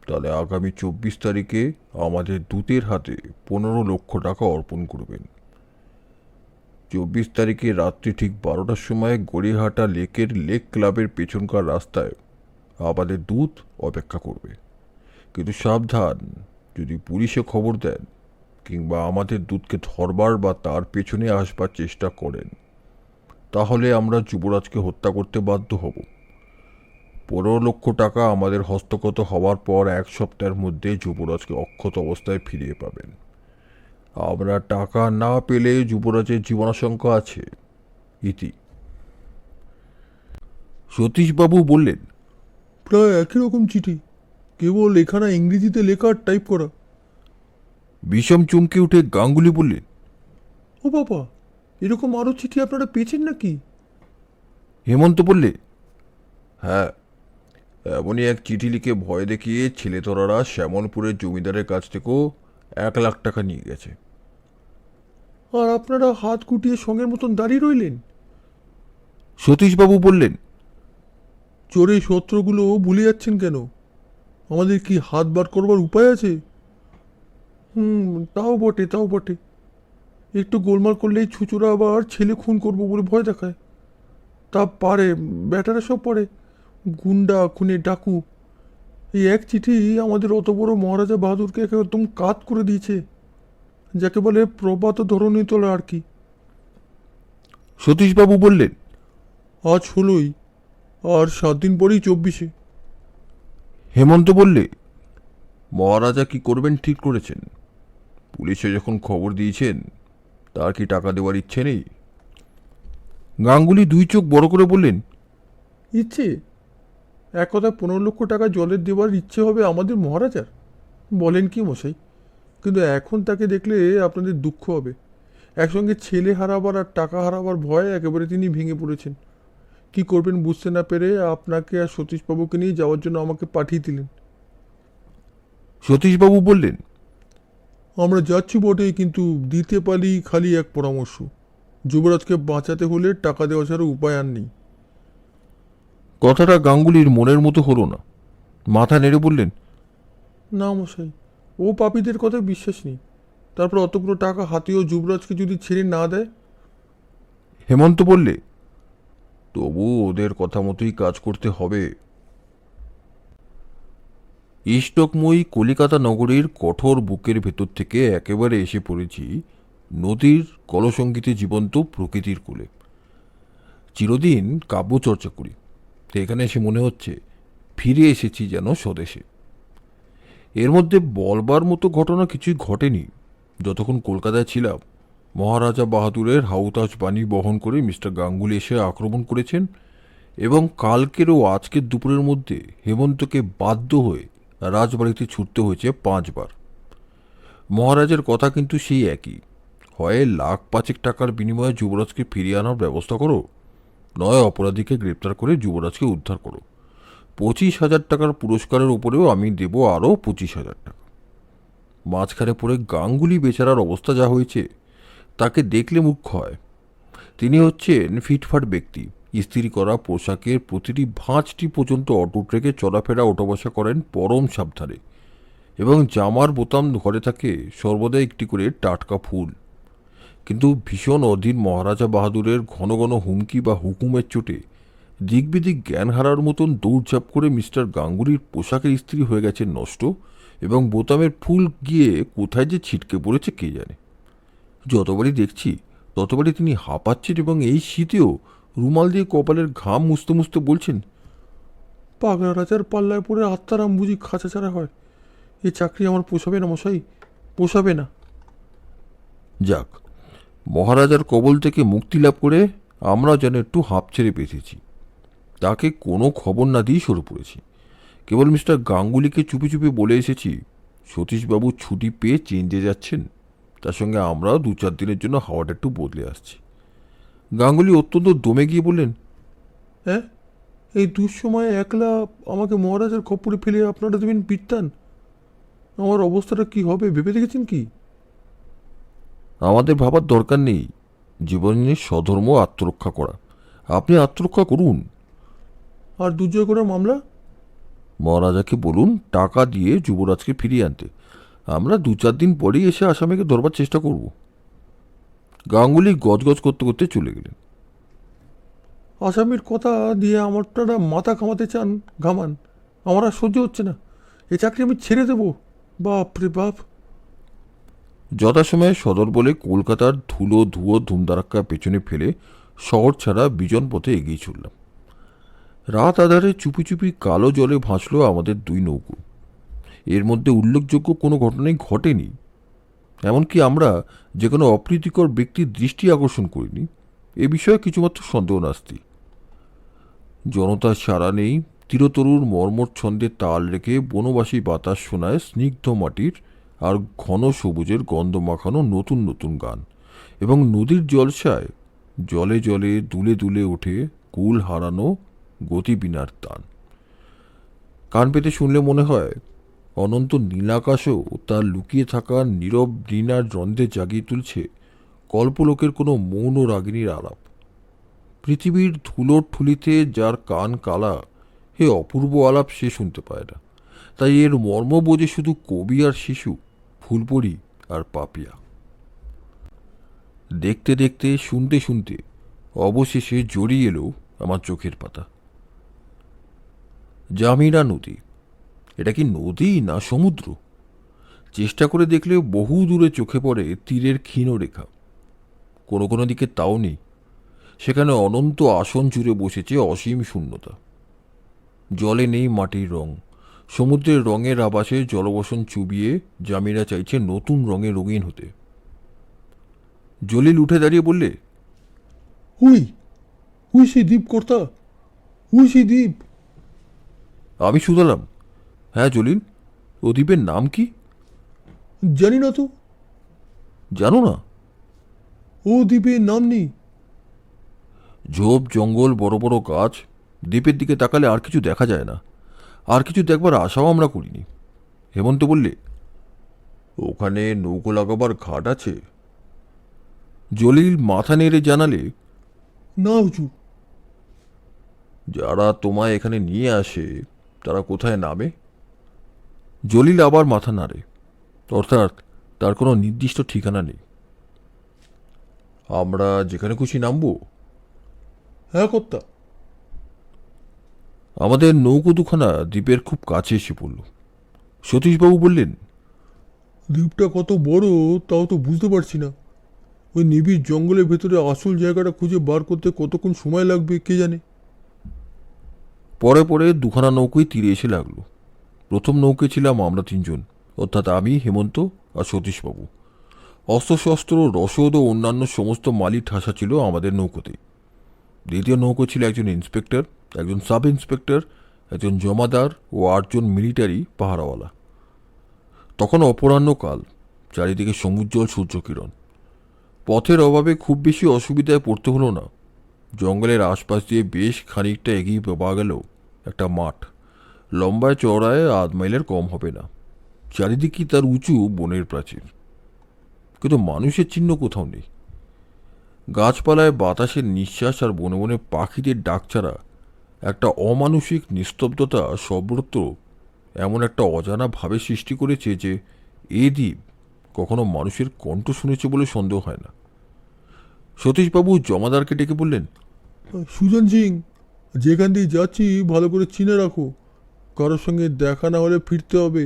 তাহলে আগামী 24 তারিখে আমাদের দূতের হাতে 15 লক্ষ টাকা অর্পণ করবেন। 24 তারিখে রাত্রি ঠিক 12টার সময় গড়িয়াহাটা লেকের লেক ক্লাবের পেছনকার রাস্তায় আমাদের দূত অপেক্ষা করবে। কিন্তু সাবধান, যদি পুলিশে খবর দেন কিংবা আমাদের দূতকে ধরবার বা তার পেছনে আসবার চেষ্টা করেন তাহলে আমরা যুবরাজকে হত্যা করতে বাধ্য হব। 15 লক্ষ টাকা আমাদের হস্তগত হওয়ার পর 1 সপ্তাহের মধ্যে যুবরাজকে অক্ষত অবস্থায় ফিরিয়ে পাবেন। আমরা টাকা না পেলে যুবরাজের জীবনাশঙ্কা আছে। ইতি। সতীশবাবু বললেন, প্রায় একই রকম চিঠি, কেবল এখানে ইংরেজিতে লেখা আর টাইপ করা। বিষম চমকে উঠে গাঙ্গুলি বললেন, ও বাবা, এরকম আরও চিঠি আপনারা পেয়েছেন নাকি? হেমন্ত বললে, হ্যাঁ, এমনই এক চিঠি লিখে ভয় দেখিয়ে ছেলেতরারা শ্যামলপুরের জমিদারের কাছ থেকেও 1 লাখ টাকা নিয়ে গেছে। আর আপনারা হাত গুটিয়ে সঙ্গের মতন দাঁড়িয়ে রইলেন? সতীশবাবু বললেন, চোরের শত্রুগুলো ভুলে যাচ্ছেন কেন? আমাদের কি হাত বার করবার উপায় আছে? তাও বটে, তাও বটে। একটু গোলমাল করলেই ছুচুরা আবার ছেলে খুন করবো বলে ভয় দেখায়। তা পারে, ব্যাটারা সব পারে, গুন্ডা, খুনে, ডাকু। এই এক চিঠি আমাদের অত বড় মহারাজা বাহাদুরকে একদম কাত করে দিয়েছে, যাকে বলে প্রপাত ধরণী তোলা আর কি। সতীশবাবু বললেন, আজ 16ই, আর 7 দিন পরেই 24। হেমন্ত বললে, মহারাজা কি করবেন ঠিক করেছেন? পুলিশে যখন খবর দিয়েছেন তার কি টাকা দেওয়ার ইচ্ছে নেই? গাঙ্গুলি 2 চোখ বড় করে বললেন, ইচ্ছে? এক কথায় 15 লক্ষ টাকা জলের দেওয়ার ইচ্ছে হবে আমাদের মহারাজার? বলেন কি মশাই? কিন্তু এখন তাকে দেখলে আপনাদের দুঃখ হবে। একসঙ্গে ছেলে হারাবার আর টাকা হারাবার ভয়ে একেবারে তিনি ভেঙে পড়েছেন। কি করবেন বুঝতে না পেরে আপনাকে আর সতীশবাবুকে নিয়ে যাওয়ার জন্য আমাকে পাঠিয়ে দিলেন। সতীশবাবু বললেন, আমরা যাচ্ছি বটে, কিন্তু দিতে পারি খালি এক পরামর্শ। যুবরাজকে বাঁচাতে হলে টাকা দেওয়া ছাড়া উপায় আর নেই। কথাটা গাঙ্গুলির মনের মতো হলো না। মাথা নেড়ে বললেন, না মশাই, ও পাপীদের কথা বিশ্বাস নেই। তারপর অতগুলো টাকা হাতিয়েও যুবরাজকে যদি ছেড়ে না দেয়? হেমন্ত বললে, তবু ওদের কথা মতোই কাজ করতে হবে। ইষ্টকময়ী কলিকাতা নগরীর কঠোর বুকের ভেতর থেকে একেবারে এসে পড়েছি নদীর কলসঙ্গীতে জীবন্ত প্রকৃতির কোলে। চিরদিন কাব্য চর্চা করি, তো এখানে এসে মনে হচ্ছে ফিরে এসেছি যেন স্বদেশে। এর মধ্যে বলবার মতো ঘটনা কিছুই ঘটেনি। যতক্ষণ কলকাতায় ছিলাম মহারাজা বাহাদুরের হাউতাজ বাণী বহন করে মিস্টার গাঙ্গুলি এসে আক্রমণ করেছেন এবং কালকের ও আজকের দুপুরের মধ্যে হেমন্তকে বাধ্য হয়ে রাজবাড়িতে ছুটতে হয়েছে 5 বার। মহারাজের কথা কিন্তু সেই একই, হয় 1,05,000 টাকার বিনিময়ে যুবরাজকে ফিরিয়ে আনার ব্যবস্থা করো, নয় অপরাধীকে গ্রেপ্তার করে যুবরাজকে উদ্ধার করো। 25,000 টাকার পুরস্কারের উপরেও আমি দেব আরও 25,000 টাকা। মাঝখানে পড়ে গাঙ্গুলি বেচারার অবস্থা যা হয়েছে তাকে দেখলে মুখ্য হয়। তিনি হচ্ছেন ফিটফাট ব্যক্তি। ইস্ত্রি করা পোশাকের প্রতিটি ভাঁজটি পর্যন্ত অটুট রেখে চলাফেরা ওঠা বসা করেন পরম সাবধানে, এবং জামার বোতাম ঘরে থাকে সর্বদা একটি করে টাটকা ফুল। কিন্তু ভীষণ অধীর মহারাজা বাহাদুরের ঘন ঘন হুমকি বা হুকুমের চোটে দিকবিদিক জ্ঞান হারার মতন দৌড়ঝাঁপ করে মিস্টার গাঙ্গুলির পোশাকের ইস্ত্রি হয়ে গেছে নষ্ট, এবং বোতামের ফুল গিয়ে কোথায় যে ছিটকে পড়েছে কে জানে। যতবারই দেখছি ততবারই তিনি হাঁপাচ্ছেন, এবং এই শীতেও রুমাল দিয়ে কপালের ঘাম মুছতে মুছতে বলছেন, পাগলা রাজার পাল্লায় পড়ে আত্মারাম বুঝি খাঁচা ছাড়া হয়। এই চাকরি আমার পোষাবে না মশাই, পোষাবে না। যাক, মহারাজার কবল থেকে মুক্তি লাভ করে আমরা যেন একটু হাঁপ ছেড়ে বেঁচেছি। তাকে কোনো খবর না দিয়েই সরে পড়েছি। কেবল মিস্টার গাঙ্গুলিকে চুপি চুপি বলে এসেছি সতীশবাবু ছুটি পেয়ে চেঞ্জে যাচ্ছেন, তার সঙ্গে আমরাও 2-4 দিনের জন্য হাওয়াটা একটু বদলে আসছি। গাঙ্গুলি অত্যন্ত দমে গিয়ে বললেন, হ্যাঁ, এই দুঃসময়ে একলা আমাকে মহারাজার খপ্পরে ফেলে আপনারা দেবেন পিত্তান? আমার অবস্থাটা কি হবে ভেবে দেখেছেন কি? আমাদের ভাবার দরকার নেই। জীবনের স্বধর্ম আত্মরক্ষা করা। আপনি আত্মরক্ষা করুন। আর দুর্জয় করার মামলা? মহারাজাকে বলুন টাকা দিয়ে যুবরাজকে ফিরিয়ে আনতে। আমরা 2-4 দিন পরেই এসে আসামিকে ধরবার চেষ্টা করব। গাঙ্গুলি গজগজ করতে করতে চলে গেলেন। আসামির কথা দিয়ে আমারটা মাথা ঘামাতে চান ঘামান, আমার আর সহ্য হচ্ছে না। এ চাকরি আমি ছেড়ে দেবো। বাপ রে বাপ। যথাসময়ে সদর বলে কলকাতার ধুলো ধুয়ো ধুমধারাক্কা পেছনে ফেলে শহর ছাড়া বিজন পথে এগিয়ে চললাম। রাত আধারে চুপি চুপি কালো জলে ভাসল আমাদের 2 নৌকো। এর মধ্যে উল্লেখযোগ্য কোনো ঘটনাই ঘটেনি। এমনকি আমরা যে কোনো অপ্রীতিকর ব্যক্তির দৃষ্টি আকর্ষণ করিনি, এ বিষয়ে কিছুমাত্র সন্দেহ নাস্তি। জনতার সাড়া নেই। তীরতরুর মর্মর ছন্দে তাল রেখে বনবাসী বাতাস শোনায় স্নিগ্ধ মাটির আর ঘন সবুজের গন্ধ মাখানো নতুন নতুন গান, এবং নদীর জলসায় জলে জলে দুলে দুলে ওঠে কুল হারানো গতিবিনার তান। কান পেতে শুনলে মনে হয় অনন্ত নীলাকাশও তার লুকিয়ে থাকা নীরব নীনার দ্বন্দ্বে জাগিয়ে তুলছে কল্পলোকের কোনো মৌন রাগিনীর আলাপ। পৃথিবীর ধুলোর ঠুলিতে যার কান কালা, হে অপূর্ব আলাপ সে শুনতে পায় না। তাই এর মর্ম বোঝে শুধু কবি আর শিশু, ফুলপরি আর পাপিয়া। দেখতে দেখতে শুনতে শুনতে অবশেষে জড়িয়ে এলো আমার চোখের পাতা। জামিরা নদী। এটা কি নদী না সমুদ্র? চেষ্টা করে দেখলে বহু দূরে চোখে পড়ে তীরের ক্ষীণ রেখা। কোনো কোনো দিকে তাও নেই। সেখানে অনন্ত আসন জুড়ে বসেছে অসীম শূন্যতা। জলে নেই মাটির রং। সমুদ্রের রঙের আবাসে জলবসন চুবিয়ে জামিরা চাইছে নতুন রঙে রঙিন হতে। জলিল উঠে দাঁড়িয়ে বললে, হুই হুই সেই দ্বীপ কর্তা, হুই সেই দ্বীপ। আমি শুধালাম, হ্যাঁ জলিল, ও দ্বীপের নাম কি? জানি না তো। জানো না? ও দ্বীপের নাম নেই। ঝোপ জঙ্গল, বড় বড় গাছ। দ্বীপের দিকে তাকালে আর কিছু দেখা যায় না। আর কিছু দেখবার আশাও আমরা করিনি। হেমন্ত বললে, ওখানে নৌকো লাগাবার ঘাট আছে? জলিল মাথা নেড়ে জানালে, না হুজুর। যারা তোমায় এখানে নিয়ে আসে তারা কোথায় নামে? জলিল আবার মাথা নাড়ে। অর্থাৎ তার কোনো নির্দিষ্ট ঠিকানা নেই। আমরা যেখানে খুশি নামবো? হ্যাঁ কর্তা। আমাদের নৌকো দুখানা দ্বীপের খুব কাছে এসে পড়ল। সতীশবাবু বললেন, দ্বীপটা কত বড় তাও তো বুঝতে পারছি না। ওই নিবিড় জঙ্গলের ভেতরে আসল জায়গাটা খুঁজে বার করতে কতক্ষণ সময় লাগবে কে জানে। পরে পরে দুখানা নৌকোই তীরে এসে লাগলো। প্রথম নৌকে ছিলাম আমরা 3 জন, অর্থাৎ আমি, হেমন্ত আর সতীশবাবু। অস্ত্রশস্ত্র, রসদ ও অন্যান্য সমস্ত মালি ঠাসা ছিল আমাদের নৌকোতেই। দ্বিতীয় নৌকো ছিল একজন ইন্সপেক্টর, একজন সাব ইন্সপেক্টর, একজন জমাদার ও 8 জন মিলিটারি পাহারাওয়ালা। তখন অপরাহ্নকাল, চারিদিকে সমুজ্জ্বল সূর্যকিরণ। পথের অভাবে খুব বেশি অসুবিধায় পড়তে হলো না। জঙ্গলের আশপাশ দিয়ে বেশ খানিকটা এগিয়ে পাওয়া গেল একটা মাঠ। লম্বায় চওড়ায় 1/2 মাইলের কম হবে না। চারিদিকেই তার উঁচু বনের প্রাচীর, কিন্তু মানুষের চিহ্ন কোথাও নেই। গাছপালায় বাতাসের নিঃশ্বাস আর বনে বনে পাখিদের ডাক ছাড়া একটা অমানসিক নিস্তব্ধতা সর্বত্র এমন একটা অজানা ভাবের সৃষ্টি করেছে যে এ দ্বীপ কখনো মানুষের কণ্ঠ শুনেছে বলে সন্দেহ হয় না। সতীশবাবু জমাদারকে ডেকে বললেন, সুজন সিং, যেখান দিয়ে যাচ্ছি ভালো করে চিনে রাখো। কারোর সঙ্গে দেখা না হলে ফিরতে হবে।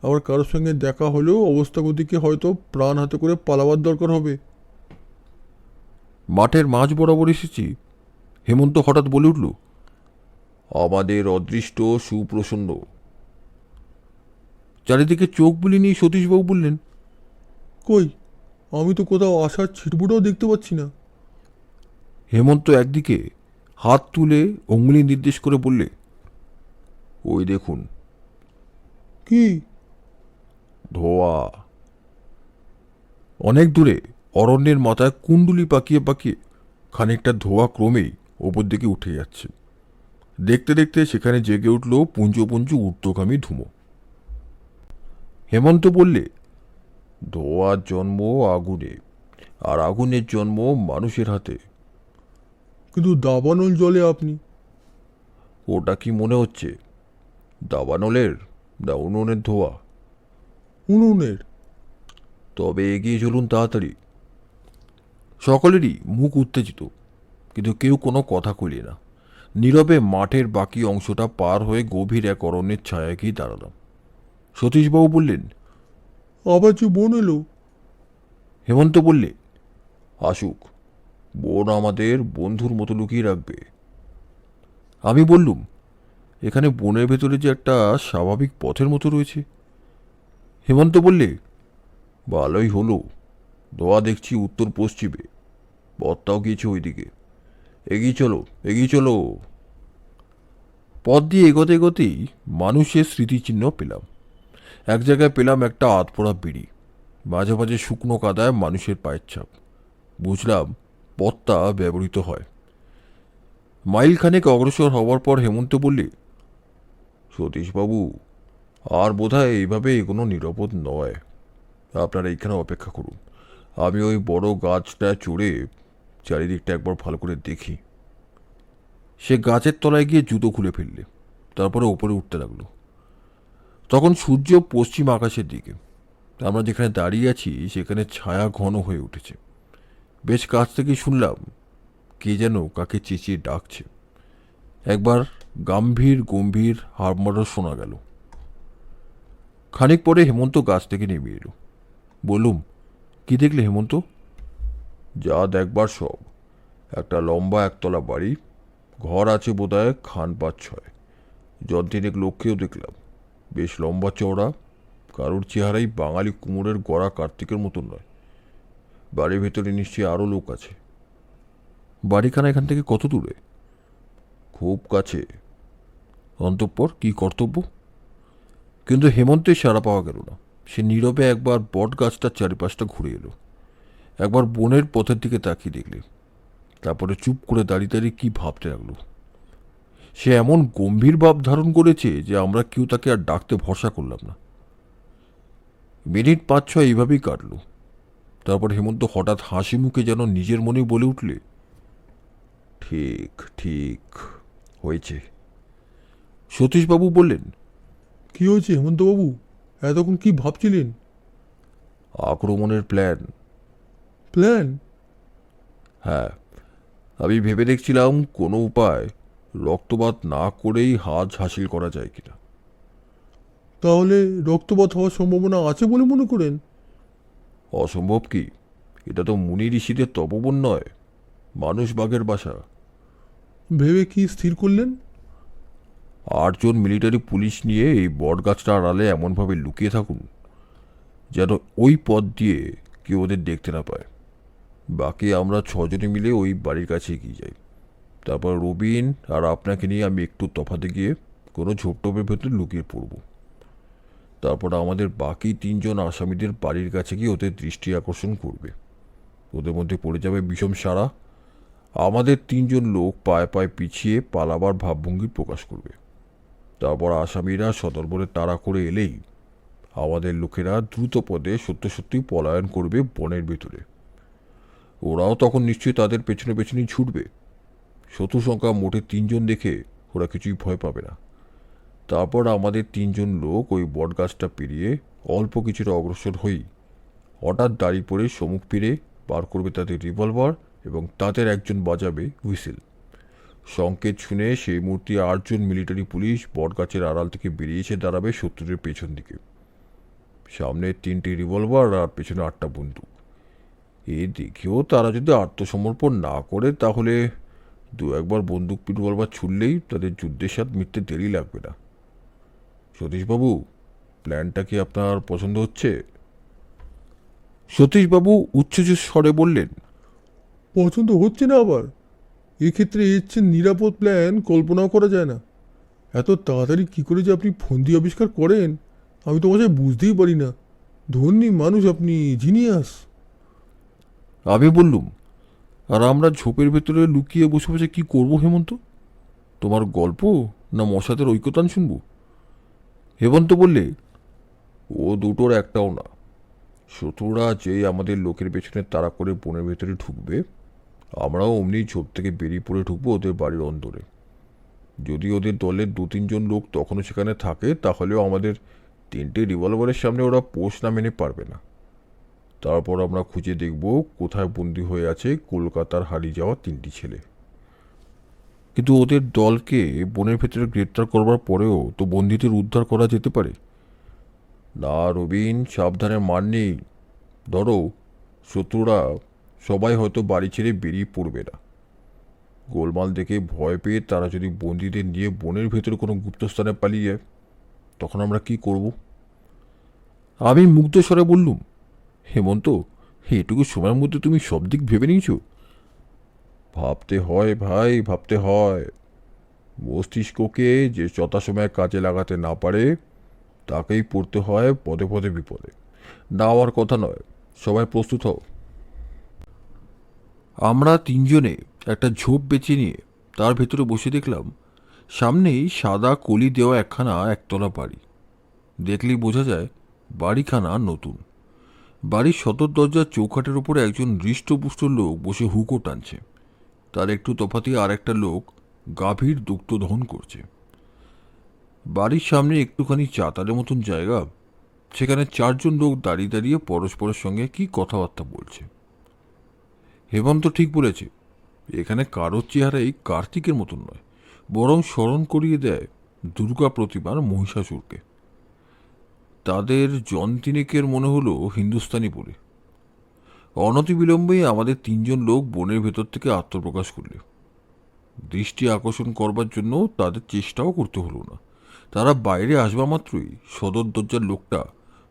আবার কারোর সঙ্গে দেখা হলেও অবস্থাগতিকে হয়তো প্রাণ হাতে করে পালাবার দরকার হবে। মাঠের মাঝ বরাবর এসেছি। হেমন্ত হঠাৎ বলে উঠল, আমাদের অদৃষ্ট সুপ্রসন্ন। চারিদিকে চোখ বুলিয়ে নিয়ে সতীশবাবু বললেন, কই, আমি তো কোথাও আসার ছিটফুটাও দেখতে পাচ্ছি না। হেমন্ত একদিকে হাত তুলে অঙ্গুলি নির্দেশ করে বললে, ওই দেখুন। কি? ধোয়া। অনেক দূরে অরণ্যের মাথায় কুণ্ডুলি পাকিয়ে পাকিয়ে খানিকটা ধোয়া ক্রমেই ওপর দিকে উঠে যাচ্ছে। দেখতে দেখতে সেখানে জেগে উঠল পুঞ্জ পুঞ্জ ঊর্ধ্বগামী ধুমো। হেমন্ত বললে, ধোয়ার জন্ম আগুনে, আর আগুনের জন্ম মানুষের হাতে। কিন্তু দাবানল জলে আপনি। ওটা কি মনে হচ্ছে দাবানলের না উনুনের ধোয়া? উনুনের। তবে এগিয়ে চলুন তাড়াতাড়ি। সকলেরই মুখ উত্তেজিত, কিন্তু কেউ কোনো কথা কইল না। নীরবে মাঠের বাকি অংশটা পার হয়ে গভীর এক অরণ্যের ছায়ায় গিয়ে দাঁড়ালাম। সতীশবাবু বললেন, আবার যে বোন এলো। হেমন্ত বললে, আসুক, বোন আমাদের বন্ধুর মতো লুকিয়ে রাখবে। আমি বললুম, এখানে বনের ভেতরে যে একটা স্বাভাবিক পথের মতো রয়েছে। হেমন্ত বললে, ভালোই হলো, ধোয়া দেখছি উত্তর পশ্চিমে, পথটাও গিয়েছে ওইদিকে। এগিয়ে চলো, এগিয়ে চলো। পথ দিয়ে এগোতে এগোতেই মানুষের স্মৃতিচিহ্ন পেলাম। এক জায়গায় পেলাম একটা আধপোড়া বিড়ি, মাঝে মাঝে শুকনো কাদায় মানুষের পায়ের ছাপ। বুঝলাম পথটা ব্যবহৃত হয়। মাইলখানেক অগ্রসর হওয়ার পর হেমন্ত বললে, সতীশবাবু, আর বোধহয় এইভাবে এগোনো নিরাপদ নয়। আপনারা এইখানে অপেক্ষা করুন, আমি ওই বড় গাছটা চড়ে চারিদিকটা একবার ভালো করে দেখি। সে গাছের তলায় গিয়ে জুতো খুলে ফেললে, তারপরে ওপরে উঠতে লাগলো। তখন সূর্য পশ্চিম আকাশের দিকে। আমরা যেখানে দাঁড়িয়ে আছি সেখানে ছায়া ঘন হয়ে উঠেছে। বেশ কাছ থেকেই শুনলাম কে যেন কাকে চেঁচিয়ে ডাকছে। একবার গম্ভীর গম্ভীর হারমারও শোনা গেল। খানিক পরে হেমন্ত গাছ থেকে নেমে এলো। বললুম, কি দেখলে হেমন্ত? যা দেখবার সব। একটা লম্বা একতলা বাড়ি, ঘর আছে বোধহয় খান ৫-৬। যন্ত্রিনেক লোককেও দেখলাম, বেশ লম্বা চওড়া। কারোর চেহারাই বাঙালি কুমোরের গড়া কার্তিকের মতন নয়। বাড়ির ভেতরে নিশ্চয়ই আরও লোক আছে। বাড়িখানা এখান থেকে কত দূরে? খুব কাছে। অন্তঃপর কি কর্তব্য? কিন্তু হেমন্তের সাড়া পাওয়া গেল না। সে নীরবে একবার বট গাছটার চারিপাশটা ঘুরে এলো, একবার বনের পথের দিকে তাকিয়ে দেখলে, তারপরে চুপ করে দাঁড়িয়ে দাঁড়িয়ে কি ভাবতে লাগলো। সে এমন গম্ভীর ভাব ধারণ করেছে যে আমরা কেউ তাকে আর ডাকতে ভরসা করলাম না। মিনিট ৫-৬ এইভাবেই কাটল। তারপর হেমন্ত হঠাৎ হাসি মুখে যেন নিজের মনেই বলে উঠলে, ঠিক ঠিক হয়েছে। সতীশবাবু বললেন, কি হয়েছে হেমন্তবাবু? এতক্ষণ কি ভাবছিলেন? আক্রমণের প্ল্যান। প্ল্যান? হ্যাঁ, আমি ভেবে দেখছিলাম কোনো উপায় রক্তপাত না করেই হাজ হাসিল করা যায় কিনা। তাহলে রক্তপাত হওয়ার সম্ভাবনা আছে বলে মনে করেন? অসম্ভব কি? এটা তো মুনি ঋষিদের তপবন নয়, মানুষ বাঘের বাসা। ভেবে কি স্থির করলেন? ৮ জন মিলিটারি পুলিশ নিয়ে এই বটগাছটা আড়ালে এমনভাবে লুকিয়ে থাকুন যেন ওই পথ দিয়ে কেউ ওদের দেখতে না পায়। বাকি আমরা ৬ জনে মিলে ওই বাড়ির কাছে এগিয়ে যাই। তারপর রবিন আর আপনাকে নিয়ে আমি একটু তফাতে গিয়ে কোনো ঝোপটোপের ভেতরে লুকিয়ে পড়ব। তারপর আমাদের বাকি ৩ জন আসামিদের বাড়ির কাছে গিয়ে ওদের দৃষ্টি আকর্ষণ করবে। ওদের মধ্যে পড়ে যাবে বিষম সারা। আমাদের ৩ জন লোক পায়ে পায়ে পিছিয়ে পালাবার ভাবভঙ্গি প্রকাশ করবে। তারপর আসামিরা সদর্পণে তাড়া করে এলেই আমাদের লোকেরা দ্রুত পদে সত্য সত্যি পলায়ন করবে বনের ভেতরে। ওরাও তখন নিশ্চয়ই তাদের পেছনে পেছনেই ছুটবে। শত্রু সংখ্যা মোটে 3 জন দেখে ওরা কিছুই ভয় পাবে না। তারপর আমাদের 3 জন লোক ওই বটগাছটা পেরিয়ে অল্প কিছুটা অগ্রসর হই হঠাৎ দাঁড়িয়ে পড়ে সম্মুখ ফিরে বার করবে তাদের রিভলভার এবং তাদের একজন বাজাবে হুইসেল। সংকেত শুনে সেই মুহূর্তে 8 জন মিলিটারি পুলিশ বটগাছের আড়াল থেকে বেরিয়ে এসে দাঁড়াবে শত্রুদের পেছন দিকে। সামনে 3টি রিভলভার আর পেছনে 8টা বন্দুক। এ দেখেও তারা যদি আত্মসমর্পণ না করে তাহলে 2-1বার বন্দুক রিভলভার ছুড়লেই তাদের যুদ্ধের স্বাদ মিটতে দেরি লাগবে না। সতীশবাবু, প্ল্যানটা কি আপনার পছন্দ হচ্ছে? সতীশবাবু উচ্চজ স্বরে বললেন। পছন্দ হচ্ছে না আবার? এক্ষেত্রে এর চেয়ে নিরাপদ প্ল্যান কল্পনাও করা যায় না। এত তাড়াতাড়ি কী করে যে আপনি ফন্দি আবিষ্কার করেন আমি তো বাসায় বুঝতেই পারি না। ধন্যী মানুষ আপনি, জিনিয়াস। আমি বললুম, আর আমরা ঝোপের ভেতরে লুকিয়ে বসে বসে কী করবো হেমন্ত? তোমার গল্প না মশাদের ঐক্যতান শুনব? হেমন্ত বললে, ও দুটোর একটাও না। শত্রুরা যেই আমাদের লোকের পেছনে তাড়া করে বনের ভেতরে ঢুকবে, আমরাও অমনি ঝোপ থেকে বেরিয়ে পড়ে ঢুকবো ওদের বাড়ির অন্দরে। যদি ওদের দলের 2-3 জন লোক তখনও সেখানে থাকে তাহলেও আমাদের 3টে রিভলভারের সামনে ওরা পোষ না মেনে পারবে না। তারপর আমরা খুঁজে দেখব কোথায় বন্দী হয়ে আছে কলকাতার হারিয়ে যাওয়া 3টি ছেলে। কিন্তু ওদের দলকে বনের ভেতরে গ্রেপ্তার করবার পরেও তো বন্দীদের উদ্ধার করা যেতে পারে। না রবিন, সাবধানে মার নেই। ধরো, শত্রুরা সবাই হয়তো বাড়ি ছেড়ে বেরিয়ে পড়বে না। গোলমাল দেখে ভয় পেয়ে তারা যদি বন্দীদের নিয়ে বনের ভেতরে কোনো গুপ্তস্থানে পালিয়ে যায়, তখন আমরা কি করব? আমি মুগ্ধ স্বরে বললুম, হেমন্ত, এটুকু সময়ের মধ্যে তুমি সব দিক ভেবে নিয়েছো? ভাবতে হয় ভাই, ভাবতে হয়। মস্তিষ্ককে যে যথাসময়ে কাজে লাগাতে না পারে তাকেই পড়তে হয় পদে পদে বিপদে। না হওয়ার কথা নয়। সবাই প্রস্তুত হও। আমরা 3জনে একটা ঝোপ বেছে নিয়ে তার ভেতরে বসে দেখলাম সামনেই সাদা কলি দেওয়া একখানা একতলা বাড়ি। দেখলেই বোঝা যায় বাড়িখানা নতুন। বাড়ির সদর দরজার চৌখাটের উপরে একজন হৃষ্টপুষ্ট লোক বসে হুকো টানছে। তার একটু তফাতে আর একটা লোক গাভীর দুগ্ধ দহন করছে। বাড়ির সামনে একটুখানি চাতালের মতন জায়গা, সেখানে 4জন লোক দাঁড়িয়ে দাঁড়িয়ে পরস্পরের সঙ্গে কি কথাবার্তা বলছে। হেমন্ত ঠিক বলেছে, এখানে কারোর চেহারাই কার্তিকের মতন নয়, বরং স্মরণ করিয়ে দেয় দুর্গা প্রতিমার মহিষাসুরকে। তাদের জন তিনেকের মনে হলো হিন্দুস্তানি বলে। অনতিবিলম্বেই আমাদের 3জন লোক বনের ভেতর থেকে আত্মপ্রকাশ করলে। দৃষ্টি আকর্ষণ করবার জন্য তাদের চেষ্টাও করতে হলো না। তারা বাইরে আসবা মাত্রই সদর দরজার লোকটা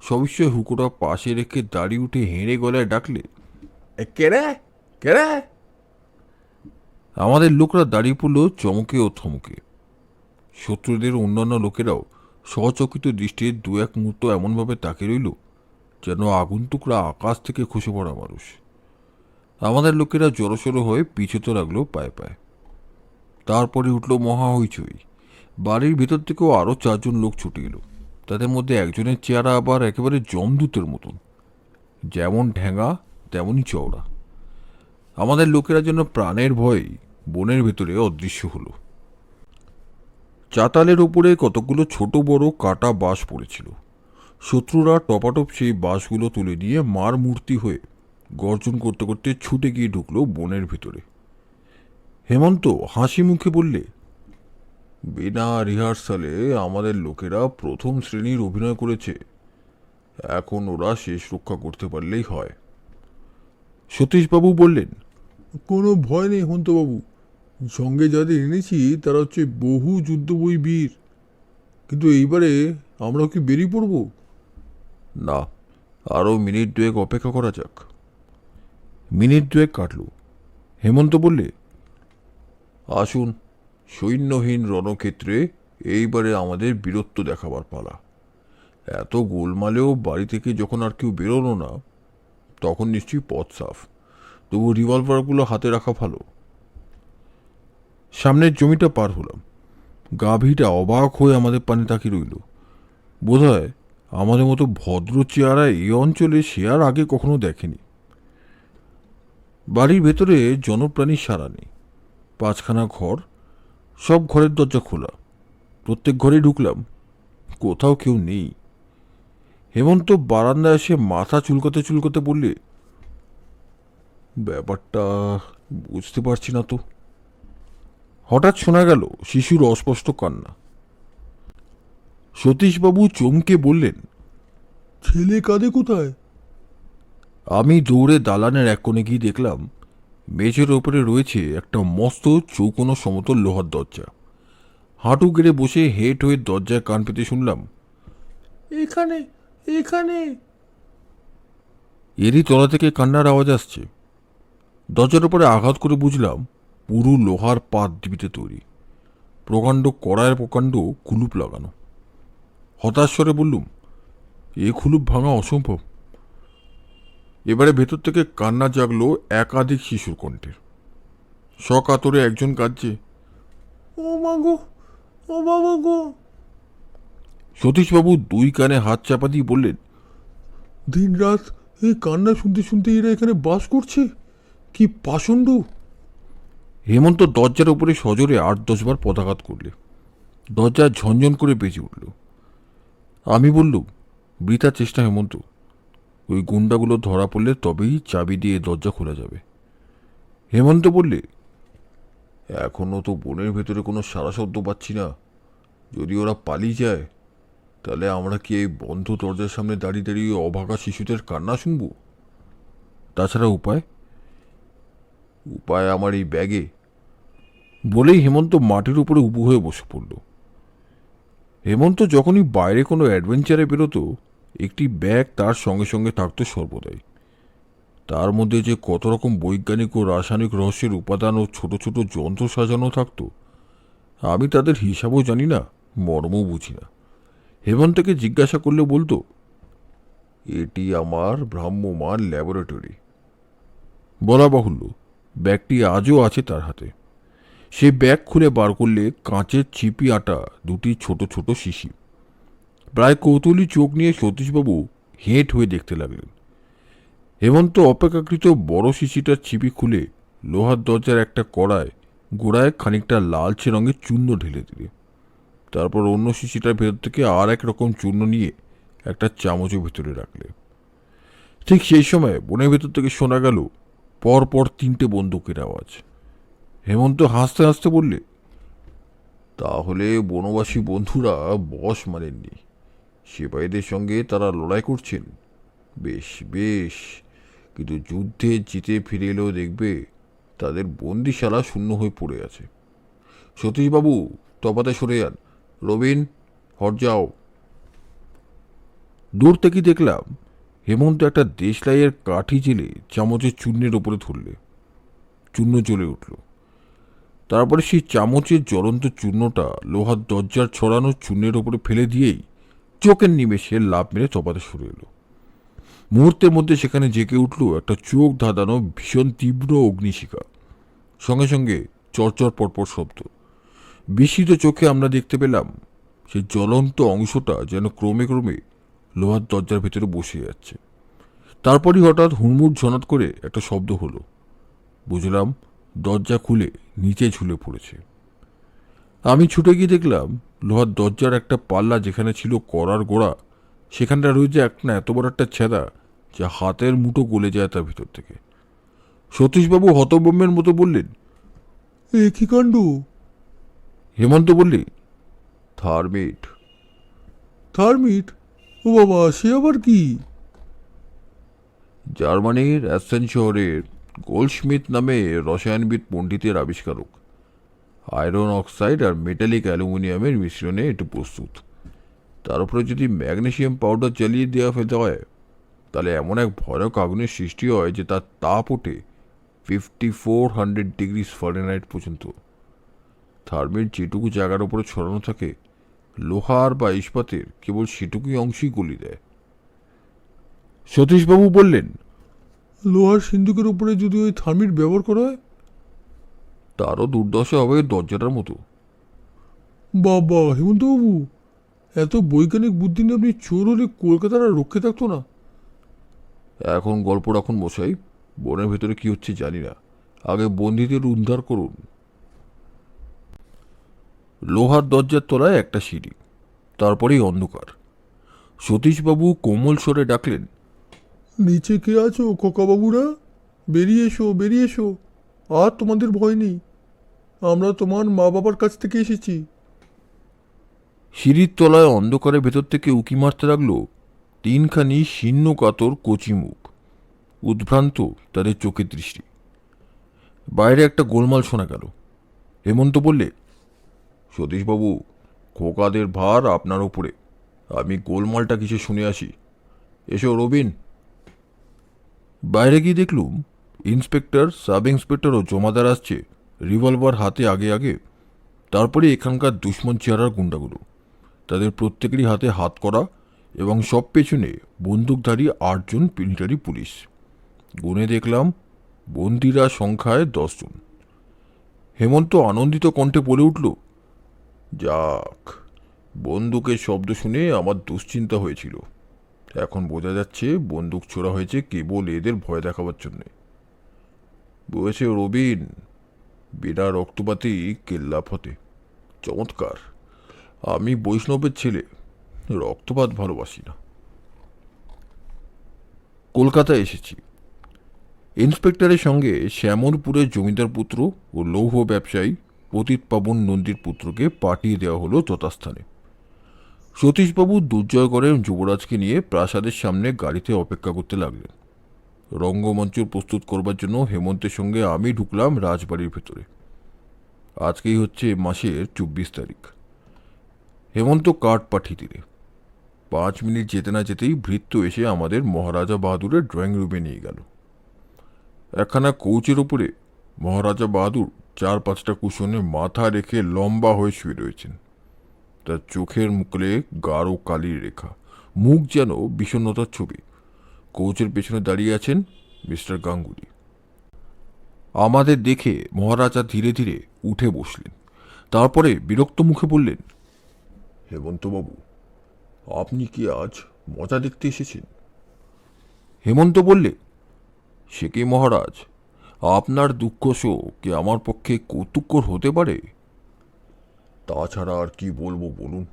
সবিস্ময়ে হুকোটা পাশে রেখে দাঁড়িয়ে উঠে হেঁড়ে গলায় ডাকলে, কেড়ে কেড়ে। আমাদের লোকরা দাঁড়িয়ে পড়ল চমকে ও থমকে। শত্রুদের অন্যান্য লোকেরাও সচকিত দৃষ্টির 2-1 মুহূর্ত এমনভাবে তাকিয়ে রইল যেন আগন্তুকরা আকাশ থেকে খসে পড়া মানুষ। আমাদের লোকেরা জড়সড়ো হয়ে পিছুতে লাগলো পায়ে পায়ে। তারপরে উঠল মহা হইচই। বাড়ির ভেতর থেকেও আরও 4জন লোক ছুটে এলো। তাদের মধ্যে একজনের চেহারা আবার একেবারে জমদূতের মতন, যেমন ঢ্যাঙা তেমনই চওড়া। আমাদের লোকেরা যেন প্রাণের ভয়ে বনের ভেতরে অদৃশ্য হলো। চাতালের ওপরে কতগুলো ছোট বড় কাটা বাঁশ পড়েছিল। শত্রুরা টপাটপ সেই বাঁশগুলো তুলে নিয়ে মার মূর্তি হয়ে গর্জন করতে করতে ছুটে গিয়ে ঢুকলো বনের ভেতরে। হেমন্ত হাসি মুখে বললে, বিনা রিহার্সালে আমাদের লোকেরা প্রথম শ্রেণীর অভিনয় করেছে। এখন ওরা শেষ রক্ষা করতে পারলেই হয়। সতীশবাবু বললেন, কোনো ভয় নেই হন্তবাবু। সঙ্গে যাদের এনেছি তারা হচ্ছে বহু যুদ্ধবই বীর। কিন্তু এইবারে আমরা কি বেরিয়ে পড়ব? না, আরও মিনিট 2 অপেক্ষা করা যাক। মিনিট 2 কাটল। হেমন্ত বললে, আসুন, সৈন্যহীন রণক্ষেত্রে এইবারে আমাদের বীরত্ব দেখাবার পালা। এত গোলমালেও বাড়ি থেকে যখন আর কেউ বেরোলো না, তখন নিশ্চয়ই পথ সাফ। তবু রিভলভারগুলো হাতে রাখা ভালো। সামনের জমিটা পার হলাম। গাভীটা অবাক হয়ে আমাদের পানে তাকিয়ে রইল। বোধহয় আমাদের মতো ভদ্র চেহারা এই অঞ্চলে সে আর আগে কখনো দেখেনি। বাড়ির ভেতরে জনপ্রাণীর সাড়া নেই। 5খানা ঘর, সব ঘরের দরজা খোলা। প্রত্যেক ঘরে ঢুকলাম, কোথাও কেউ নেই। হেমন্ত বারান্দায় এসে মাথা চুলকোতে চুলকোতে বললে, ব্যাপারটা বুঝতে পারছি না তো। হঠাৎ শোনা গেল শিশুর অস্পষ্ট কান্না। সতীশবাবু চমকে বললেন, ছেলে কাঁদে কোথায়? আমি দৌড়ে দালানের এক কোণে গিয়ে দেখলাম মেঝের ওপরে রয়েছে একটা মস্ত চৌকোনো সমতল লোহার দরজা। হাঁটু গেড়ে বসে হেঁট হয়ে দরজায় কান পেতে শুনলাম, এখানে, এখানে। এরই তলা থেকে কান্নার আওয়াজ আসছে। দরজার উপরে আঘাত করে বুঝলাম পুরো লোহার পাত দিবিতে তৈরি, প্রকাণ্ড কড়াইয়ের প্রকাণ্ড কুলুপ লাগানো। হতাশ স্বরে বললুম, এ কুলুপ ভাঙা অসম্ভব। এবারে ভেতর থেকে কান্না জাগলো একাধিক শিশুর কণ্ঠের। সকাতরে একজন কাঁদছে, ও মা গো, ও বাবা গো। সতীশবাবু 2 কানে হাত চাপা দিয়ে বললেন, দিন রাত এই কান্না শুনতে শুনতে এরা এখানে বাস করছে, কি পাষণ্ড। হেমন্ত দরজার উপরে সজোরে 8-10 বার পদাঘাত করলে দরজা ঝনঝন করে বেজে উঠল। আমি বললুম, বৃথা চেষ্টা হেমন্ত, ওই গুন্ডাগুলো ধরা পড়লে তবেই চাবি দিয়ে দরজা খোলা যাবে। হেমন্ত বললে, এখনও তো বনের ভেতরে কোনো সারা শব্দ পাচ্ছি না। যদি ওরা পালিয়ে যায় তাহলে আমরা কি এই বন্ধ দরজার সামনে দাঁড়িয়ে দাঁড়িয়ে অভাগা শিশুদের কান্না শুনব? তাছাড়া উপায় উপায় আমার এই ব্যাগে। বলেই হেমন্ত মাটির উপরে উবু হয়ে বসে পড়ল। হেমন্ত যখনই বাইরে কোনো অ্যাডভেঞ্চারে বেরোতো, একটি ব্যাগ তার সঙ্গে সঙ্গে থাকতো সর্বদাই। তার মধ্যে যে কত রকম বৈজ্ঞানিক ও রাসায়নিক রহস্যের উপাদান ও ছোট ছোট যন্ত্র সাজানো থাকতো, আমি তাদের হিসাবও জানি না, মর্মও বুঝি না। হেমন্তকে জিজ্ঞাসা করলে বলতো, এটি আমার ভ্রাম্যমান ল্যাবরেটরি। বলা বাহুল্য, ব্যাগটি আজও আছে তার হাতে। সে ব্যাগ খুলে বার করলে কাঁচের ছিপি আটা 2টি ছোট ছোট শিশি। প্রায় কৌতূহলী চোখ নিয়ে সতীশবাবু হেঁট হয়ে দেখতে লাগলেন। হেমন্ত অপেক্ষাকৃত বড় শিশিটার ছিপি খুলে লোহার দরজার একটা কড়ায় গোড়ায় খানিকটা লালচে রঙের চূর্ণ ঢেলে দিলে। তারপর অন্য শিশিটার ভেতর থেকে আর এক রকম চূর্ণ নিয়ে একটা চামচের ভেতরে রাখলে। ঠিক সেই সময় বনের ভেতর থেকে শোনা গেল পরপর 3টে বন্দুকের আওয়াজ। হেমন্ত হাসতে হাসতে বললে, তাহলে বনবাসী বন্ধুরা বশ মানেননি, সিপাহীদের সঙ্গে তারা লড়াই করছেন। বেশ বেশ, কিন্তু যুদ্ধে জিতে ফিরে এলেও দেখবে তাদের বন্দিশালা শূন্য হয়ে পড়ে আছে। সতীশবাবু তফাতে সরে যান। রবিন, হট যাও। দূর থেকে দেখলাম হেমন্ত একটা দেশলাইয়ের কাঠি জেলে চামচের চূর্ণের ওপরে ধরলে। চূর্ণ জ্বলে উঠল। তারপরে সেই চামচের জ্বলন্ত চূর্ণটা লোহার দরজার ছড়ানো চূর্ণের ওপরে ফেলে দিয়েই চোখের নিমেষে লাভ মেরে তপাতে সরে এলো। মুহূর্তের মধ্যে সেখানে জেগে উঠল একটা চোখ ধাঁধানো ভীষণ তীব্র অগ্নিশিখা। সঙ্গে সঙ্গে চরচর পরপর শব্দ। বিস্মিত চোখে আমরা দেখতে পেলাম সেই জ্বলন্ত অংশটা যেন ক্রমে ক্রমে লোহার দরজার ভেতরে বসে যাচ্ছে। তারপরই হঠাৎ হুড়মুড় ঝনাত করে একটা শব্দ হলো। বুঝলাম দরজা খুলে নিচে ঝুলে পড়েছে। আমি ছুটে গিয়ে দেখলাম লোহার দরজার একটা পাল্লা যেখানে ছিল কড়ার গোড়া, সেখানটা রয়েছে একটা এত বড় একটা ছেঁদা যা হাতের মুঠো গলে যায় তার ভিতর থেকে। সতীশবাবু হতভম্বের মতো বললেন, এ কি কাণ্ড! হেমন্ত বললে, থার্মিট। থার্মিট? ও বাবা, সে আবার কি? জার্মানির অ্যাসেন শহরের গোল্ডস্মিথ নামে রসায়নবিদ পণ্ডিতের আবিষ্কারক। আয়রন অক্সাইড আর মেটালিক অ্যালুমিনিয়ামের মিশ্রণে এটি প্রস্তুত। তার উপরে যদি ম্যাগনেসিয়াম পাউডার জ্বালিয়ে দেওয়া ফেলতে হয়, তাহলে এমন এক ভয়ানক আগুনের সৃষ্টি হয় যে তার তাপ ওঠে 5400 ডিগ্রি ফারেনহাইট পর্যন্ত। থার্মিট যেটুকু জায়গার উপরে ছড়ানো থাকে, লোহার বা ইস্পাতের কেবল সেটুকুই অংশই গলি দেয়। সতীশবাবু বললেন, লোহার সিন্দুকের উপরে যদি ওই থার্মিট ব্যবহার করা হয়? তারও দুর্দশা হবে দরজাটার মতো। বাবা হেমন্তবাবু, এত বৈজ্ঞানিক বুদ্ধি নিয়ে আপনি চোর হলে কলকাতার আর রক্ষে থাকতো না। এখন গল্প রাখুন মশাই, বনের ভেতরে কি হচ্ছে জানি না, আগে বন্দীদের উদ্ধার করুন। লোহার দরজার তলায় একটা সিঁড়ি, তারপরেই অন্ধকার। সতীশবাবু কোমল স্বরে ডাকলেন, নিচে কে আছো খোকাবাবুরা? বেরিয়ে এসো, বেরিয়ে এসো। আর তোমাদের ভয় নেই, আমরা তোমার মা বাবার কাছ থেকে এসেছি। সিঁড়ির তলায় অন্ধকারের ভেতর থেকে উকি মারতে লাগলো তিনখানি শীর্ণ কাতর কচি মুখ, উদ্ভ্রান্ত তাদের চোখের দৃষ্টি। বাইরে একটা গোলমাল শোনা গেল। হেমন্ত বললে, সতীশবাবু, খোকাদের ভার আপনার ওপরে, আমি গোলমালটা কিছু শুনে আসি। এসো রবিন। বাইরে গিয়ে দেখলুম ইন্সপেক্টর, সাব ইন্সপেক্টর ও জমাদার আসছে রিভলভার হাতে আগে আগে। তারপরে এখানকার দুশ্মন চেহারার গুন্ডাগুলো, তাদের প্রত্যেকেরই হাতে হাত করা, এবং সব পেছনে বন্দুকধারী 8 জন মিলিটারি পুলিশ। গুনে দেখলাম বন্দিরা সংখ্যায় 10 জন। হেমন্ত আনন্দিত কণ্ঠে বলে উঠল, যাক, বন্দুকের শব্দ শুনে আমার দুশ্চিন্তা হয়েছিল। এখন বোঝা যাচ্ছে বন্দুক ছোড়া হয়েছে কেবল এদের ভয় দেখাবার জন্যে। বলেছে রবিন, বিনা রক্তপাতেই কেল্লা ফতে। চমৎকার। আমি বৈষ্ণবের ছেলে, রক্তপাত ভালোবাসি না। কলকাতায় এসেছি। ইন্সপেক্টরের সঙ্গে শ্যামলপুরের জমিদার পুত্র ও লৌহ ব্যবসায়ী পতিত পাবন নন্দীর পুত্রকে পাঠিয়ে দেওয়া হলো যথাস্থানে। সতীশবাবু দুর্জয়গড়ের যুবরাজকে নিয়ে প্রাসাদের সামনে গাড়িতে অপেক্ষা করতে লাগলেন। রঙ্গমঞ্চ প্রস্তুত করবার জন্য হেমন্তের সঙ্গে আমি ঢুকলাম রাজবাড়ির ভেতরে। আজকেই হচ্ছে মাসের 24 তারিখ। হেমন্ত কার্ড পাঠিয়ে দিলে 5 মিনিট যেতে না যেতেই ভৃত্য এসে আমাদের মহারাজা বাহাদুরের ড্রয়িং রুমে নিয়ে গেল। একখানা কৌচের ওপরে মহারাজা বাহাদুর 4-5টা কুশনে মাথা রেখে লম্বা হয়ে শুয়ে রয়েছেন। তার চোখের মুখলে গাঢ় কালির রেখা, মুখ যেন বিষণ্ণতার ছবি। কোচের পেছনে দাঁড়িয়ে আছেন মিস্টার গাঙ্গুলি। আমাদের দেখে মহারাজা ধীরে ধীরে উঠে বসলেন। তারপরে বিরক্ত মুখে বললেন, হেমন্তবাবু, আপনি কি আজ মজা দেখতে এসেছেন? হেমন্ত বললে, সে কি মহারাজ, আপনার দুঃখ শোক কি আমার পক্ষে কৌতুককর হতে পারে? তাছাড়া আর কি বলবো বলুন।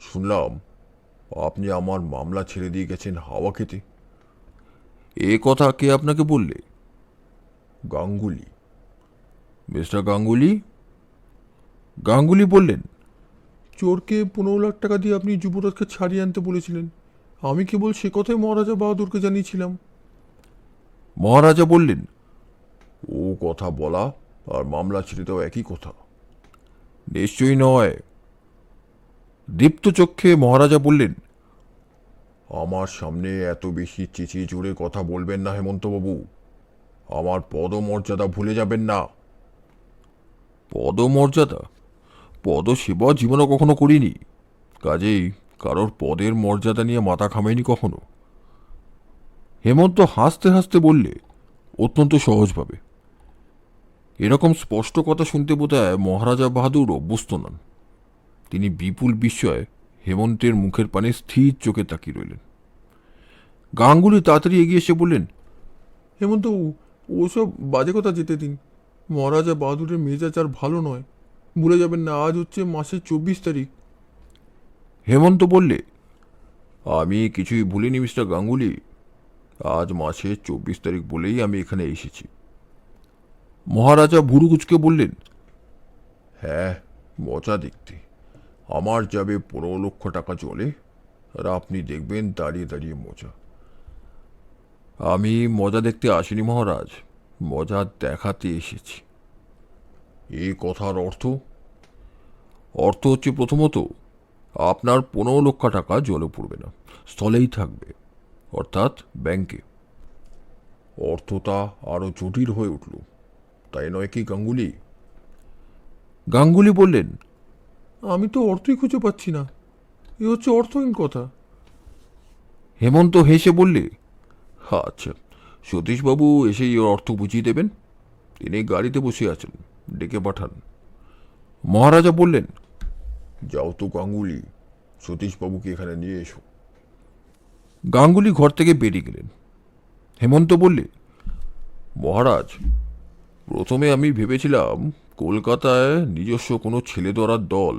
শুনলাম আপনি আমার মামলা ছেড়ে দিয়ে গেছেন হাওয়া খেতে। এ কথা কে আপনাকে বললে? গাঙ্গুলি। মিস্টার গাঙ্গুলি? গাঙ্গুলি বললেন, চোরকে 15 লাখ টাকা দিয়ে আপনি যুবরাজকে ছাড়িয়ে আনতে বলেছিলেন। আমি কেবল সে কথাই মহারাজা বাহাদুরকে জানিয়েছিলাম। মহারাজা বললেন, ও কথা বলা আর মামলা ছেড়ে দেওয়া একই কথা। নিশ্চয়ই নয়। দীপ্ত চক্ষে মহারাজা বললেন, আমার সামনে এত বেশি চেঁচিয়ে জোরে কথা বলবেন না হেমন্তবাবু। আমার পদমর্যাদা ভুলে যাবেন না। পদমর্যাদা? পদসেবা জীবনে কখনো করিনি, কাজেই কারোর পদের মর্যাদা নিয়ে মাথা ঘামাইনি কখনো। হেমন্ত হাসতে হাসতে বললে, অত্যন্ত সহজভাবে। এরকম স্পষ্ট কথা শুনতে বোধহয় মহারাজা বাহাদুর অভ্যস্ত নন। তিনি বিপুল বিস্ময়ে হেমন্তের মুখের পানে স্থির চোখে তাকিয়ে রইলেন। গাঙ্গুলি তাড়াতাড়ি এগিয়ে এসে বললেন, হেমন্তবাবু, ওসব বাজে কথা যেতে দিন। মহারাজা বাহাদুরের মেজাজ আর ভালো নয়। ভুলে যাবেন না, আজ হচ্ছে মাসের 24 তারিখ। হেমন্ত বললে, আমি কিছুই ভুলিনি মিস্টার গাঙ্গুলি। আজ মাসের 24 তারিখ বলেই আমি এখানে এসেছি। মহারাজা ভুরু কুচকে বললেন, হ্যাঁ, মজা দেখতে আমার যাবে 15 লক্ষ টাকা জলে, আর আপনি দেখবেন দাঁড়িয়ে দাঁড়িয়ে মজা। আমি মজা দেখতে আসিনি মহারাজ, মজা দেখাতে এসেছি। এই কথার অর্থ? অর্থ হচ্ছে প্রথমত, আপনার 15 লক্ষ টাকা জলে পড়বে না, স্থলেই থাকবে, অর্থাৎ ব্যাংকে। অর্থটা আরো জটিল হয়ে উঠল, তাই নয় কি গাঙ্গুলি? গাঙ্গুলি বললেন, আমি তো অর্থই খুঁজে পাচ্ছি না। এ হচ্ছে অর্থহীন কথা। হেমন্ত হেসে বললে, আচ্ছা, সতীশবাবু এসেই ওর অর্থ বুঝিয়ে দেবেন। তিনি গাড়িতে বসে আছেন, ডেকে পাঠান। মহারাজা বললেন, যাও তো গাঙ্গুলি, সতীশবাবুকে এখানে নিয়ে এসো। গাঙ্গুলি ঘর থেকে বেরিয়ে গেলেন। হেমন্ত বললে, মহারাজ, প্রথমে আমি ভেবেছিলাম কলকাতায় নিজস্ব কোনো ছেলে ধরার দল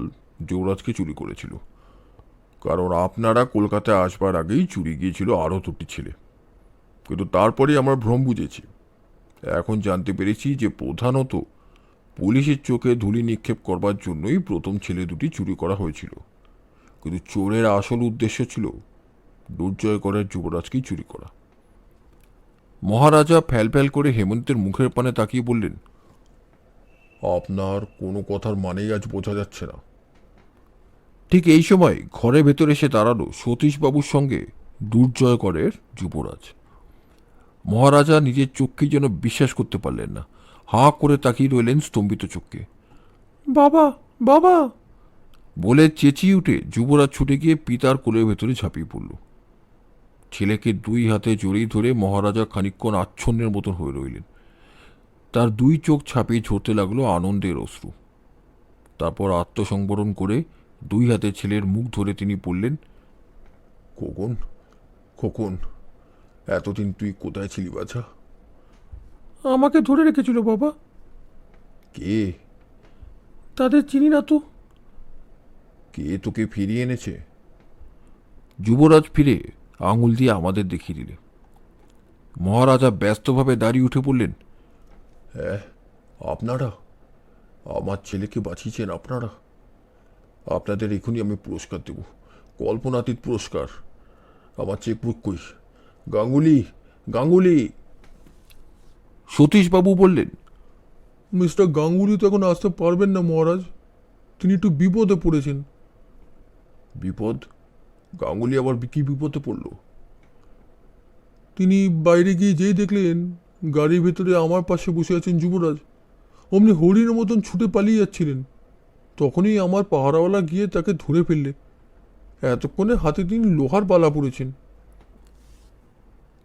যুবরাজকে চুরি করেছিল, কারণ আপনারা কলকাতায় আসবার আগেই চুরি গিয়েছিল আরও দুটি ছেলে। কিন্তু তারপরেই আমার ভ্রম বুঝেছি। এখন জানতে পেরেছি যে প্রধানত পুলিশের চোখে ধুলি নিক্ষেপ করবার জন্যই প্রথম ছেলে দুটি চুরি করা হয়েছিল, কিন্তু চোরের আসল উদ্দেশ্য ছিল দুর্জয়গড়ের যুবরাজকেই চুরি করা। মহারাজা ফ্যাল ফ্যাল করে হেমন্তের মুখের পানে তাকিয়ে বললেন, আপনার কোনো কথার মানেই আজ বোঝা যাচ্ছে না। ঠিক এই সময় ঘরের ভেতরে এসে দাঁড়ালো সতীশবাবুর সঙ্গে দুর্জয়গড়ের যুবরাজ। মহারাজা নিজের চোখকেই যেন বিশ্বাস করতে পারলেন না। হাঁ করে তাকিয়ে রইলেন স্তম্ভিত চোখকে। বাবা, বাবা বলে চেঁচিয়ে উঠে যুবরাজ ছুটে গিয়ে পিতার কোলের ভেতরে ঝাঁপিয়ে পড়ল। ছেলেকে দুই হাতে জড়িয়ে ধরে মহারাজা খানিকক্ষণ আচ্ছন্নের মতন হয়ে রইলেন। তার দুই চোখ ছাপিয়ে ঝরতে লাগলো আনন্দের অশ্রু। তারপর আত্মসংবরণ করে দুই হাতে ছেলের মুখ ধরে তিনি বললেন, খোকন, খোকন, এতদিন তুই কোথায় ছিলি বাছা? আমাকে ধরে রেখেছিল বাবা। কে? তাদের চিনি না তো। কে তোকে ফিরিয়ে এনেছে? যুবরাজ ফিরে আঙুল দিয়ে আমাদের দেখিয়ে দিলে। মহারাজা ব্যস্তভাবে দাঁড়িয়ে উঠে বললেন, হ্যাঁ, আপনারা আমার ছেলেকে বাঁচিয়েছেন। আপনারা, আপনাদের এখনই আমি পুরস্কার দেব, কল্পনাতীত পুরস্কার। আমার চেকবুক কই? গাঙ্গুলি, গাঙ্গুলি! সতীশবাবু বললেন, মিস্টার গাঙ্গুলি তো এখন আসতে পারবেন না মহারাজ, তিনি একটু বিপদে পড়েছেন। বিপদ? গাঙ্গুলি আবার কি বিপদে পড়ল? তিনি বাইরে গিয়ে যেই দেখলেন গাড়ির ভেতরে আমার পাশে বসে আছেন যুবরাজ, অমনি হরিণের মতন ছুটে পালিয়ে যাচ্ছিলেন। তখনই আমার পাহারাওয়ালা গিয়ে তাকে ধরে ফেললে। এতক্ষণে হাতে তিনি লোহার বালা পড়েছেন।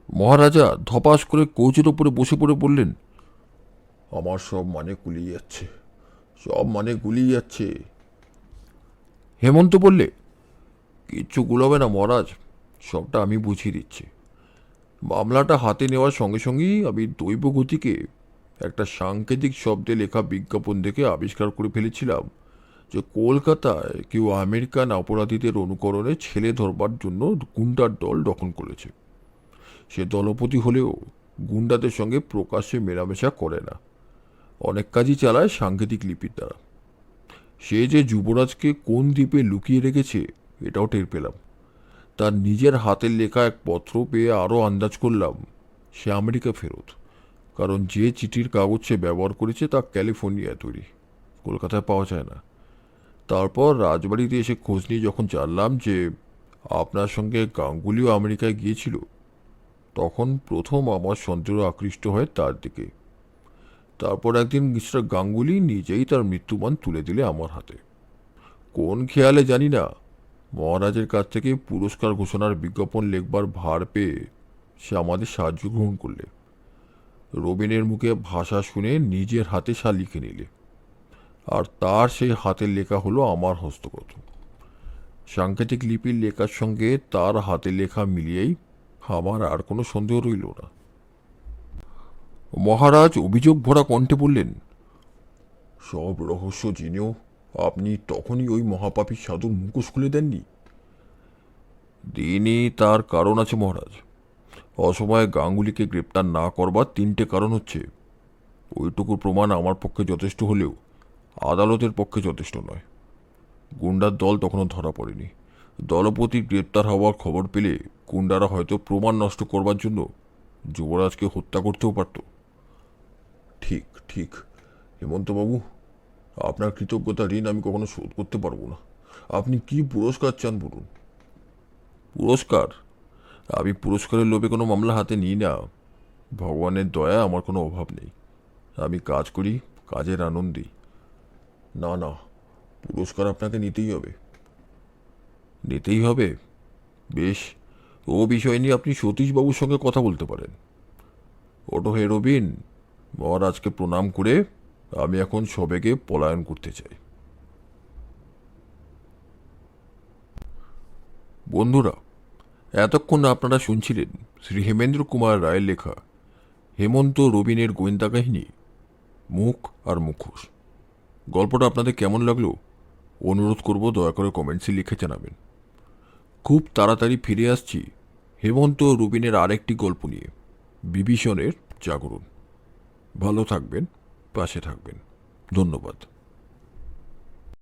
মহারাজা ধপাস করে কোচের ওপরে বসে পড়ে বললেন, আমার সব মানে গুলিয়ে যাচ্ছে, সব মানে গুলিয়ে যাচ্ছে। হেমন্ত বললে, কিচ্ছু গুলাবে না মহারাজ, সবটা আমি বুঝিয়ে দিচ্ছি। মামলাটা হাতে নেওয়ার সঙ্গে সঙ্গেই আমি দৈব গতিকে একটা সাংকেতিক শব্দে লেখা বিজ্ঞাপন দেখে আবিষ্কার করে ফেলেছিলাম যে কলকাতায় কেউ আমেরিকান অপরাধীদের অনুকরণে ছেলে ধরবার জন্য গুন্ডার দল দখল করেছে। সে দলপতি হলেও গুন্ডাদের সঙ্গে প্রকাশ্যে মেলামেশা করে না, অনেক কাজই চালায় সাংকেতিক লিপির দ্বারা। সে যে যুবরাজকে কোন দ্বীপে লুকিয়ে রেখেছে এটাও টের পেলাম। তার নিজের হাতের লেখা এক পত্র পেয়ে আরও আন্দাজ করলাম সে আমেরিকা ফেরত, কারণ যে চিঠির কাগজ সে ব্যবহার করেছে তা ক্যালিফোর্নিয়ায় তৈরি, কলকাতায় পাওয়া যায় না। তারপর রাজবাড়িতে এসে খোঁজ নিয়ে যখন জানলাম যে আপনার সঙ্গে গাঙ্গুলিও আমেরিকায় গিয়েছিল, তখন প্রথম আমার সন্দেহ আকৃষ্ট হয় তার দিকে। তারপর একদিন মিস্টার গাঙ্গুলি নিজেই তার মৃত্যুবান তুলে দিলে আমার হাতে। কোন খেয়ালে জানি না মহারাজের কাছ থেকে পুরস্কার ঘোষণার বিজ্ঞাপন লিখবার ভার পেয়ে সে আমাদের সাহায্য গ্রহণ করলে। রবিনের মুখে ভাষা শুনে নিজের হাতে সা লিখে নিলে, আর তার সেই হাতের লেখা হলো আমার হস্তগত। সাংকেতিক লিপির লেখার সঙ্গে তার হাতের লেখা মিলিয়েই আমার আর কোনো সন্দেহ রইল না। মহারাজ অভিযোগ ভরা কণ্ঠে বললেন, সব রহস্য জেনেও আপনি তখনই ওই মহাপাপী সাধুর মুখোশ খুলে দেননি? দিনই তার কারণ আছে মহারাজ। অসময়ে গাঙ্গুলিকে গ্রেপ্তার না করবার তিনটে কারণ হচ্ছে, ওইটুকু প্রমাণ আমার পক্ষে যথেষ্ট হলেও আদালতের পক্ষে যথেষ্ট নয়। গুন্ডার দল তখনও ধরা পড়েনি। দলপতি গ্রেপ্তার হওয়ার খবর পেলে গুন্ডারা হয়তো প্রমাণ নষ্ট করবার জন্য যুবরাজকে হত্যা করতেও পারত। ঠিক ঠিক হেমন্তবাবু, আপনার কৃতজ্ঞতা ঋণ আমি কখনো শোধ করতে পারবো না। আপনি কি পুরস্কার চান বলুন? পুরস্কার? আমি পুরস্কারের লোভে কোনো মামলা হাতে নিই না। ভগবানের দয়া আমার কোনো অভাব নেই। আমি কাজ করি, কাজের আনন্দেই। না না, পুরস্কার আপনাকে নিতেই হবে। নিতেই হবে? বেশ, ও বিষয় নিয়ে আপনি সতীশবাবুর সঙ্গে কথা বলতে পারেন। ওটো হে রবিন, মহারাজকে প্রণাম করে আমি এখন সবেগে পলায়ন করতে চাই। বন্ধুরা, এতক্ষণ আপনারা শুনছিলেন শ্রী হেমেন্দ্র কুমার রায়ের লেখা হেমন্ত রবিনের গোয়েন্দা কাহিনী মুখ আর মুখোশ। গল্পটা আপনাদের কেমন লাগলো অনুরোধ করব দয়া করে কমেন্টসে লিখে জানাবেন। খুব তাড়াতাড়ি ফিরে আসছি হেমন্ত রবিনের আরেকটি গল্প নিয়ে, বিভীষণের জাগরণ। ভালো থাকবেন, পাশে থাকবেন। ধন্যবাদ।